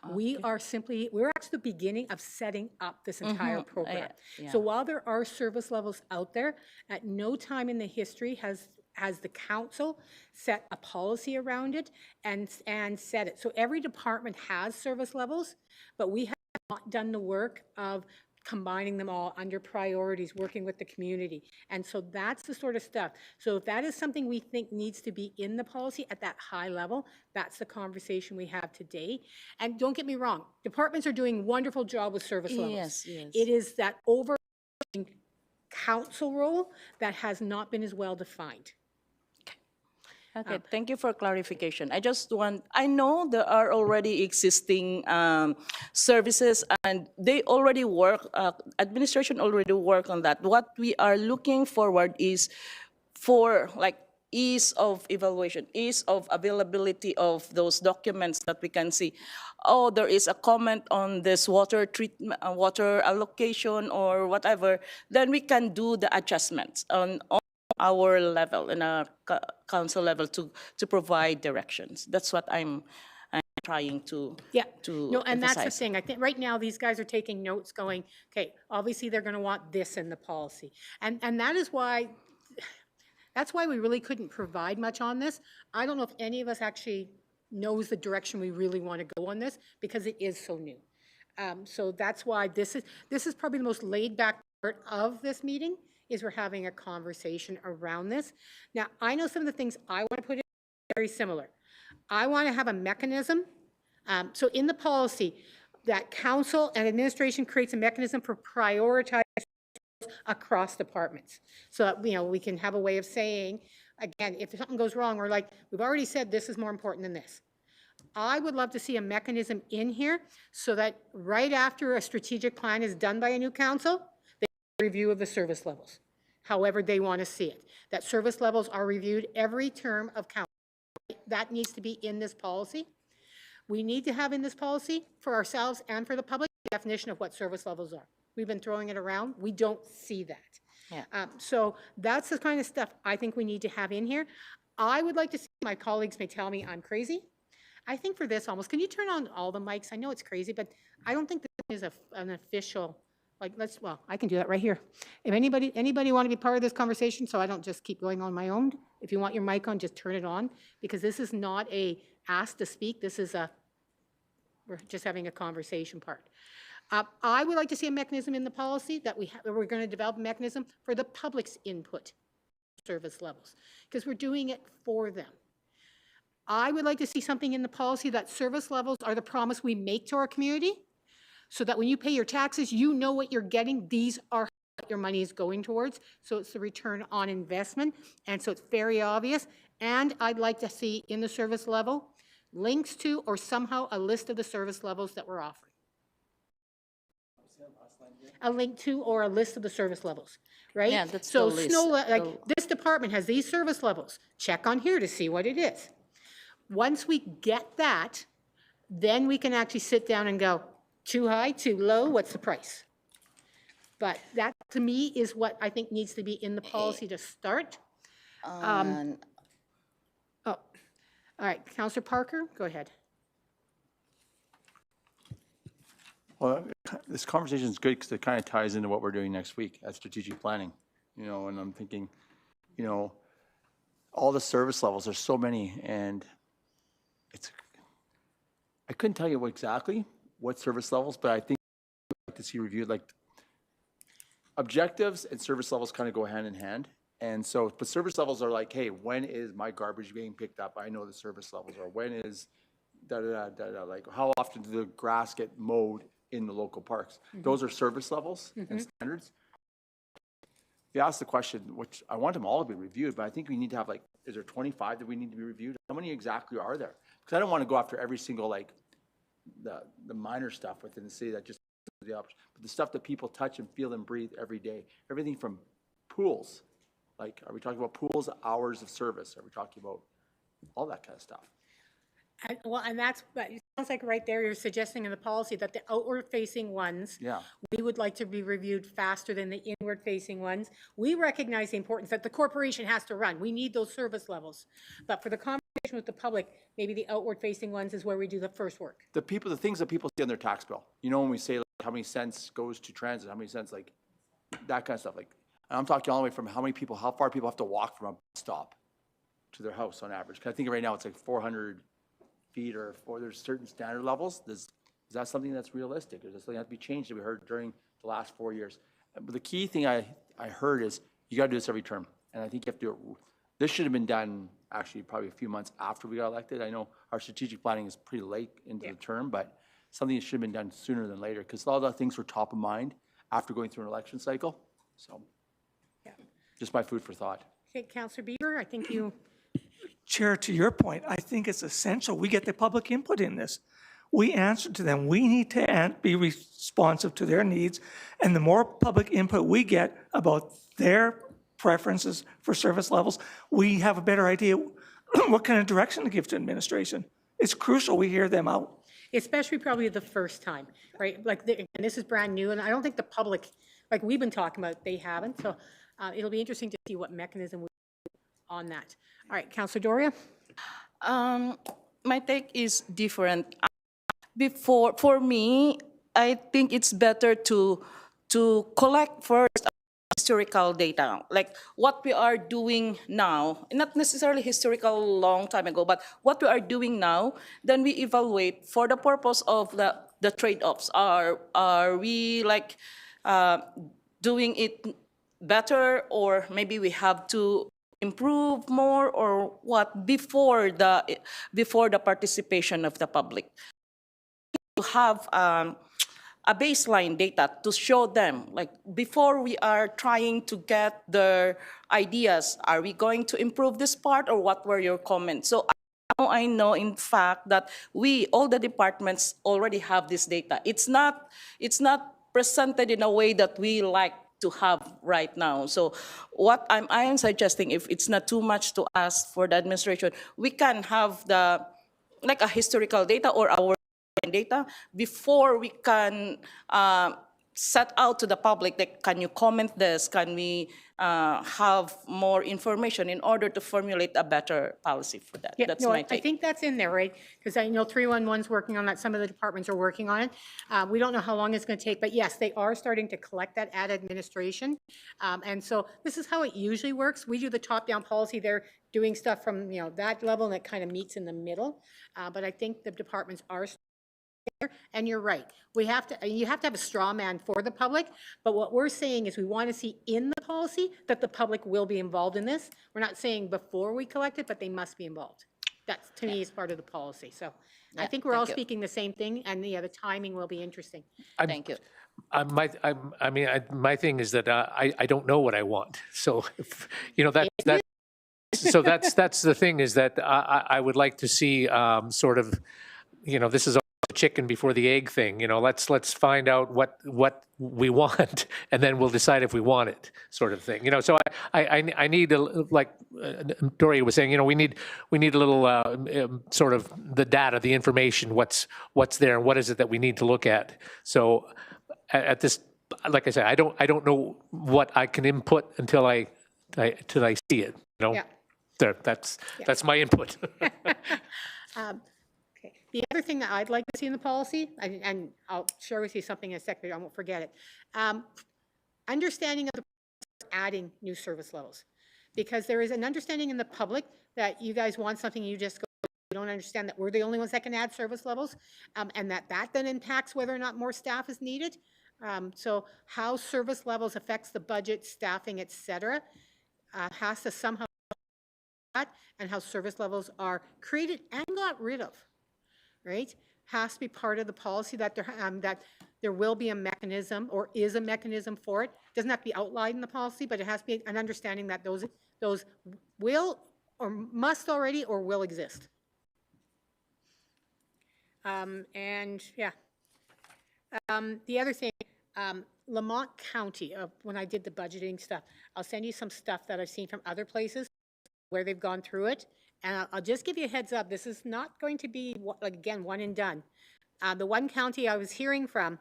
We're at the beginning of setting up this entire program. So while there are service levels out there, at no time in the history has the council set a policy around it and set it. So every department has service levels, but we have not done the work of combining them all under priorities, working with the community. And so that's the sort of stuff. So if that is something we think needs to be in the policy at that high level, that's the conversation we have today. And don't get me wrong, departments are doing a wonderful job with service levels. Yes. It is that overarching council role that has not been as well defined. Okay, thank you for clarification. I know there are already existing services and they already work, administration already work on that. What we are looking forward is for like ease of evaluation, ease of availability of those documents that we can see. Oh, there is a comment on this water treatment, water allocation or whatever, then we can do the adjustments on our level, in our council level, to provide directions. That's what I'm trying to No, and that's the emphasize. thing. I think right now these guys are taking notes going, okay, obviously they're going to want this in the policy. And that is why, that's why we really couldn't provide much on this. I don't know if any of us actually knows the direction we really want to go on this because it is so new. So that's why this is probably the most laid back part of this meeting, is we're having a conversation around this. Now, I know some of the things I want to put in are very similar. I want to have a mechanism. So in the policy, that council and administration creates a mechanism for prioritizing across departments. So that, we can have a way of saying, again, if something goes wrong, we're like, we've already said this is more important than this. I would love to see a mechanism in here so that right after a strategic plan is done by a new council, review of the service levels, however they want to see it. That service levels are reviewed every term of council. That needs to be in this policy. We need to have in this policy for ourselves and for the public the definition of what service levels are. We've been throwing it around. We don't see that. Yeah. So that's the kind of stuff I think we need to have in here. I would like to see, my colleagues may tell me I'm crazy, I think for this almost, can you turn on all the mics? I know it's crazy, but I don't think this is an official, like, well, I can do that right here. If anybody want to be part of this conversation, so I don't just keep going on my own, if you want your mic on, just turn it on, because this is not a ask to speak, this is we're just having a conversation part. I would like to see a mechanism in the policy that we're going to develop a mechanism for the public's input service levels, because we're doing it for them. I would like to see something in the policy that service levels are the promise we make to our community, so that when you pay your taxes, you know what you're getting. These are what your money is going towards. So it's the return on investment. And so it's very obvious. And I'd like to see in the service level links to or somehow a list of the service levels that we're offering. A link to or a list of the service levels, right? Yeah, that's so the list. Snow, like this department has these service levels. Check on here to see what it is. Once we get that, then we can actually sit down and go, too high, too low, what's the price? But that, to me, is what I think needs to be in the policy to start. Oh, all right, Councillor Parker, go ahead. Well, this conversation is good because it kind of ties into what we're doing next week at strategic planning, you know, and I'm thinking, you know, all the service levels, there's so many, and I couldn't tell you exactly what service levels, but I think I'd like to see reviewed, like objectives and service levels kind of go hand in hand. And so, but service levels are like, hey, when is my garbage being picked up? I know the service levels are. When is like how often does the grass get mowed in the local parks? Those are service levels and standards. You asked the question, which I want them all to be reviewed, but I think we need to have like, is there 25 that we need to be reviewed? How many exactly are there? Because I don't want to go after every single like the minor stuff within the city that just the option, but the stuff that people touch and feel and breathe every day. Everything from pools, like are we talking about pools, hours of service? Are we talking about all that kind of stuff? Well, and that's, it sounds like right there you're suggesting in the policy that the outward-facing ones, we would like to be reviewed faster than the inward-facing ones. We recognize the importance that the corporation has to run. We need those service levels. But for the conversation with the public, maybe the outward-facing ones is where we do the first work. The things that people see on their tax bill. You know, when we say like, how many cents goes to transit, how many cents, like that kind of stuff. Like, and I'm talking all the way from how far people have to walk from a bus stop to their house on average. Because I think right now it's like 400 feet or there's certain standard levels. Is that something that's realistic? Or is that something that has to be changed that we heard during the last 4 years? But the key thing I heard is you got to do this every term. And I think you have to do it. This should have been done actually probably a few months after we got elected. I know our strategic planning is pretty late into the term, but something that should have been done sooner than later because all the things were top of mind after going through an election cycle. So just my food for thought. Okay, Councillor Bieber, I think you... Chair, to your point, I think it's essential we get the public input in this. We answer to them. We need to be responsive to their needs. And the more public input we get about their preferences for service levels, we have a better idea what kind of direction to give to administration. It's crucial we hear them out. Especially probably the first time, right? Like, and this is brand new, and I don't think the public, like we've been talking about, they haven't. So it'll be interesting to see what mechanism we on that. All right, Councillor Doria. My take is different. For me, I think it's better to collect first historical data, like what we are doing now, not necessarily historical long time ago, but what we are doing now, then we evaluate for the purpose of the trade-offs. Are we like doing it better, or maybe we have to improve more, or what before the participation of the public? To have a baseline data to show them, like before we are trying to get their ideas, are we going to improve this part, or what were your comments? So I know in fact that all the departments already have this data. It's not presented in a way that we like to have right now. So what I am suggesting, if it's not too much to ask for the administration, we can have like a historical data or our data before we can set out to the public that, can you comment this? Can we have more information in order to formulate a better policy for that? Yeah, That's no, my I take. think that's in there, right? Because I know 311's working on that, some of the departments are working on it. We don't know how long it's going to take, but yes, they are starting to collect that ad administration. And so this is how it usually works. We do the top-down policy. They're doing stuff from, that level, and it kind of meets in the middle. But I think the departments are there, and you're right. You have to have a straw man for the public, but what we're saying is we want to see in the policy that the public will be involved in this. We're not saying before we collect it, but they must be involved. That, to me, is part of the policy. So I think we're all speaking the same thing, and the timing will be interesting. Thank you. My thing is that I don't know what I want. So, that's the thing, is that I would like to see sort of, this is the chicken before the egg thing. Let's find out what we want, and then we'll decide if we want it, sort of thing. So I need like Doria was saying, we need a little sort of the data, the information, what's there, and what is it that we need to look at. So at this, like I said, I don't know what I can input until I see it. Yeah. There, that's my input. Okay. The other thing that I'd like to see in the policy, and I'll share with you something in a second, but I won't forget it. Understanding of the adding new service levels, because there is an understanding in the public that you guys want something, you just go, you don't understand that we're the only ones that can add service levels, and that then impacts whether or not more staff is needed. So how service levels affects the budget, staffing, et cetera, has to somehow, and how service levels are created and got rid of, right? Has to be part of the policy, that there will be a mechanism, or is a mechanism for it. Doesn't have to be outlined in the policy, but it has to be an understanding that those will or must already or will exist. And yeah, the other thing, Lamont County, when I did the budgeting stuff, I'll send you some stuff that I've seen from other places where they've gone through it. And I'll just give you a heads up, this is not going to be, like, again, one and done. The one county I was hearing from,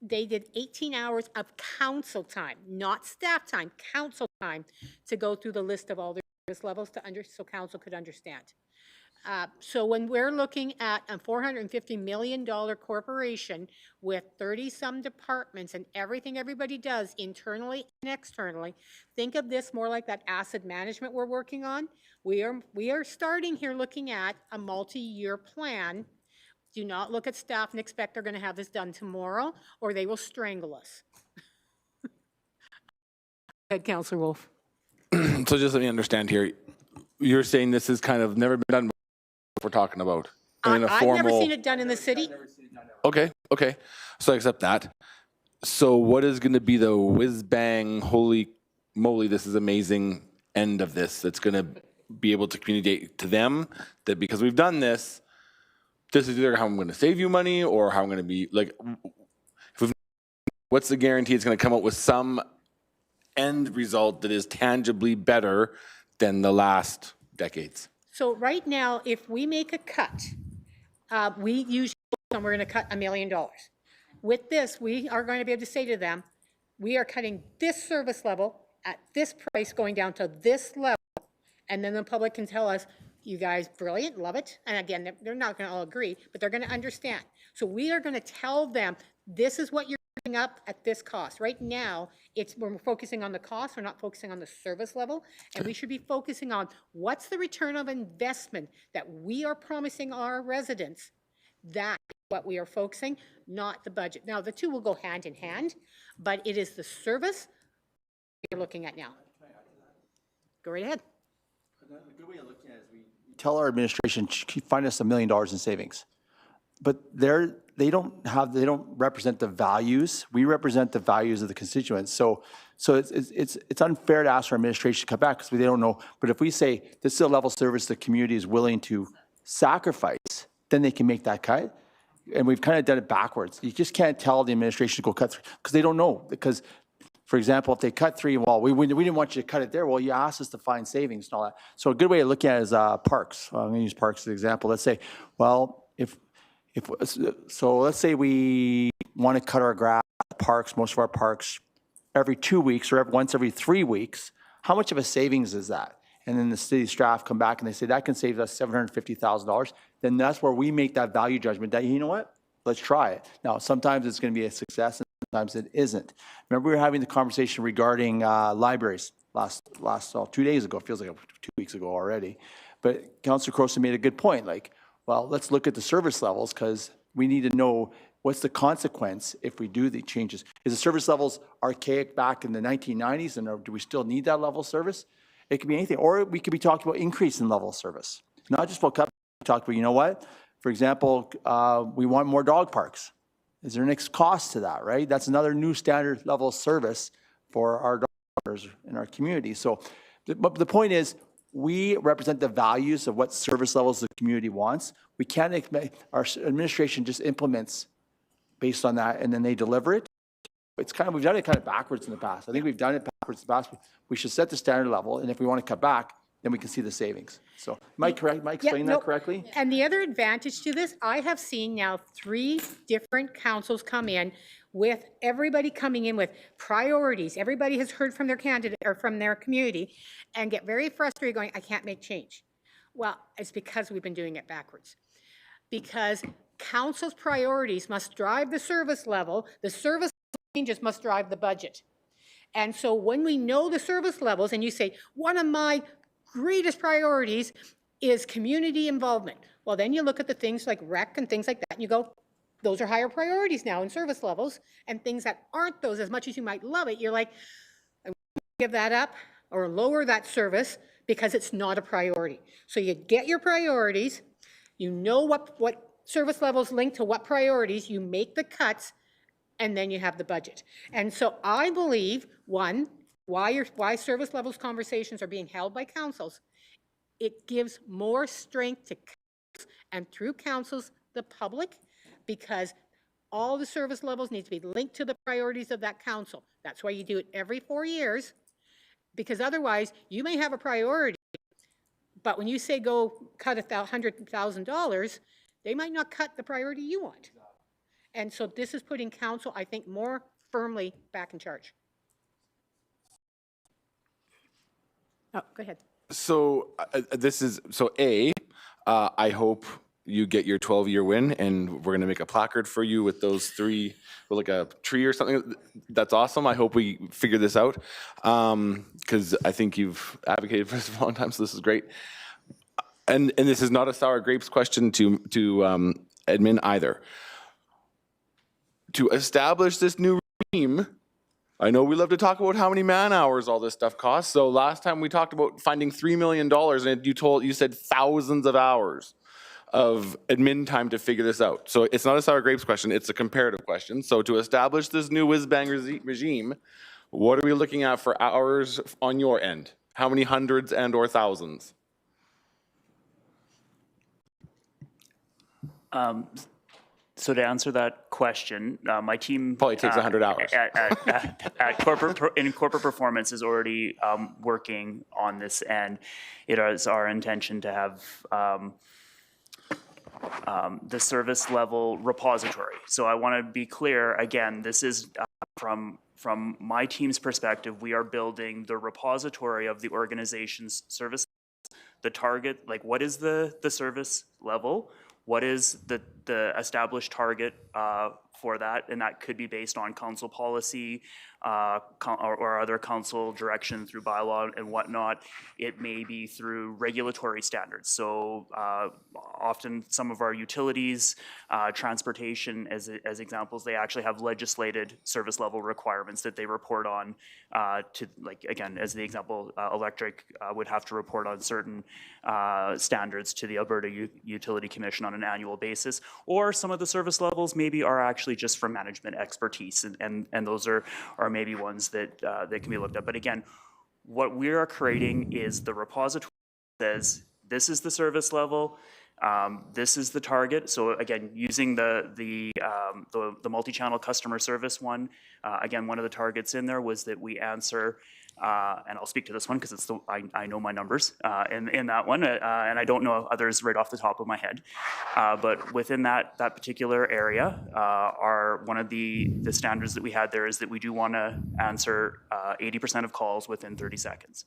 they did 18 hours of council time, not staff time, council time, to go through the list of all the service levels so council could understand. So when we're looking at a $450 million corporation with 30-some departments and everything everybody does internally and externally, think of this more like that asset management we're working on. We are starting here looking at a multi-year plan. Do not look at staff and expect they're going to have this done tomorrow, or they will strangle us. Go ahead, Councillor Wolf. So just let me understand here. You're saying this has kind of never been done before, we're talking about? In a I've formal... never seen it done in the city. Okay. So I accept that. So what is going to be the whiz-bang, holy moly, this is amazing end of this that's going to be able to communicate to them that because we've done this, this is either how I'm going to save you money or how I'm going to be, like, what's the guarantee it's going to come up with some end result that is tangibly better than the last decades? So right now, if we make a cut, we usually, we're going to cut $1 million. With this, we are going to be able to say to them, we are cutting this service level at this price going down to this level. And then the public can tell us, you guys, brilliant, love it. And again, they're not going to all agree, but they're going to understand. So we are going to tell them, this is what you're putting up at this cost. Right now, we're focusing on the cost, we're not focusing on the service level. And we should be focusing on what's the return of investment that we are promising our residents. That's what we are focusing, not the budget. Now, the two will go hand in hand, but it is the service we're looking at now. Go right ahead. A good way of looking at it is we tell our administration, find us $1 million in savings. But they don't represent the values. We represent the values of the constituents. So it's unfair to ask our administration to cut back because they don't know. But if we say this is a level of service the community is willing to sacrifice, then they can make that cut. And we've kind of done it backwards. You just can't tell the administration to go cut through because they don't know. Because, for example, if they cut 3, well, we didn't want you to cut it there. Well, you asked us to find savings and all that. So a good way of looking at it is parks. I'm going to use parks as an example. Let's say, well, let's say we want to cut our grass parks, most of our parks, every 2 weeks or once every 3 weeks, how much of a savings is that? And then the city staff come back and they say, that can save us $750,000. Then that's where we make that value judgment that, you know what, let's try it. Now, sometimes it's going to be a success and sometimes it isn't. Remember we were having the conversation regarding libraries last 2 days ago. It feels like 2 weeks ago already. But Councillor Croson made a good point. Like, well, let's look at the service levels because we need to know what's the consequence if we do the changes. Is the service levels archaic back in the 1990s and do we still need that level of service? It could be anything. Or we could be talking about increase in level of service. Not just about cut, we talk about, you know what? For example, we want more dog parks. Is there an cost to that, right? That's another new standard level of service for our dog owners in our community. So but the point is, we represent the values of what service levels the community wants. We can't, our administration just implements based on that and then they deliver it. It's kind of, we've done it kind of backwards in the past. I think we've done it backwards in the past. We should set the standard level, and if we want to cut back, then we can see the savings. So, am I correct? Am I explaining that correctly? And the other advantage to this, I have seen now 3 different councils come in with everybody coming in with priorities. Everybody has heard from their candidate or from their community and get very frustrated going, I can't make change. Well, it's because we've been doing it backwards. Because council's priorities must drive the service level. The service changes must drive the budget. And so when we know the service levels and you say, one of my greatest priorities is community involvement. Well, then you look at the things like rec and things like that and you go, those are higher priorities now in service levels, and things that aren't those, as much as you might love it, you're like, I give that up or lower that service because it's not a priority. So you get your priorities, you know what service levels link to what priorities, you make the cuts, and then you have the budget. And so I believe, one, why service levels conversations are being held by councils, it gives more strength to councils and through councils, the public, because all the service levels need to be linked to the priorities of that council. That's why you do it every 4 years, because otherwise you may have a priority, but when you say go cut $100,000, they might not cut the priority you want. And so this is putting council, I think, more firmly back in charge. Oh, go ahead. So I hope you get your 12-year win, and we're going to make a placard for you with those 3, with like a tree or something. That's awesome. I hope we figure this out because I think you've advocated for this for a long time, so this is great. And this is not a sour grapes question to admin either. To establish this new regime, I know we love to talk about how many man hours all this stuff costs. So last time we talked about finding $3 million, and you said thousands of hours of admin time to figure this out. So it's not a sour grapes question, it's a comparative question. So to establish this new whiz-bang regime, what are we looking at for hours on your end? How many hundreds and or thousands? So to answer that question, my team probably takes 100 hours at corporate performance is already working on this, and it is our intention to have the service level repository. So I want to be clear again. This is from my team's perspective. We are building the repository of the organization's service. The target, like what is the service level? What is the established target for that? And that could be based on council policy or other council direction through bylaw and whatnot. It may be through regulatory standards. So often some of our utilities, transportation as examples, they actually have legislated service level requirements that they report on to, like, again, as the example, electric would have to report on certain standards to the Alberta Utility Commission on an annual basis, or some of the service levels maybe are actually just for management expertise, and those are maybe ones that can be looked at. But again, what we are creating is the repository that says this is the service level, this is the target. So again, using the multi-channel customer service one, again, one of the targets in there was that we answer and I'll speak to this one because it's I know my numbers in that one, and I don't know others right off the top of my head. But within that particular area, one of the standards that we had there is that we do want to answer 80% of calls within 30 seconds.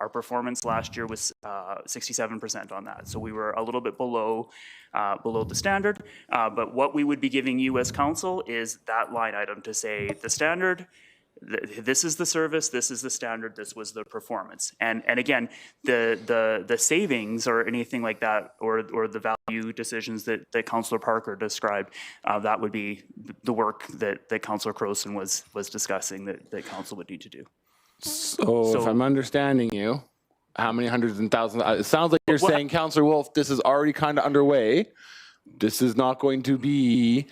Our performance last year was 67% on that, so we were a little bit below the standard. But what we would be giving you as council is that line item to say the standard. This is the service, this is the standard, this was the performance. And again, the savings or anything like that, or the value decisions that Councillor Parker described, that would be the work that Councillor Croson was discussing that council would need to do. So if I'm understanding you, how many hundreds and thousands? It sounds like you're saying, Councillor Wolf, this is already kind of underway. This is not going to be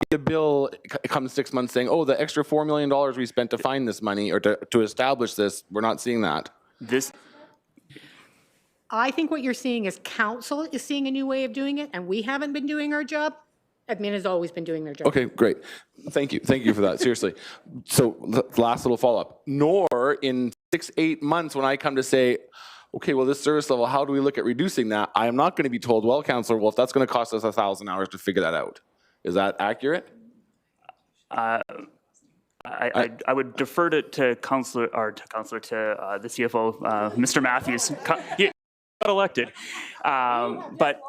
the bill comes 6 months saying, oh, the extra $4 million we spent to find this money or to establish this, we're not seeing that. I think what you're seeing is council is seeing a new way of doing it, and we haven't been doing our job. Admin has always been doing their job. Okay, great. Thank you. Thank you for that. Seriously. So last little follow-up. Nor in 6-8 months when I come to say, okay, well, this service level, how do we look at reducing that? I am not going to be told, well, Councillor Wolf, that's going to cost us 1,000 hours to figure that out. Is that accurate? I would defer to the CFO, Mr. Matthews. He got elected, but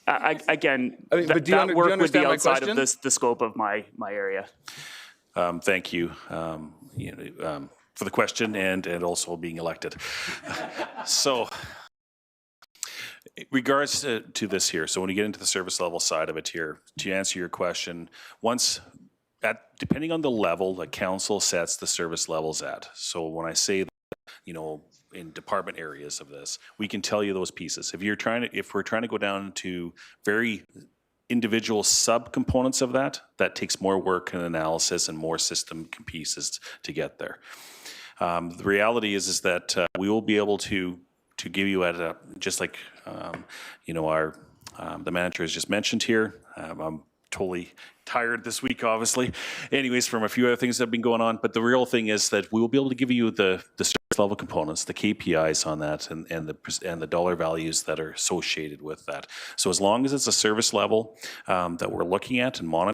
again, that work would be outside of the scope of my area. Thank you, for the question and also being elected. So, in regards to this here, so when you get into the service level side of it here, to answer your question, depending on the level that council sets the service levels at. So when I say, in department areas of this, we can tell you those pieces. If we're trying to go down to very individual subcomponents of that takes more work and analysis and more system pieces to get there. The reality is that we will be able to give you just like the manager has just mentioned here. I'm totally tired this week, obviously. Anyways, from a few other things that have been going on, but the real thing is that we will be able to give you the service level components, the KPIs on that, and the dollar values that are associated with that. So as long as it's a service level that we're looking at and monitoring,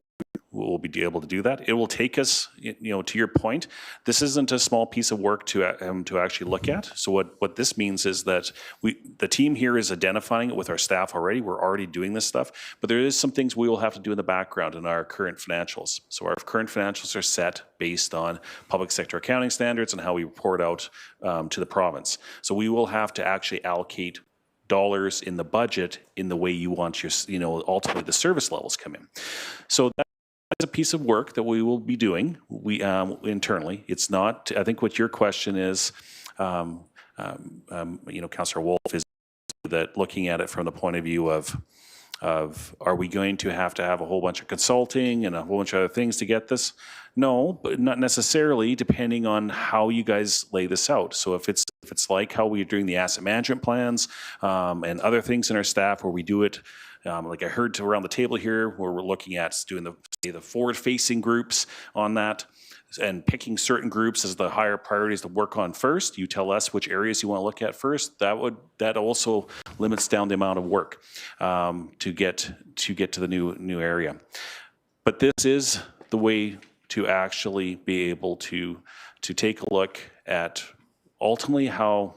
we'll be able to do that. It will take us, to your point, this isn't a small piece of work to actually look at. So what this means is that the team here is identifying it with our staff already. We're already doing this stuff, but there is some things we will have to do in the background in our current financials. So our current financials are set based on public sector accounting standards and how we report out to the province. So we will have to actually allocate dollars in the budget in the way you want your, ultimately the service levels come in. So that is a piece of work that we will be doing internally. It's not, I think what your question is, Councillor Wolf, is that looking at it from the point of view of are we going to have a whole bunch of consulting and a whole bunch of other things to get this? No, but not necessarily, depending on how you guys lay this out. So if it's like how we're doing the asset management plans and other things in our staff where we do it, like I heard around the table here, where we're looking at doing the forward-facing groups on that and picking certain groups as the higher priorities to work on first. You tell us which areas you want to look at first. That also limits down the amount of work to get to the new area. But this is the way to actually be able to take a look at ultimately how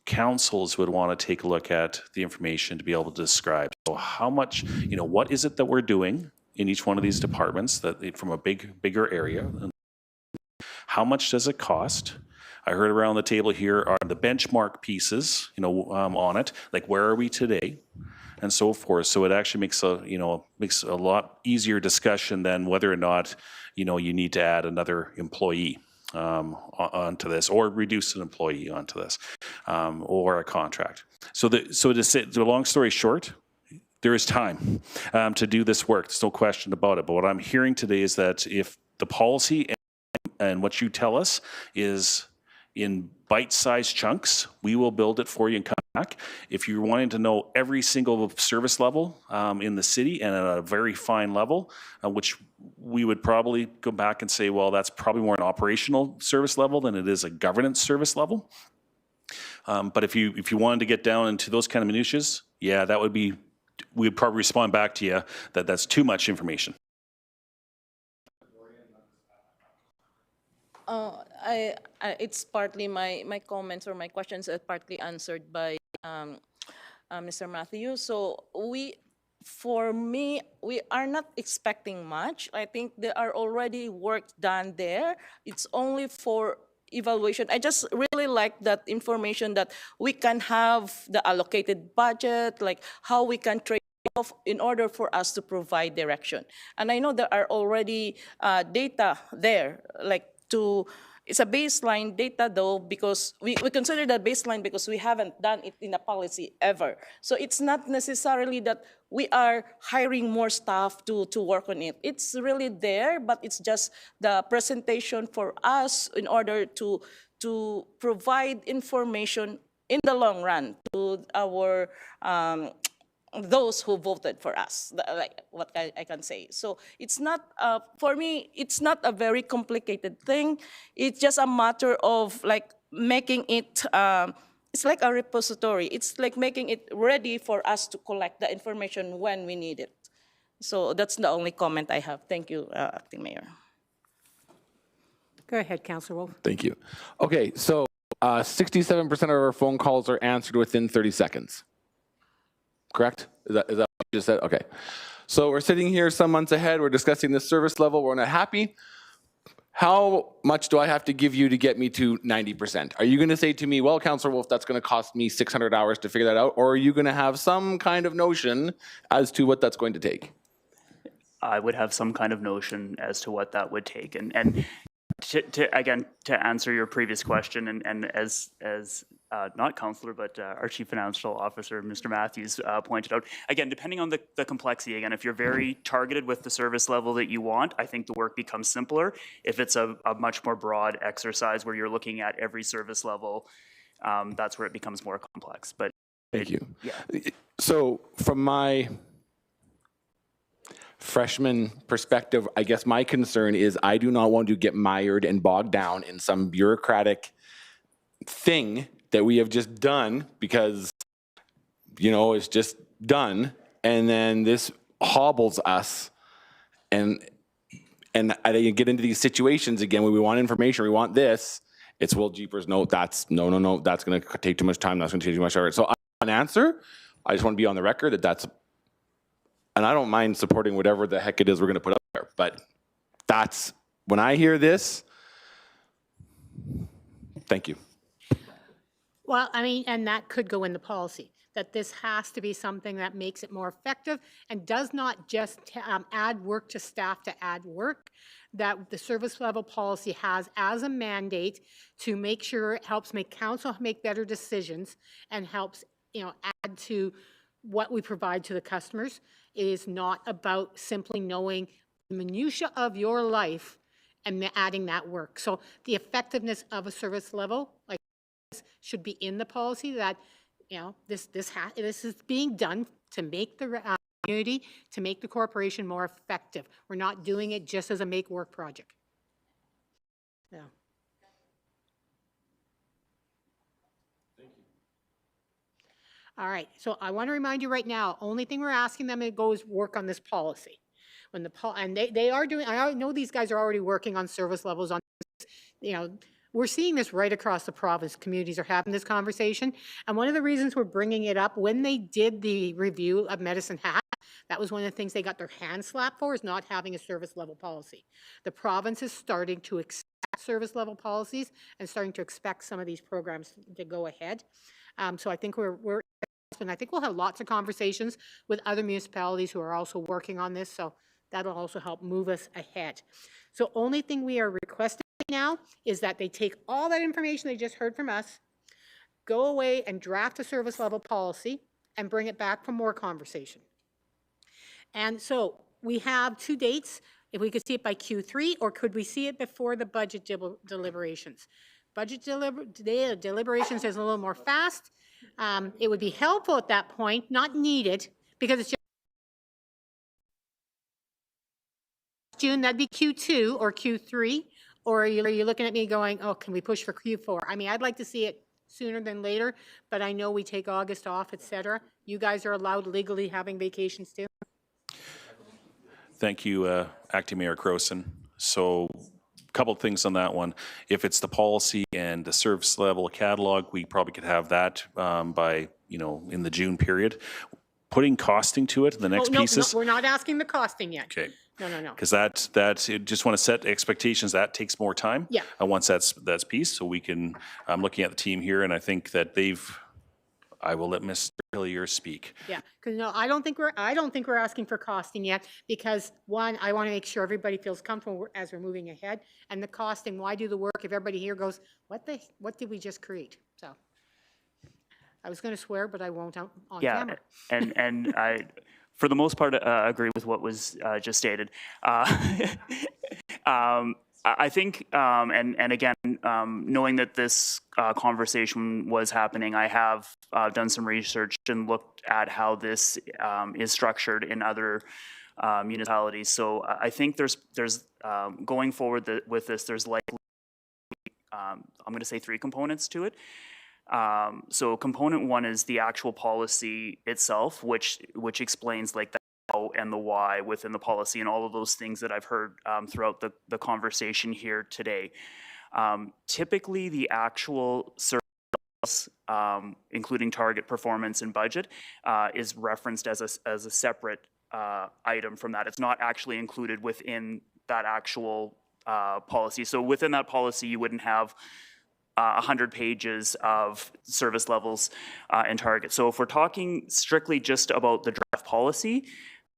councils would want to take a look at the information to be able to describe. So how much, what is it that we're doing in each one of these departments from a bigger area? How much does it cost? I heard around the table here are the benchmark pieces, on it, like where are we today? And so forth. So it actually makes a lot easier discussion than whether or not, you need to add another employee onto this, or reduce an employee onto this, or a contract. So the long story short, there is time to do this work. There's no question about it. But what I'm hearing today is that if the policy and what you tell us is in bite-sized chunks, we will build it for you and come back. If you're wanting to know every single service level in the city and at a very fine level, which we would probably go back and say, well, that's probably more an operational service level than it is a governance service level. But if you wanted to get down into those kind of minutiae, yeah, that would be, we'd probably respond back to you that that's too much information. It's partly my comments or my questions are partly answered by Mr. Matthew. So for me, we are not expecting much. I think there are already work done there. It's only for evaluation. I just really like that information that we can have the allocated budget, like how we can trade off in order for us to provide direction. And I know there are already data there, like it's a baseline data though, because we consider that baseline because we haven't done it in a policy ever. So it's not necessarily that we are hiring more staff to work on it. It's really there, but it's just the presentation for us in order to provide information in the long run to our those who voted for us, like what I can say. So it's not, for me, it's not a very complicated thing. It's just a matter of like making it, it's like a repository. It's like making it ready for us to collect the information when we need it. So that's the only comment I have. Thank you, Acting Mayor. Go ahead, Councilor Wolf. Thank you. Okay, so 67% of our phone calls are answered within 30 seconds. Correct? Is that what you just said? Okay. So we're sitting here some months ahead. We're discussing this service level. We're not happy. How much do I have to give you to get me to 90%? Are you going to say to me, well, Councillor Wolf, that's going to cost me 600 hours to figure that out? Or are you going to have some kind of notion as to what that's going to take? I would have some kind of notion as to what that would take. And again, to answer your previous question, and as not councillor, but our Chief Financial Officer, Mr. Matthews, pointed out, again, depending on the complexity, again, if you're very targeted with the service level that you want, I think the work becomes simpler. If it's a much more broad exercise where you're looking at every service level, that's where it becomes more complex. But Thank you. Yeah. So from my freshman perspective, I guess my concern is I do not want to get mired and bogged down in some bureaucratic thing that we have just done because, you know, it's just done. And then this hobbles us. And I get into these situations again where we want information, we want this. It's, well, jeepers, no, that's going to take too much time. That's going to take too much effort. So I have an answer. I just want to be on the record that that's, and I don't mind supporting whatever the heck it is we're going to put up there. But that's, when I hear this, thank you. Well, I mean, and that could go in the policy, that this has to be something that makes it more effective and does not just add work to staff to add work, that the service level policy has as a mandate to make sure it helps make council make better decisions and helps, you know, add to what we provide to the customers. It is not about simply knowing the minutia of your life and adding that work. So the effectiveness of a service level, like, should be in the policy, that, you know, this is being done to make the community, to make the corporation more effective. We're not doing it just as a make work project. Yeah. Thank you. All right, so I want to remind you right now, only thing we're asking them to go is work on this policy. When and they are doing, I know these guys are already working on service levels on, you know, we're seeing this right across the province. Communities are having this conversation. And one of the reasons we're bringing it up, when they did the review of Medicine Hat, that was one of the things they got their hand slapped for, is not having a service level policy. The province is starting to expect service level policies and starting to expect some of these programs to go ahead. So I think and I think we'll have lots of conversations with other municipalities who are also working on this. So that'll also help move us ahead. So only thing we are requesting now is that they take all that information they just heard from us, go away and draft a service level policy and bring it back for more conversation. And so we have 2 dates. If we could see it by Q3, or could we see it before the budget deliberations? Budget deliberations is a little more fast. It would be helpful at that point, not needed, because it's just June, that'd be Q2 or Q3? Or are you looking at me going, oh, can we push for Q4? I mean, I'd like to see it sooner than later, but I know we take August off, et cetera. You guys are allowed legally having vacations too? Thank you, Acting Mayor Croson. So a couple of things on that one. If it's the policy and the service level catalog, we probably could have that by, in the June period. Putting costing to it, the next pieces. No, we're not asking the costing yet. Okay. No. Because just want to set expectations, that takes more time. Yeah. Once that's piece, so we can, I'm looking at the team here, and I think that I will let Mr. Hillier speak. Yeah, because I don't think we're asking for costing yet, because one, I want to make sure everybody feels comfortable as we're moving ahead. And the costing, why do the work if everybody here goes, what did we just create? So I was going to swear, but I won't on camera. And I, for the most part, agree with what was just stated. I think, and again, knowing that this conversation was happening, I have done some research and looked at how this is structured in other municipalities. So I think there's going forward with this, there's likely, I'm going to say 3 components to it. So component 1 is the actual policy itself, which explains like the how and the why within the policy and all of those things that I've heard throughout the conversation here today. Typically, the actual service, including target performance and budget, is referenced as a separate item from that. It's not actually included within that actual policy. So within that policy, you wouldn't have 100 pages of service levels and targets. So if we're talking strictly just about the draft policy,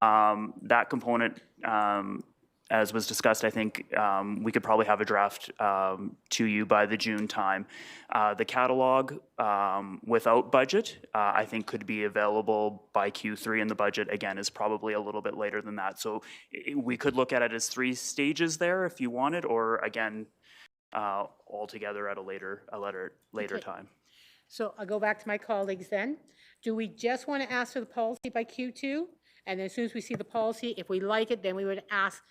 that component, as was discussed, I think we could probably have a draft to you by the June time. The catalog without budget, I think could be available by Q3, and the budget, again, is probably a little bit later than that. So we could look at it as 3 stages there if you wanted, or again, all together at a later Okay. time. So I'll go back to my colleagues then. Do we just want to ask for the policy by Q2? And as soon as we see the policy, if we like it, then we would ask,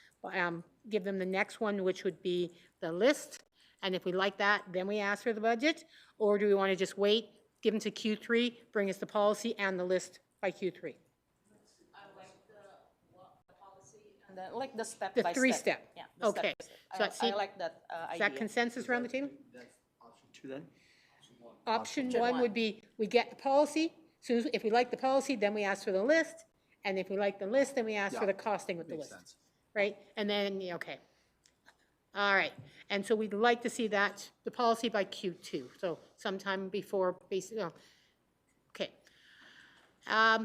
give them the next one, which would be the list. And if we like that, then we ask for the budget? Or do we want to just wait, give them to Q3, bring us the policy and the list by Q3? Like the step The by 3-step. Yeah. Okay. So I like that idea. Is that consensus around the table? Option 2 then? Option 1 would be, we get the policy, soon as, if we like the policy, then we ask for the list, and if we like the list, then we ask for the costing with the list. Right? And then, okay. All right. And so we'd like to see that, the policy by Q2, so sometime before, basically, okay.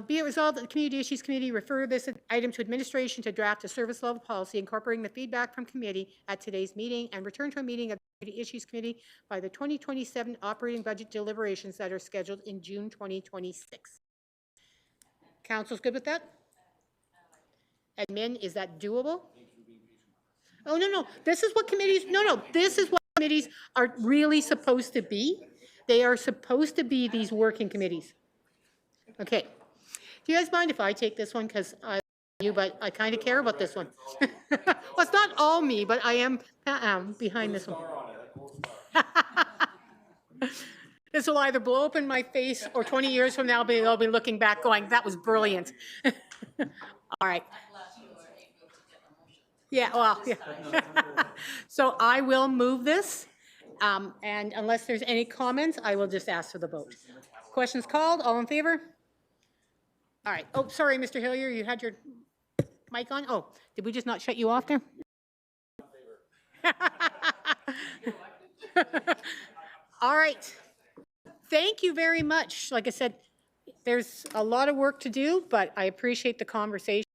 Be it resolved that the Community Issues Committee refer this item to administration to draft a service level policy incorporating the feedback from committee at today's meeting and return to a meeting of the Community Issues Committee by the 2027 operating budget deliberations that are scheduled in June 2026. Council's good with that? Admin, is that doable? Oh, no. This is what committees, this is what committees are really supposed to be. They are supposed to be these working committees. Okay. Do you guys mind if I take this one? Because but I kind of care about this one. Well, it's not all me, but I am behind this one. This will either blow up in my face, or 20 years from now, they'll be looking back going, that was brilliant. All right. Yeah, well, yeah. So I will move this, and unless there's any comments, I will just ask for the vote. Questions called, all in favor? All right. Oh, sorry, Mr. Hillier, you had your mic on? Oh, did we just not shut you off there? All right. Thank you very much. Like I said, there's a lot of work to do, but I appreciate the conversation.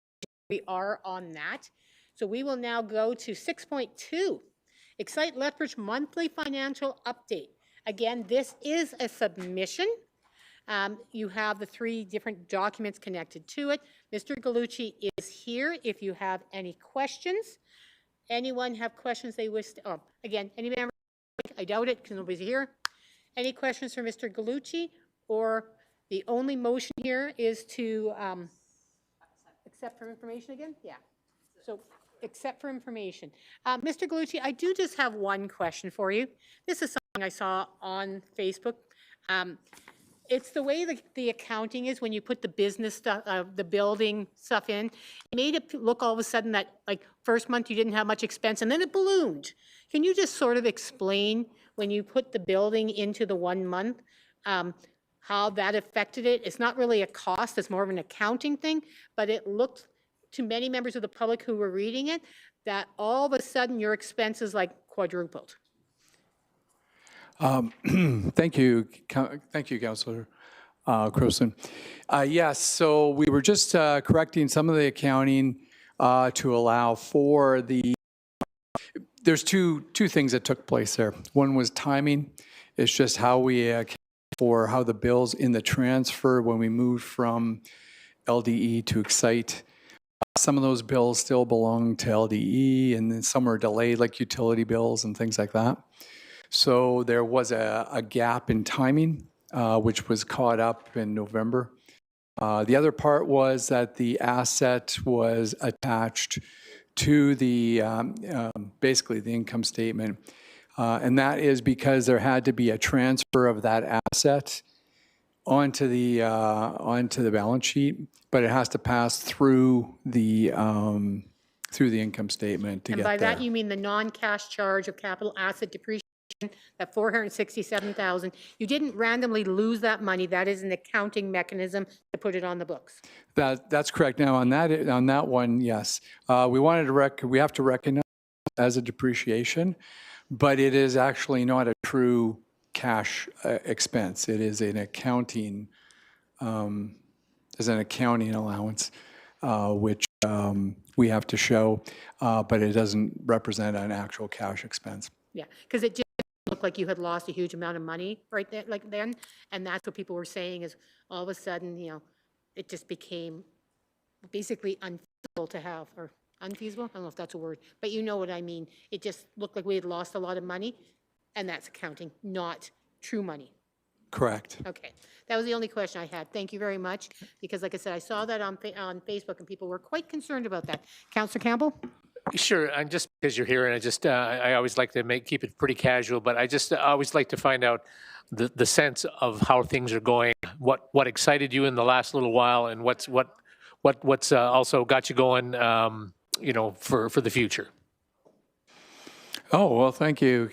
We are on that. So we will now go to 6.2, Excite Lethbridge Monthly Financial Update. Again, this is a submission. You have the 3 different documents connected to it. Mr. Gallucci is here if you have any questions. Anyone have questions they wish to, again, any member, I doubt it because nobody's here. Any questions for Mr. Gallucci? Or the only motion here is to accept for information again? Yeah. So except for information. Mr. Galucci, I do just have one question for you. This is something I saw on Facebook. It's the way the accounting is when you put the business stuff, the building stuff in. It made it look all of a sudden that like first month you didn't have much expense and then it ballooned. Can you just sort of explain when you put the building into the 1 month, how that affected it? It's not really a cost, it's more of an accounting thing, but it looked to many members of the public who were reading it that all of a sudden your expenses like quadrupled. Thank you, Councillor Crowson. Yes, so we were just correcting some of the accounting to allow for the. There's two things that took place there. One was timing. It's just how we account for how the bills in the transfer when we moved from LDE to Excite. Some of those bills still belong to LDE, and then some are delayed, like utility bills and things like that. So there was a gap in timing, which was caught up in November. The other part was that the asset was attached to the basically the income statement, and that is because there had to be a transfer of that asset onto the balance sheet, but it has to pass through the income statement to And get by there. that, you mean the non-cash charge of capital asset depreciation, that 467,000. You didn't randomly lose that money. That is an accounting mechanism to put it on the books. That's correct. Now on that one, yes, we have to recognize it as a depreciation, but it is actually not a true cash expense. It is an accounting allowance, which we have to show, but it doesn't represent an actual cash expense. Yeah, because it just looked like you had lost a huge amount of money right there, like then, and that's what people were saying is all of a sudden, it just became basically unfeasible to have, or unfeasible? I don't know if that's a word, but you know what I mean. It just looked like we had lost a lot of money, and that's accounting, not true money. Correct. Okay, that was the only question I had. Thank you very much, because like I said, I saw that on Facebook, and people were quite concerned about that. Councillor Campbell? Sure, and just because you're here, and I always like to keep it pretty casual, but I always like to find out the sense of how things are going, what excited you in the last little while, and what's also got you going, for the future. Oh, well, thank you,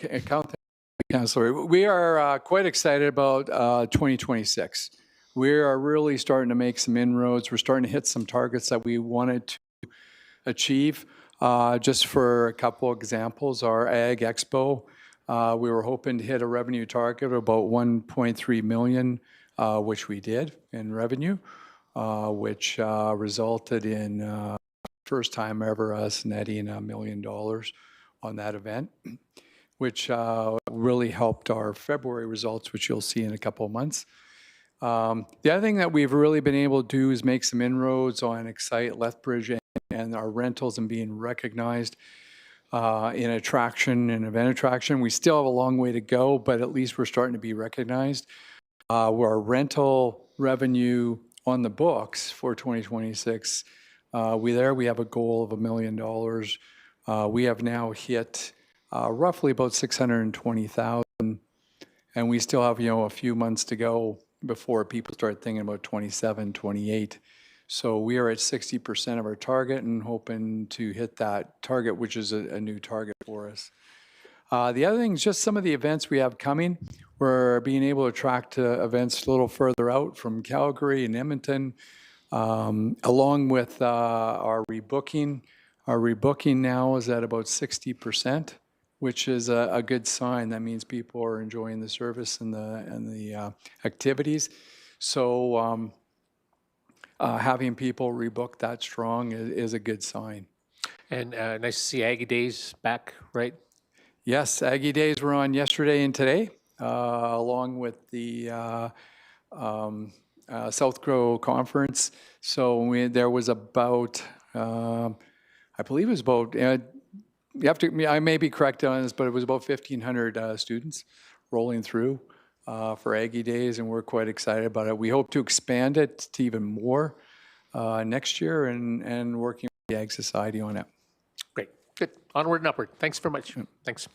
Councillor. We are quite excited about 2026. We are really starting to make some inroads. We're starting to hit some targets that we wanted to achieve. Just for a couple examples, our Ag Expo, we were hoping to hit a revenue target of about 1.3 million, which we did in revenue, which resulted in first time ever us netting $1 million on that event, which really helped our February results, which you'll see in a couple of months. The other thing that we've really been able to do is make some inroads on Excite, Lethbridge, and our rentals and being recognized in attraction and event attraction. We still have a long way to go, but at least we're starting to be recognized. Our rental revenue on the books for 2026, we have a goal of $1 million. We have now hit roughly about 620,000, and we still have a few months to go before people start thinking about 27, 28. So we are at 60% of our target and hoping to hit that target, which is a new target for us. The other thing is just some of the events we have coming. We're being able to attract events a little further out from Calgary and Edmonton, along with our rebooking. Our rebooking now is at about 60%, which is a good sign. That means people are enjoying the service and the activities. So having people rebook that strong is a good sign. And nice to see Aggie Days back, right? Yes, Aggie Days were on yesterday and today, along with the South Grow Conference. So there was about, I believe it was about, I may be correct on this, but it was about 1,500 students rolling through for Aggie Days, and we're quite excited about it. We hope to expand it to even more next year and working with the Ag Society on it. Great. Good. Onward and upward. Thanks very much. Thanks.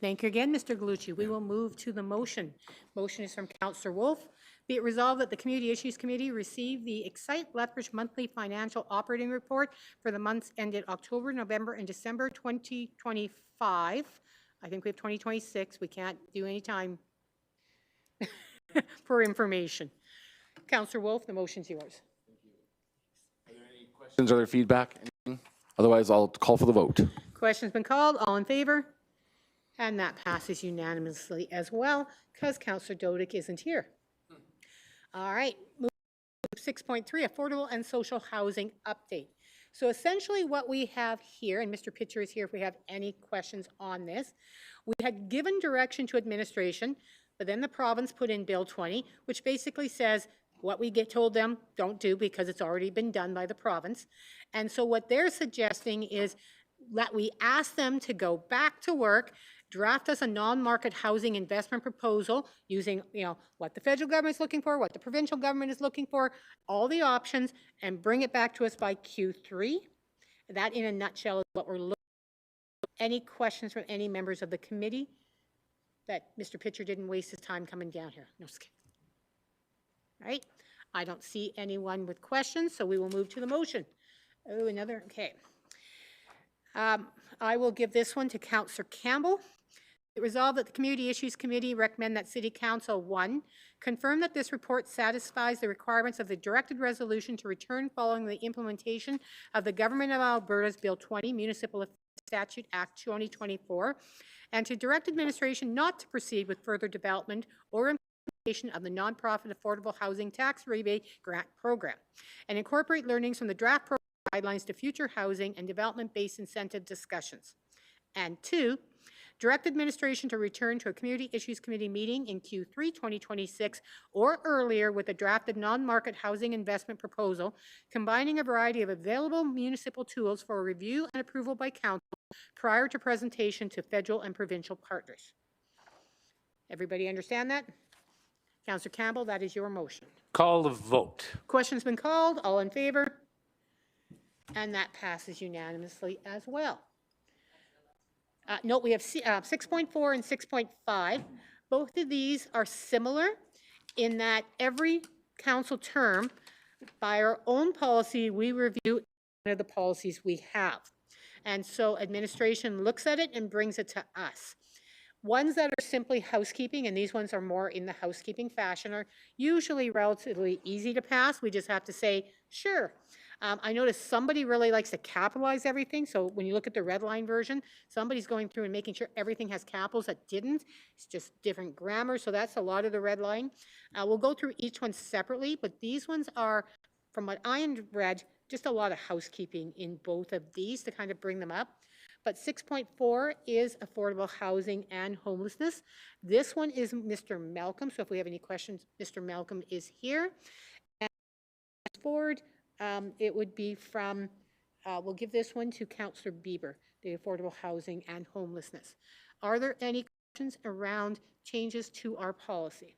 Thank you again, Mr. Galucci. We will move to the motion. Motion is from Councillor Wolf. Be it resolved that the Community Issues Committee receive the Excite Lethbridge Monthly Financial Operating Report for the months ended October, November, and December 2025. I think we have 2026. We can't do any time for information. Councillor Wolf, the motion's yours. Questions or other feedback? Anything? Otherwise, I'll call for the vote. Question's been called. All in favor? And that passes unanimously as well, because Councillor Dodick isn't here. All right, move to 6.3, affordable and social housing update. So essentially what we have here, and Mr. Pitcher is here if we have any questions on this, we had given direction to administration, but then the province put in Bill 20, which basically says what we get told them, don't do because it's already been done by the province. And so what they're suggesting is that we ask them to go back to work, draft us a non-market housing investment proposal using, what the federal government is looking for, what the provincial government is looking for, all the options, and bring it back to us by Q3. That, in a nutshell, is what we're looking for. Any questions from any members of the committee? That Mr. Pitcher didn't waste his time coming down here. No, just kidding. Right? I don't see anyone with questions, so we will move to the motion. Oh, another, okay. I will give this one to Councillor Campbell. It resolved that the Community Issues Committee recommend that City Council, 1, confirm that this report satisfies the requirements of the directed resolution to return following the implementation of the Government of Alberta's Bill 20, Municipal Statute Act 2024, and to direct administration not to proceed with further development or implementation of the nonprofit affordable housing tax rebate grant program, and incorporate learnings from the draft program guidelines to future housing and development-based incentive discussions. And 2, direct administration to return to a Community Issues Committee meeting in Q3 2026 or earlier with a drafted non-market housing investment proposal, combining a variety of available municipal tools for review and approval by Council prior to presentation to federal and provincial partners. Everybody understand that? Councillor Campbell, that is your motion. Call the vote. Question's been called. All in favor? And that passes unanimously as well. No, we have 6.4 and 6.5. Both of these are similar in that every council term, by our own policy, we review one of the policies we have. And so administration looks at it and brings it to us. Ones that are simply housekeeping, and these ones are more in the housekeeping fashion, are usually relatively easy to pass. We just have to say, sure. I noticed somebody really likes to capitalize everything. So when you look at the red line version, somebody's going through and making sure everything has capitals that didn't. It's just different grammar. So that's a lot of the red line. We'll go through each one separately, but these ones are, from what I read, just a lot of housekeeping in both of these to kind of bring them up. But 6.4 is affordable housing and homelessness. This one is Mr. Malcolm. So if we have any questions, Mr. Malcolm is here. And forward, it would be from, we'll give this one to Councillor Bieber, the affordable housing and homelessness. Are there any questions around changes to our policy?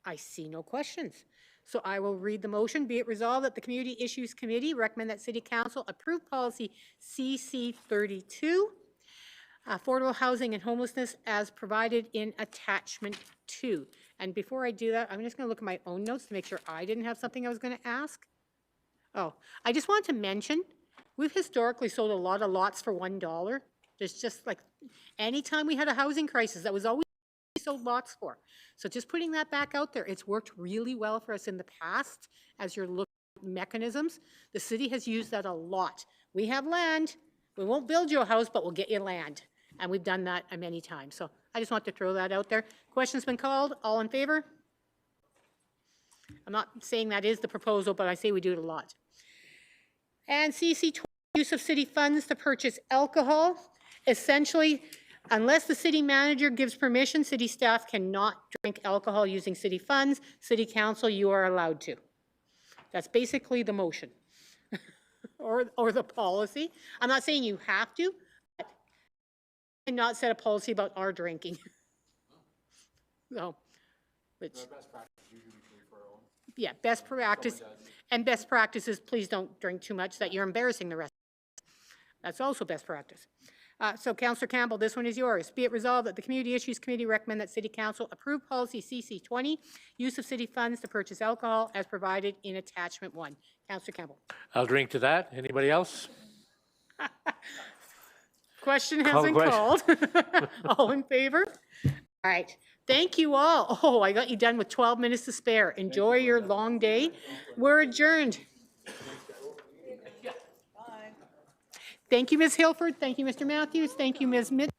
I see no questions. So I will read the motion. Be it resolved that the Community Issues Committee recommend that City Council approve policy CC32, affordable housing and homelessness, as provided in attachment 2. And before I do that, I'm just going to look at my own notes to make sure I didn't have something I was going to ask. Oh, I just want to mention, we've historically sold a lot of lots for $1. There's just like, anytime we had a housing crisis, that was always sold lots for. So just putting that back out there, it's worked really well for us in the past as you're looking at mechanisms. The city has used that a lot. We have land. We won't build you a house, but we'll get you land. And we've done that many times. So I just want to throw that out there. Question's been called. All in favor? I'm not saying that is the proposal, but I say we do it a lot. And CC20, use of city funds to purchase alcohol. Essentially, unless the city manager gives permission, city staff cannot drink alcohol using city funds. City council, you are allowed to. That's basically the motion or the policy. I'm not saying you have to, but not set a policy about our drinking. So which. Yeah, best practice, and best practices, please don't drink too much that you're embarrassing the rest. That's also best practice. So Councillor Campbell, this one is yours. Be it resolved that the Community Issues Committee recommend that City Council approve policy CC20, use of city funds to purchase alcohol as provided in attachment 1. Councillor Campbell. I'll drink to that. Anybody else? Question has Call the been question. called. All in favor? All right. Thank you all. Oh, I got you done with 12 minutes to spare. Enjoy your long day. We're adjourned. Thank you, Ms. Hilford. Thank you, Mr. Matthews. Thank you, Ms. Mitchell.